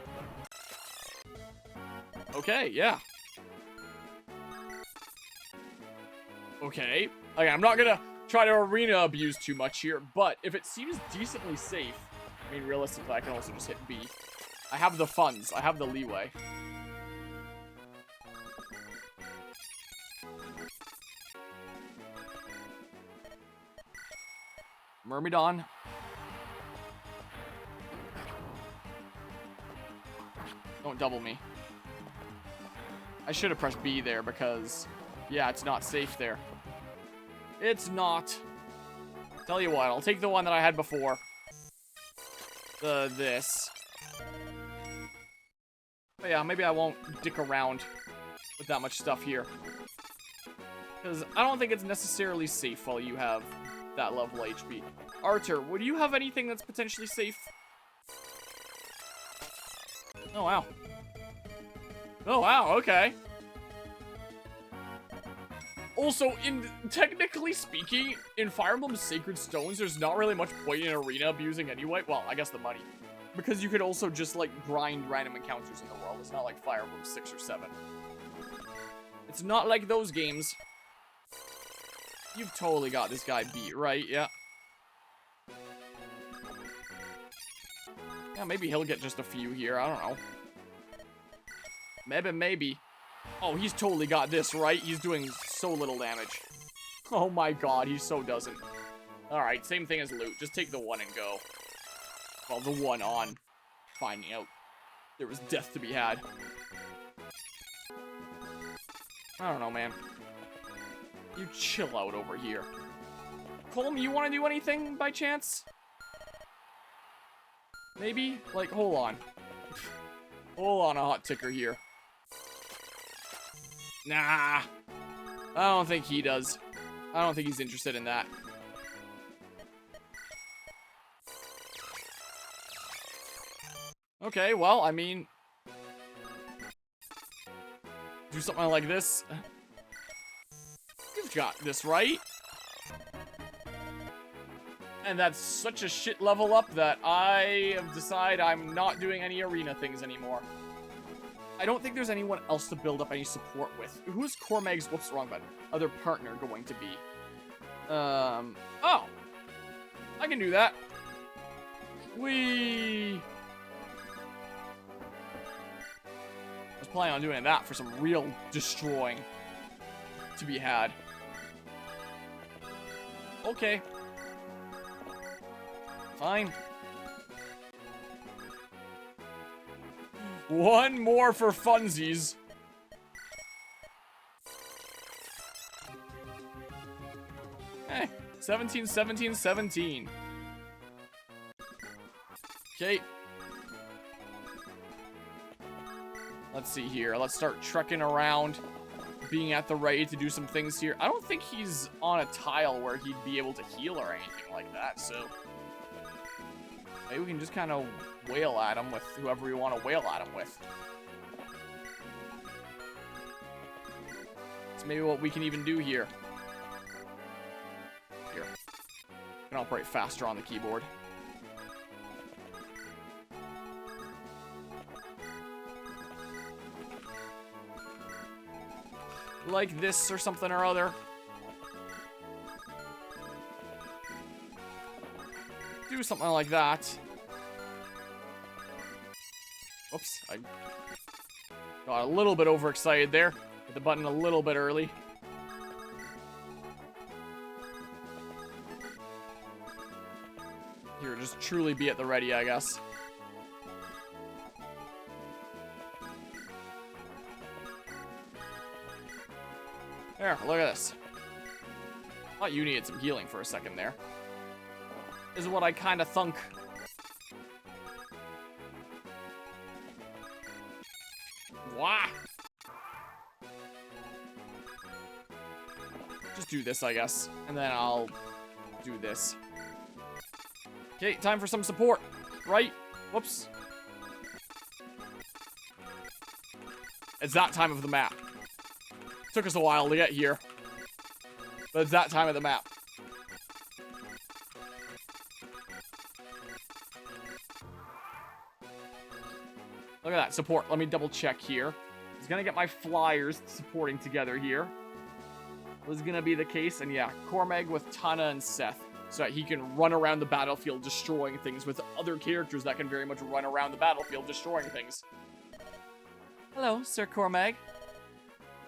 Okay, yeah. Okay. Okay, I'm not gonna try to arena abuse too much here, but if it seems decently safe, I mean, realistically, I can also just hit B. I have the funds. I have the leeway. Myrmidon. Don't double me. I should have pressed B there because, yeah, it's not safe there. It's not. Tell you what, I'll take the one that I had before. This. But yeah, maybe I won't dick around with that much stuff here. Because I don't think it's necessarily safe while you have that level HP. Arthur, would you have anything that's potentially safe? Oh, wow. Oh, wow, okay. Also, technically speaking, in Fire Emblem Sacred Stones, there's not really much point in arena abusing anyway. Well, I guess the money. Because you could also just, like, grind random encounters in the world. It's not like Fire Emblem 6 or 7. It's not like those games. You've totally got this guy beat, right? Yeah. Yeah, maybe he'll get just a few here. I don't know. Maybe. Oh, he's totally got this, right? He's doing so little damage. Oh my god, he so doesn't. Alright, same thing as loot. Just take the one and go. Well, the one on finding out there was death to be had. I don't know, man. You chill out over here. Colm, you want to do anything by chance? Maybe? Like, hold on. Hold on a hot ticker here. Nah. I don't think he does. I don't think he's interested in that. Okay, well, I mean... do something like this. You've got this, right? And that's such a shit level up that I have decided I'm not doing any arena things anymore. I don't think there's anyone else to build up any support with. Who's Cormag's, whoops, wrong button, other partner going to be? Oh. I can do that. I was planning on doing that for some real destroying to be had. Okay. Fine. One more for funsies. Eh, 17, 17, 17. Okay. Let's see here. Let's start trekking around, being at the ready to do some things here. I don't think he's on a tile where he'd be able to heal or anything like that, so... maybe we can just kind of wail at him with whoever we want to wail at him with. It's maybe what we can even do here. Here. I can operate faster on the keyboard. Like this or something or other. do something like that. Whoops, I got a little bit overexcited there. Hit the button a little bit early. Here, just truly be at the ready, I guess. There, look at this. Thought you needed some healing for a second there. Is what I kind of thunk. Wah! Just do this, I guess. And then I'll do this. Okay, time for some support. Right? Whoops. It's that time of the map. Took us a while to get here. But it's that time of the map. Look at that, support. Let me double check here. I was gonna get my flyers supporting together here. Was gonna be the case, and yeah, Cormag with Tana and Seth. So that he can run around the battlefield destroying things with other characters that can very much run around the battlefield destroying things. Hello, Sir Cormag.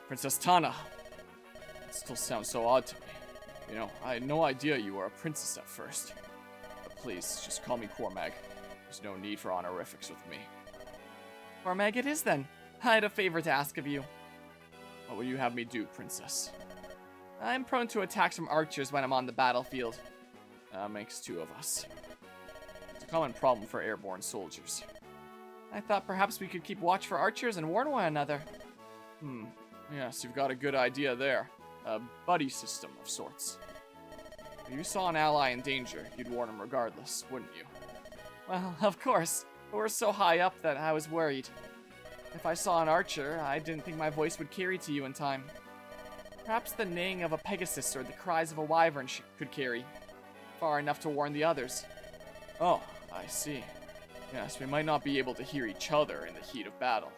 Princess Tana. It still sounds so odd to me. You know, I had no idea you were a princess at first. But please, just call me Cormag. There's no need for honorifics with me. Cormag it is then. I had a favor to ask of you. What will you have me do, princess? I'm prone to attacks from archers when I'm on the battlefield. Makes two of us. It's a common problem for airborne soldiers. I thought perhaps we could keep watch for archers and warn one another. Yes, you've got a good idea there. A buddy system of sorts. If you saw an ally in danger, you'd warn him regardless, wouldn't you? Well, of course. But we're so high up that I was worried. If I saw an archer, I didn't think my voice would carry to you in time. Perhaps the neighing of a pegasus or the cries of a wyvern could carry. Far enough to warn the others. Oh, I see. Yes, we might not be able to hear each other in the heat of battle.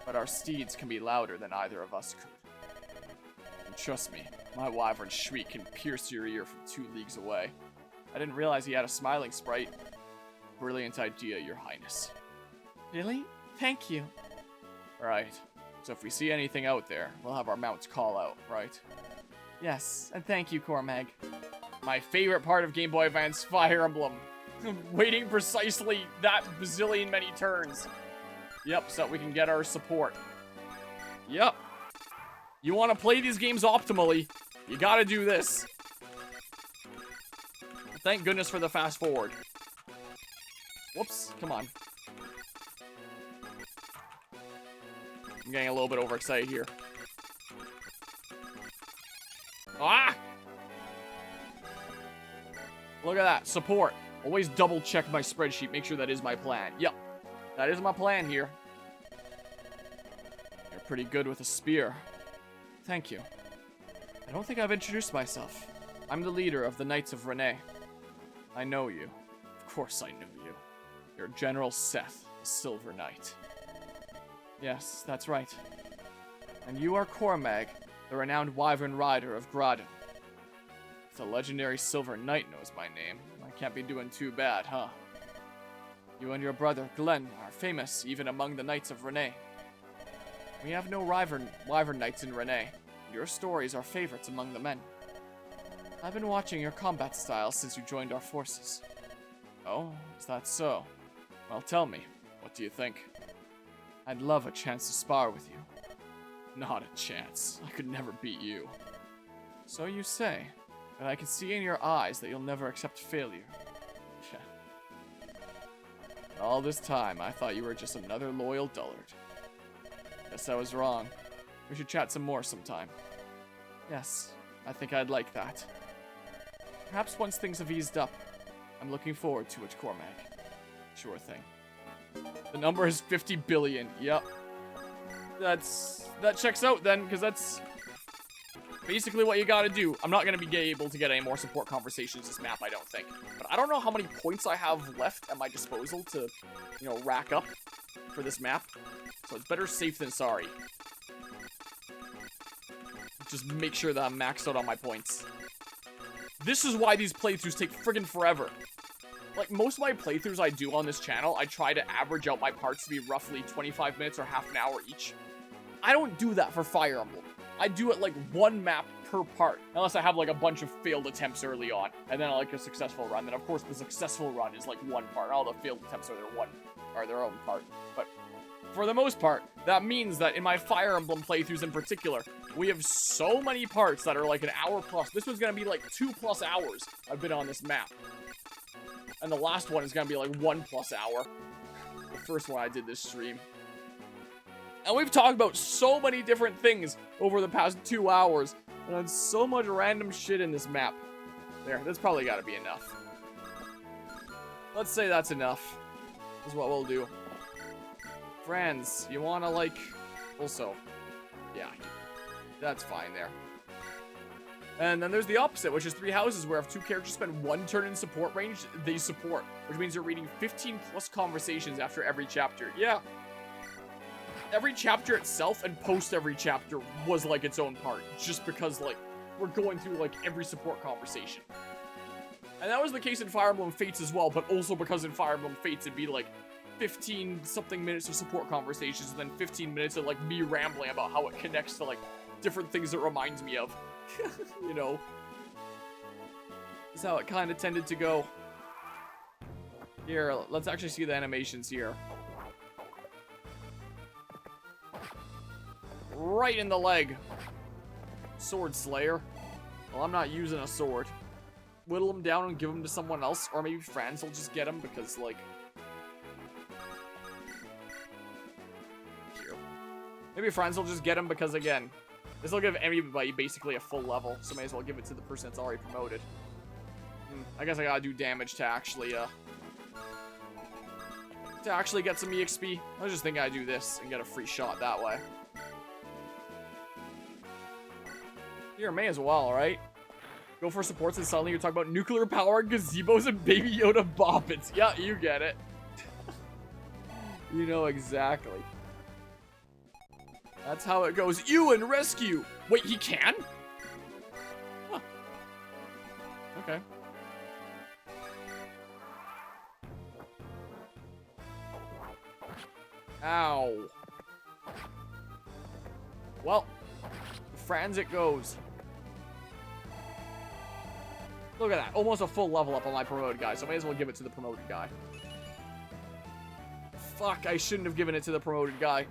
But our steeds can be louder than either of us could. And trust me, my wyvern's shriek can pierce your ear from 2 leagues away. I didn't realize he had a smiling sprite. Brilliant idea, Your Highness. Really? Thank you. Right. So if we see anything out there, we'll have our mounts call out, right? Yes, and thank you, Cormag. My favorite part of Game Boy Advance Fire Emblem. Waiting precisely that bazillion many turns. Yep, so that we can get our support. Yep. You want to play these games optimally, you gotta do this. Thank goodness for the fast forward. Whoops, come on. I'm getting a little bit overexcited here. Ah! Look at that, support. Always double check my spreadsheet, make sure that is my plan. Yep, that is my plan here. You're pretty good with a spear. Thank you. I don't think I've introduced myself. I'm the leader of the Knights of Renee. I know you. Of course I know you. You're General Seth, the Silver Knight. Yes, that's right. And you are Cormag, the renowned wyvern rider of Graden. If the legendary Silver Knight knows my name, I can't be doing too bad, huh? You and your brother, Glenn, are famous even among the Knights of Renee. We have no wyvern knights in Renee. Your stories are favorites among the men. I've been watching your combat style since you joined our forces. Oh, is that so? Well, tell me, what do you think? I'd love a chance to spar with you. Not a chance. I could never beat you. So you say, but I can see in your eyes that you'll never accept failure. All this time, I thought you were just another loyal dullard. Guess I was wrong. We should chat some more sometime. Yes, I think I'd like that. Perhaps once things have eased up. I'm looking forward to it, Cormag. Sure thing. The number is 50 billion. Yep. That checks out then, because that's basically what you gotta do. I'm not gonna be able to get any more support conversations this map, I don't think. But I don't know how many points I have left at my disposal to, you know, rack up for this map. So it's better safe than sorry. Just make sure that I'm maxed out on my points. This is why these playthroughs take friggin' forever. like, most of my playthroughs I do on this channel, I try to average out my parts to be roughly 25 minutes or half an hour each. I don't do that for Fire Emblem. I do it, like, one map per part, unless I have, like, a bunch of failed attempts early on, and then, like, a successful run. Then, of course, the successful run is, like, one part. All the failed attempts are their own part. But for the most part, that means that in my Fire Emblem playthroughs in particular, we have so many parts that are, like, an hour plus. This one's gonna be, like, 2+ hours I've been on this map. And the last one is gonna be, like, 1+ hour. The first one I did this stream. And we've talked about so many different things over the past 2 hours. And so much random shit in this map. There, that's probably gotta be enough. Let's say that's enough. Is what we'll do. Friends, you wanna, like... Also, yeah, that's fine there. And then there's the opposite, which is 3 houses, where if 2 characters spend 1 turn in support range, they support. Which means you're reading 15+ conversations after every chapter. Yeah. Every chapter itself and post every chapter was like its own part. Just because, like, we're going through, like, every support conversation. And that was the case in Fire Emblem Fates as well, but also because in Fire Emblem Fates it'd be, like, 15-something minutes of support conversations, and then 15 minutes of, like, me rambling about how it connects to, like, different things it reminds me of. You know? That's how it kind of tended to go. Here, let's actually see the animations here. Right in the leg. Sword Slayer. Well, I'm not using a sword. Whittle him down and give him to someone else, or maybe Franz will just get him because, like... Here. Maybe Franz will just get him because, again, this will give everybody basically a full level, so may as well give it to the person that's already promoted. I guess I gotta do damage to actually get some EXP. I was just thinking I'd do this and get a free shot that way. Here, may as well, right? Go for supports and suddenly you're talking about nuclear power, gazebos, and Baby Yoda boppets. Yeah, you get it. You know exactly. That's how it goes. Ewan, rescue! Wait, he can? Huh. Okay. Ow. Well, Franz it goes. Look at that. Almost a full level up on my promoted guy, so I may as well give it to the promoted guy. Fuck, I shouldn't have given it to the promoted guy.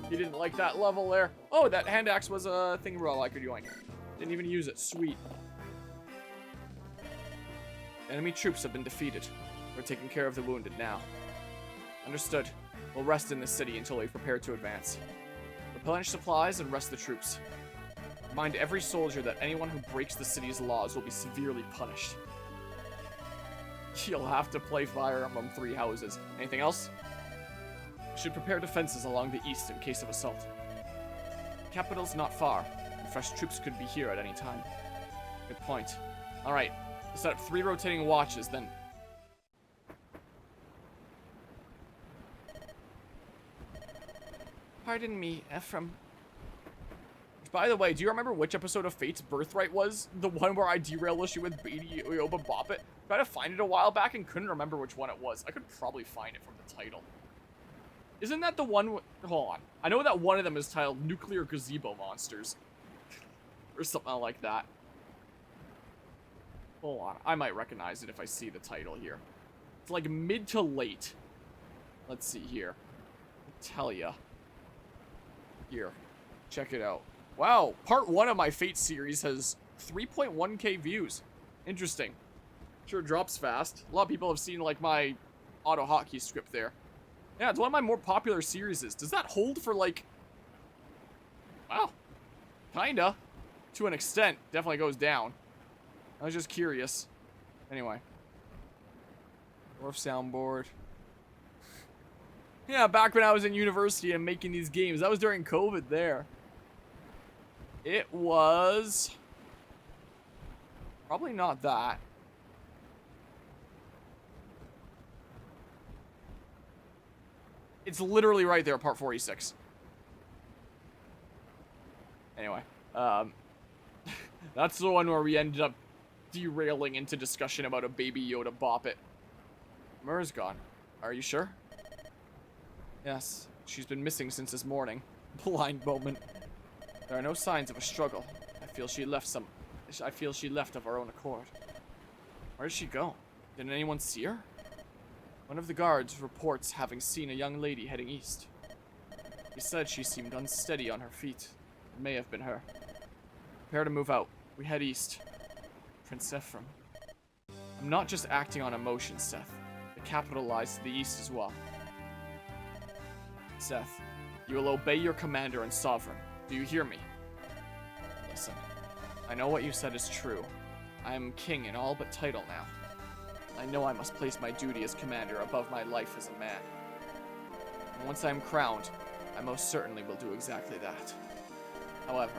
He didn't like that level there. Oh, that hand axe was a thing I could doing. Didn't even use it. Sweet. Enemy troops have been defeated. We're taking care of the wounded now. Understood. We'll rest in this city until we've prepared to advance. Replenish supplies and rest the troops. Remind every soldier that anyone who breaks the city's laws will be severely punished. You'll have to play Fire Emblem 3 houses. Anything else? Should prepare defenses along the east in case of assault. Capital's not far, and fresh troops could be here at any time. Good point. Alright, set up 3 rotating watches, then... Pardon me, Ephraim. By the way, do you remember which episode of Fate's Birthright was? The one where I derailed issue with Baby Yoda Boppet? Tried to find it a while back and couldn't remember which one it was. I could probably find it from the title. Isn't that the one... Hold on. I know that one of them is titled Nuclear Gazebo Monsters. Or something like that. Hold on. I might recognize it if I see the title here. It's like mid to late. Let's see here. I'll tell ya. Here. Check it out. Wow. Part 1 of my Fate series has 3.1k views. Interesting. Sure drops fast. A lot of people have seen like my auto hotkey script there. Yeah, it's one of my more popular series. Does that hold for, like... Wow. Kinda. To an extent. Definitely goes down. I was just curious. Anyway. Dwarf soundboard. Yeah, back when I was in university and making these games. That was during COVID there. It was... Probably not that. It's literally right there, part 46. Anyway, that's the one where we ended up derailing into discussion about a Baby Yoda Boppet. Myr's gone. Are you sure? Yes, she's been missing since this morning. Blind moment. There are no signs of a struggle. I feel she left of her own accord. Where did she go? Didn't anyone see her? One of the guards reports having seen a young lady heading east. He said she seemed unsteady on her feet. It may have been her. Prepare to move out. We head east. Prince Ephraim. I'm not just acting on emotion, Seth. The capital lies to the east as well. Seth, you will obey your commander and sovereign. Do you hear me? Listen, I know what you said is true. I am king in all but title now. I know I must place my duty as commander above my life as a man. And once I am crowned, I most certainly will do exactly that. However,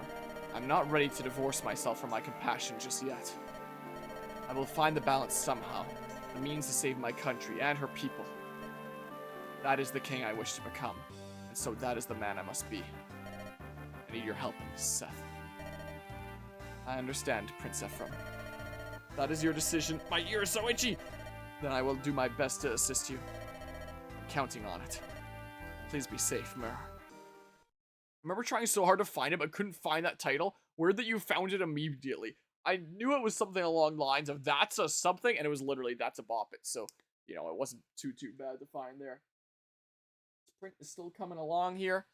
I'm not ready to divorce myself from my compassion just yet. I will find the balance somehow, the means to save my country and her people. That is the king I wish to become, and so that is the man I must be. I need your help in this, Seth. I understand, Prince Ephraim. That is your decision. My ear is so itchy! Then I will do my best to assist you. I'm counting on it. Please be safe, Myr. I remember trying so hard to find it, but couldn't find that title. Weird that you found it immediately. I knew it was something along the lines of that's a something, and it was literally that's a bop it. So, you know, it wasn't too bad to find there. Sprint is still coming along here.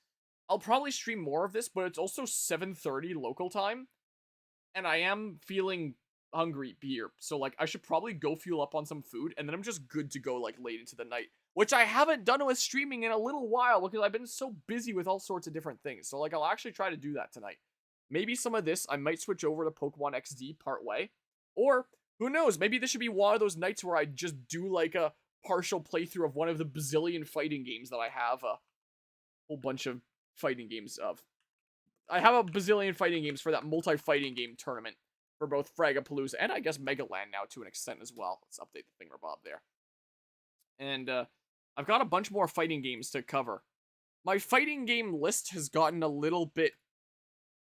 I'll probably stream more of this, but it's also 7:30 local time. And I am feeling hungry beer. So, like, I should probably go fuel up on some food, and then I'm just good to go, like, late into the night. Which I haven't done with streaming in a little while, because I've been so busy with all sorts of different things. So, like, I'll actually try to do that tonight. Maybe some of this, I might switch over to Pokemon XD part way. Or, who knows, maybe this should be one of those nights where I just do, like, a partial playthrough of one of the bazillion fighting games that I have a whole bunch of fighting games of. I have a bazillion fighting games for that multi-fighting game tournament for both Fragapalooza and I guess Megaland now to an extent as well. Let's update the thingamabob there. And I've got a bunch more fighting games to cover. My fighting game list has gotten a little bit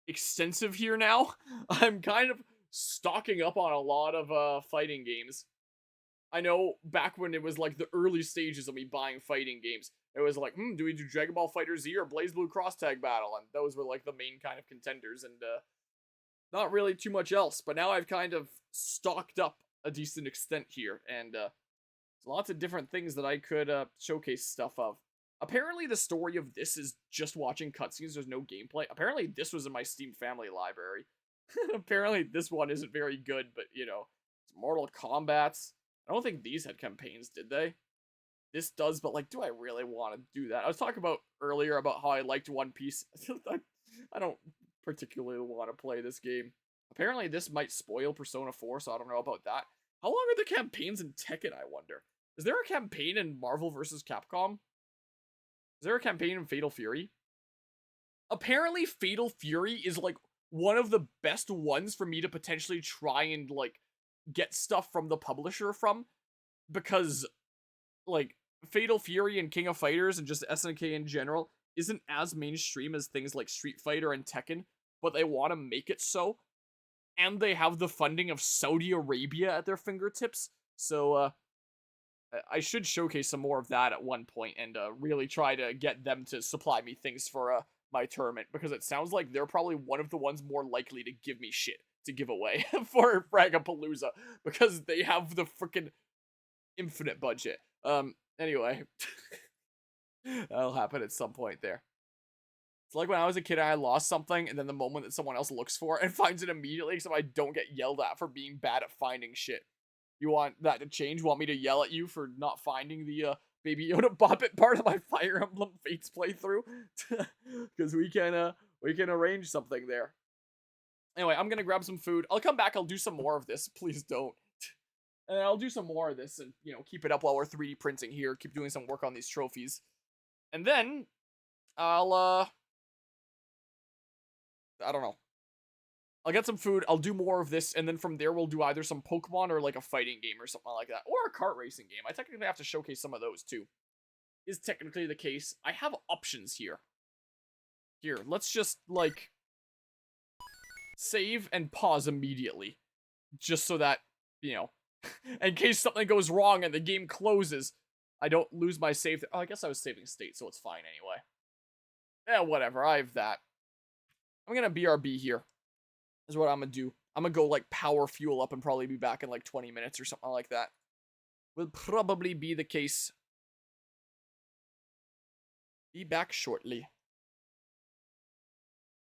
extensive here now. I'm kind of stocking up on a lot of fighting games. I know back when it was like the early stages of me buying fighting games, it was like, do we do Dragon Ball FighterZ or BlazBlue Cross Tag Battle? And those were like the main kind of contenders, and not really too much else. But now I've kind of stocked up a decent extent here, and there's lots of different things that I could showcase stuff of. Apparently the story of this is just watching cutscenes, there's no gameplay. Apparently this was in my Steam Family Library. Apparently this one isn't very good, but you know, it's Mortal Kombat's. I don't think these had campaigns, did they? This does, but like, do I really want to do that? I was talking about earlier about how I liked One Piece. I don't particularly want to play this game. Apparently this might spoil Persona 4, so I don't know about that. How long are the campaigns in Tekken, I wonder? Is there a campaign in Marvel vs. Capcom? Is there a campaign in Fatal Fury? Apparently Fatal Fury is like one of the best ones for me to potentially try and like get stuff from the publisher from, because like Fatal Fury and King of Fighters and just SNK in general isn't as mainstream as things like Street Fighter and Tekken, but they want to make it so, and they have the funding of Saudi Arabia at their fingertips, so I should showcase some more of that at one point and really try to get them to supply me things for my tournament, because it sounds like they're probably one of the ones more likely to give me shit to give away for Fragapalooza, because they have the freaking infinite budget. Anyway, that'll happen at some point there. It's like when I was a kid and I lost something, and then the moment that someone else looks for it and finds it immediately, so I don't get yelled at for being bad at finding shit. You want that to change? Want me to yell at you for not finding the Baby Yoda Bop It part of my Fire Emblem Fates playthrough? Because we can arrange something there. Anyway, I'm gonna grab some food. I'll come back. I'll do some more of this. Please don't. And I'll do some more of this and, you know, keep it up while we're 3D printing here. Keep doing some work on these trophies. And then, I'll, I don't know. I'll get some food, I'll do more of this, and then from there we'll do either some Pokemon or like a fighting game or something like that. Or a kart racing game. I technically have to showcase some of those too. Is technically the case. I have options here. Here, let's just, like, save and pause immediately. Just so that, you know, In case something goes wrong and the game closes, I don't lose my save. Oh, I guess I was saving state, so it's fine anyway. Yeah, whatever. I have that. I'm gonna BRB here. Is what I'm gonna do. I'm gonna go like power fuel up and probably be back in like 20 minutes or something like that. Will probably be the case. Be back shortly.